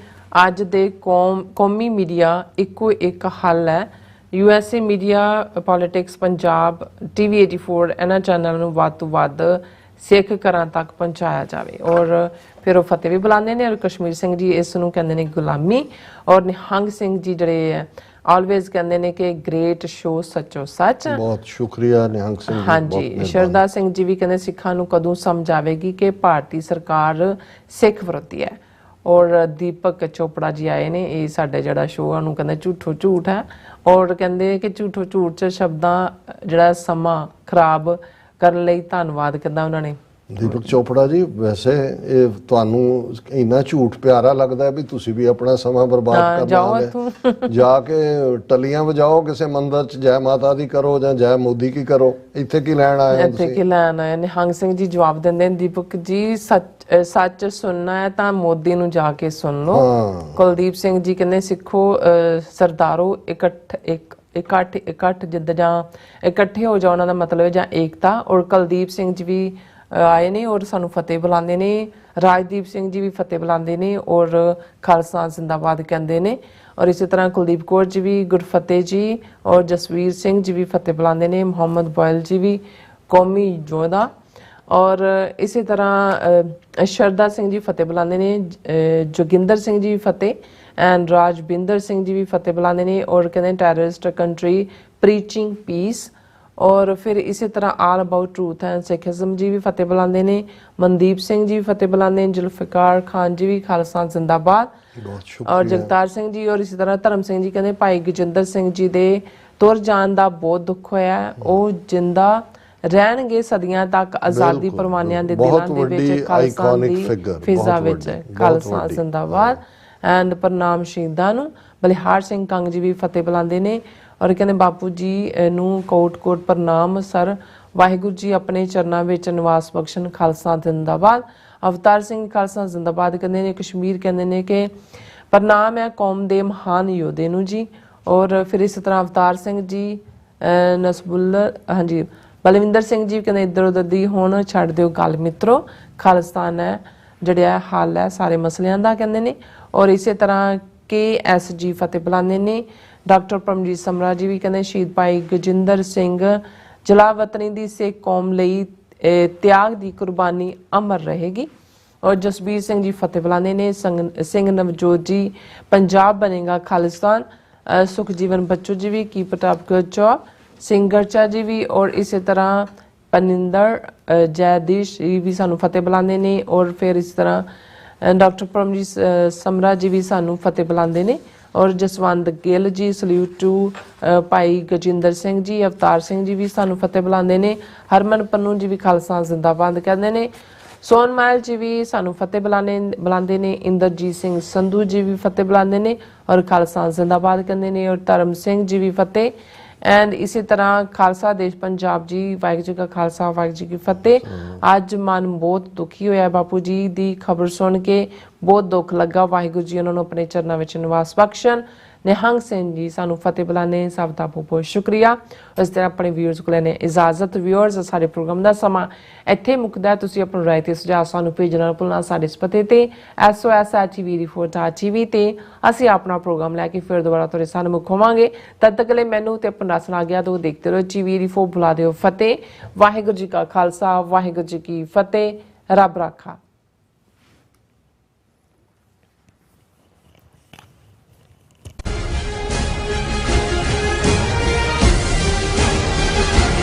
ਅੱਜ ਦੇ ਕੌਮੀ ਮੀਡੀਆ ਇੱਕੋ ਇੱਕ ਹੱਲ ਹੈ। USA media, politics, Punjab, TV 84 ਇਹਨਾਂ ਚੈਨਲ ਨੂੰ ਵੱਧ ਤੋਂ ਵੱਧ ਸਿੱਖ ਘਰਾਂ ਤੱਕ ਪਹੁੰਚਾਇਆ ਜਾਵੇ। ਔਰ ਫਿਰ ਉਹ ਫਤਿਹ ਵੀ ਬੁਲਾਉਂਦੇ ਨੇ। ਔਰ ਕਸ਼ਮੀਰ ਸਿੰਘ ਜੀ ਇਸ ਨੂੰ ਕਹਿੰਦੇ ਨੇ ਗੁਲਾਮੀ। ਔਰ ਨਿਹੰਗ ਸਿੰਘ ਜੀ ਜਿਹੜੇ ਹੈ ਆਲਵੇਜ਼ ਕਹਿੰਦੇ ਨੇ ਕਿ ਗ੍ਰੇਟ ਸ਼ੋ ਸੱਚੋ ਸੱਚ।
ਬਹੁਤ ਸ਼ੁਕਰੀਆ ਨਿਹੰਗ ਸਿੰਘ ਜੀ।
ਹਾਂਜੀ, ਸ਼ਰਦਾ ਸਿੰਘ ਜੀ ਵੀ ਕਹਿੰਦੇ ਸਿੱਖਾਂ ਨੂੰ ਕਦੋਂ ਸਮਝ ਆਵੇਗੀ ਕਿ ਭਾਰਤੀ ਸਰਕਾਰ ਸਿੱਖ ਵਿਰੋਧੀ ਹੈ। ਔਰ ਦੀਪਕ ਚੋਪੜਾ ਜੀ ਆਏ ਨੇ, ਇਹ ਸਾਡੇ ਜਿਹੜਾ ਸ਼ੋਅ ਨੂੰ ਕਹਿੰਦੇ ਝੂਠੋ ਝੂਠ ਹੈ। ਔਰ ਕਹਿੰਦੇ ਕਿ ਝੂਠੋ ਝੂਠ 'ਚ ਸ਼ਬਦਾਂ ਜਿਹੜਾ ਸਮਾਂ ਖਰਾਬ ਕਰਨ ਲਈ ਧੰਨਵਾਦ ਕਹਿੰਦਾ ਉਹਨਾਂ ਨੇ।
ਦੀਪਕ ਚੋਪੜਾ ਜੀ, ਵੈਸੇ ਇਹ ਤੁਹਾਨੂੰ ਇੰਨਾ ਝੂਠ ਪਿਆਰਾ ਲੱਗਦਾ ਵੀ ਤੁਸੀਂ ਵੀ ਆਪਣਾ ਸਮਾਂ ਬਰਬਾਦ ਕਰਨਾ, ਜਾ ਕੇ ਟੱਲੀਆਂ ਵਜਾਓ ਕਿਸੇ ਮੰਦਿਰ 'ਚ, ਜੈ ਮਾਤਾ ਦੀ ਕਰੋ ਜਾਂ ਜੈ ਮੋਦੀ ਕੀ ਕਰੋ, ਇੱਥੇ ਕੀ ਲੈਣ ਆਏ?
ਇੱਥੇ ਕੀ ਲੈਣ ਆਏ? ਨਿਹੰਗ ਸਿੰਘ ਜੀ ਜਵਾਬ ਦਿੰਦੇ ਨੇ, ਦੀਪਕ ਜੀ ਸੱਚ ਸੁਣਨਾ ਹੈ ਤਾਂ ਮੋਦੀ ਨੂੰ ਜਾ ਕੇ ਸੁਣ ਲਓ। ਕੁਲਦੀਪ ਸਿੰਘ ਜੀ ਕਹਿੰਦੇ ਸਿੱਖੋ ਸਰਦਾਰੋ ਇਕੱਠ ਜਿੱਦ ਜਾਂ ਇਕੱਠੇ ਹੋ ਜਾਓ, ਉਹਨਾਂ ਦਾ ਮਤਲਬ ਹੈ ਜਾਂ ਏਕਤਾ। ਔਰ ਕੁਲਦੀਪ ਸਿੰਘ ਜੀ ਵੀ ਆਏ ਨੇ ਔਰ ਸਾਨੂੰ ਫਤਿਹ ਬੁਲਾਉਂਦੇ ਨੇ। ਰਾਜਦੀਪ ਸਿੰਘ ਜੀ ਵੀ ਫਤਿਹ ਬੁਲਾਉਂਦੇ ਨੇ ਔਰ ਖਾਲਸਾ ਜ਼ਿੰਦਾਬਾਦ ਕਹਿੰਦੇ ਨੇ। ਔਰ ਇਸੇ ਤਰ੍ਹਾਂ ਕੁਲਦੀਪ ਕੌਰ ਜੀ ਵੀ ਗੁਰਫਤਿਹ ਜੀ ਔਰ ਜਸਵੀਰ ਸਿੰਘ ਜੀ ਵੀ ਫਤਿਹ ਬੁਲਾਉਂਦੇ ਨੇ। ਮੁਹੰਮਦ ਬੋਇਲ ਜੀ ਵੀ ਕੌਮੀ ਯੋਧਾ। ਔਰ ਇਸੇ ਤਰ੍ਹਾਂ ਸ਼ਰਦਾ ਸਿੰਘ ਜੀ ਫਤਿਹ ਬੁਲਾਉਂਦੇ ਨੇ। ਜੋਗਿੰਦਰ ਸਿੰਘ ਜੀ ਵੀ ਫਤਿਹ ਐਂਡ ਰਾਜਬਿੰਦਰ ਸਿੰਘ ਜੀ ਵੀ ਫਤਿਹ ਬੁਲਾਉਂਦੇ ਨੇ ਔਰ ਕਹਿੰਦੇ ਟੈਰਰਿਸਟ ਕੰਟਰੀ ਪ੍ਰੀਚਿੰਗ ਪੀਸ। ਔਰ ਫਿਰ ਇਸੇ ਤਰ੍ਹਾਂ ਆਲ ਅਬਾਊਟ ਟਰੂਥ ਐਂਡ ਸਿੱਖਿਜ਼ਮ ਜੀ ਵੀ ਫਤਿਹ ਬੁਲਾਉਂਦੇ ਨੇ। ਮਨਦੀਪ ਸਿੰਘ ਜੀ ਵੀ ਫਤਿਹ ਬੁਲਾਉਂਦੇ ਨੇ। ਜ਼ੁਲਫਿਕਾਰ ਖਾਨ ਜੀ ਵੀ ਖਾਲਸਾ ਜ਼ਿੰਦਾਬਾਦ। ਔਰ ਜਗਤਾਰ ਸਿੰਘ ਜੀ ਔਰ ਇਸੇ ਤਰ੍ਹਾਂ ਧਰਮ ਸਿੰਘ ਜੀ ਕਹਿੰਦੇ ਭਾਈ ਗਜਿੰਦਰ ਸਿੰਘ ਜੀ ਦੇ ਤੁਰ ਜਾਣ ਦਾ ਬਹੁਤ ਦੁੱਖ ਹੋਇਆ, ਉਹ ਜਿੰਦਾ ਰਹਿਣਗੇ ਸਦੀਆਂ ਤੱਕ ਆਜ਼ਾਦੀ ਪਰਵਾਨਿਆਂ ਦੇ ਦਿਲਾਂ ਦੇ ਵਿੱਚ, ਖਾਲਸਾ ਦੀ ਫਿਜ਼ਾ ਵਿੱਚ। ਖਾਲਸਾ ਜ਼ਿੰਦਾਬਾਦ ਐਂਡ ਪ੍ਰਣਾਮ ਸ਼ਹੀਦਾਂ ਨੂੰ। ਬਲਿਹਾਰ ਸਿੰਘ ਕੰਗ ਜੀ ਵੀ ਫਤਿਹ ਬੁਲਾਉਂਦੇ ਨੇ ਔਰ ਕਹਿੰਦੇ ਬਾਪੂ ਜੀ ਨੂੰ ਕੋਟ ਕੋਟ ਪ੍ਰਣਾਮ ਸਰ, ਵਾਹਿਗੁਰੂ ਜੀ ਆਪਣੇ ਚਰਨਾਂ ਵਿੱਚ ਨਿਵਾਸ ਬਖਸ਼ਣ, ਖਾਲਸਾ ਜ਼ਿੰਦਾਬਾਦ। ਅਵਤਾਰ ਸਿੰਘ ਖਾਲਸਾ ਜ਼ਿੰਦਾਬਾਦ ਕਹਿੰਦੇ ਨੇ। ਕਸ਼ਮੀਰ ਕਹਿੰਦੇ ਨੇ ਕਿ ਪ੍ਰਣਾਮ ਹੈ ਕੌਮ ਦੇ ਮਹਾਨ ਯੋਧੇ ਨੂੰ ਜੀ। ਔਰ ਫਿਰ ਇਸ ਤਰ੍ਹਾਂ ਅਵਤਾਰ ਸਿੰਘ ਜੀ, ਨਸਬੁੱਲਰ, ਹਾਂਜੀ ਬਲਵਿੰਦਰ ਸਿੰਘ ਜੀ ਕਹਿੰਦੇ ਇੱਧਰ ਉੱਧਰ ਦੀ ਹੁਣ ਛੱਡ ਦਿਓ ਗੱਲ ਮਿੱਤਰੋ, ਖਾਲਿਸਤਾਨ ਹੈ ਜਿਹੜਾ ਹੱਲ ਹੈ ਸਾਰੇ ਮਸਲਿਆਂ ਦਾ ਕਹਿੰਦੇ ਨੇ। ਔਰ ਇਸੇ ਤਰ੍ਹਾਂ KSG ਫਤਿਹ ਬੁਲਾਉਂਦੇ ਨੇ। ਡਾਕਟਰ ਪਰਮਜੀਤ ਸਮਰਾ ਜੀ ਵੀ ਕਹਿੰਦੇ ਸ਼ਹੀਦ ਭਾਈ ਗਜਿੰਦਰ ਸਿੰਘ ਜਲਾਵਤਨੀ ਦੀ ਸਿੱਖ ਕੌਮ ਲਈ ਤਿਆਗ ਦੀ ਕੁਰਬਾਨੀ ਅਮਰ ਰਹੇਗੀ। ਔਰ ਜਸਬੀਰ ਸਿੰਘ ਜੀ ਫਤਿਹ ਬੁਲਾਉਂਦੇ ਨੇ। ਸਿੰਘ ਨਵਜੋਤ ਜੀ ਪੰਜਾਬ ਬਣੇਗਾ ਖਾਲਿਸਤਾਨ। ਸੁਖਜੀਵਨ ਬੱਚੂ ਜੀ ਵੀ keep it up good job. Singh Garcha ji ਵੀ ਔਰ ਇਸੇ ਤਰ੍ਹਾਂ ਪਨਿੰਦਰ ਜੈਦੀਸ਼ ਜੀ ਵੀ ਸਾਨੂੰ ਫਤਿਹ ਬੁਲਾਉਂਦੇ ਨੇ। ਔਰ ਫਿਰ ਇਸ ਤਰ੍ਹਾਂ ਡਾਕਟਰ ਪਰਮਜੀਤ ਸਮਰਾ ਜੀ ਵੀ ਸਾਨੂੰ ਫਤਿਹ ਬੁਲਾਉਂਦੇ ਨੇ। ਔਰ ਜਸਵੰਤ ਗਿੱਲ ਜੀ ਸਲੂਟ ਟੂ ਭਾਈ ਗਜਿੰਦਰ ਸਿੰਘ ਜੀ। ਅਵਤਾਰ ਸਿੰਘ ਜੀ ਵੀ ਸਾਨੂੰ ਫਤਿਹ ਬੁਲਾਉਂਦੇ ਨੇ। ਹਰਮਨ ਪੰਨੂ ਜੀ ਵੀ ਖਾਲਸਾ ਜ਼ਿੰਦਾਬਾਦ ਕਹਿੰਦੇ ਨੇ। ਸੋਨਮਾਇਲ ਜੀ ਵੀ ਸਾਨੂੰ ਫਤਿਹ ਬੁਲਾਉਂਦੇ ਨੇ। ਇੰਦਰਜੀਤ ਸਿੰਘ ਸੰਧੂ ਜੀ ਵੀ ਫਤਿਹ ਬੁਲਾਉਂਦੇ ਨੇ ਔਰ ਖਾਲਸਾ ਜ਼ਿੰਦਾਬਾਦ ਕਹਿੰਦੇ ਨੇ। ਔਰ ਧਰਮ ਸਿੰਘ ਜੀ ਵੀ ਫਤਿਹ। ਐਂਡ ਇਸੇ ਤਰ੍ਹਾਂ ਖਾਲਸਾ ਦੇਸ਼ ਪੰਜਾਬ ਜੀ, ਵਾਹਿਗੁਰੂ ਜੀ ਕਾ ਖਾਲਸਾ ਵਾਹਿਗੁਰੂ ਜੀ ਕੀ ਫਤਿਹ। ਅੱਜ ਮਨ ਬਹੁਤ ਦੁਖੀ ਹੋਇਆ ਬਾਪੂ ਜੀ ਦੀ ਖਬਰ ਸੁਣ ਕੇ, ਬਹੁਤ ਦੁੱਖ ਲੱਗਾ। ਵਾਹਿਗੁਰੂ ਜੀ ਉਹਨਾਂ ਨੂੰ ਆਪਣੇ ਚਰਨਾਂ ਵਿੱਚ ਨਿਵਾਸ ਬਖਸ਼ਣ। ਨਿਹੰਗ ਸਿੰਘ ਜੀ ਸਾਨੂੰ ਫਤਿਹ ਬੁਲਾਣੇ, ਸਭ ਦਾ ਬਹੁਤ ਬਹੁਤ ਸ਼ੁਕਰੀਆ। ਇਸ ਤਰ੍ਹਾਂ ਆਪਣੇ ਵਿਊਅਰਸ ਕੋਲ ਲੈਣੇ ਇਜਾਜ਼ਤ। ਵਿਊਅਰਸ ਸਾਡੇ ਪ੍ਰੋਗਰਾਮ ਦਾ ਸਮਾਂ ਇੱਥੇ ਮੁੱਕਦਾ। ਤੁਸੀਂ ਆਪਣਾ ਰਾਏ ਤੇ ਸੁਝਾਅ ਸਾਨੂੰ ਭੇਜਣਾ ਨਾ ਭੁੱਲਣਾ ਸਾਡੇ ਇਸ ਪਤੇ ਤੇ sos@tvd4.tv ਤੇ ਅਸੀਂ ਆਪਣਾ ਪ੍ਰੋਗਰਾਮ ਲੈ ਕੇ ਫਿਰ ਦੁਬਾਰਾ ਤੁਹਾਡੇ ਸਾਹਮਣੇ ਮੁੱਖ ਹੋਵਾਂਗੇ। ਤਦ ਤੱਕ ਲਈ ਮੈਨੂੰ ਤੇ ਆਪਣਾ ਰਸਨਾ ਆ ਗਿਆ। ਦੇਖਦੇ ਰਹੋ TV4 ਬੁਲਾ ਦਿਓ ਫਤਿਹ। ਵਾਹਿਗੁਰੂ ਜੀ ਕਾ ਖਾਲਸਾ ਵਾਹਿਗੁਰੂ ਜੀ ਕੀ ਫਤਿਹ। ਰੱਬ ਰਾਖਾ।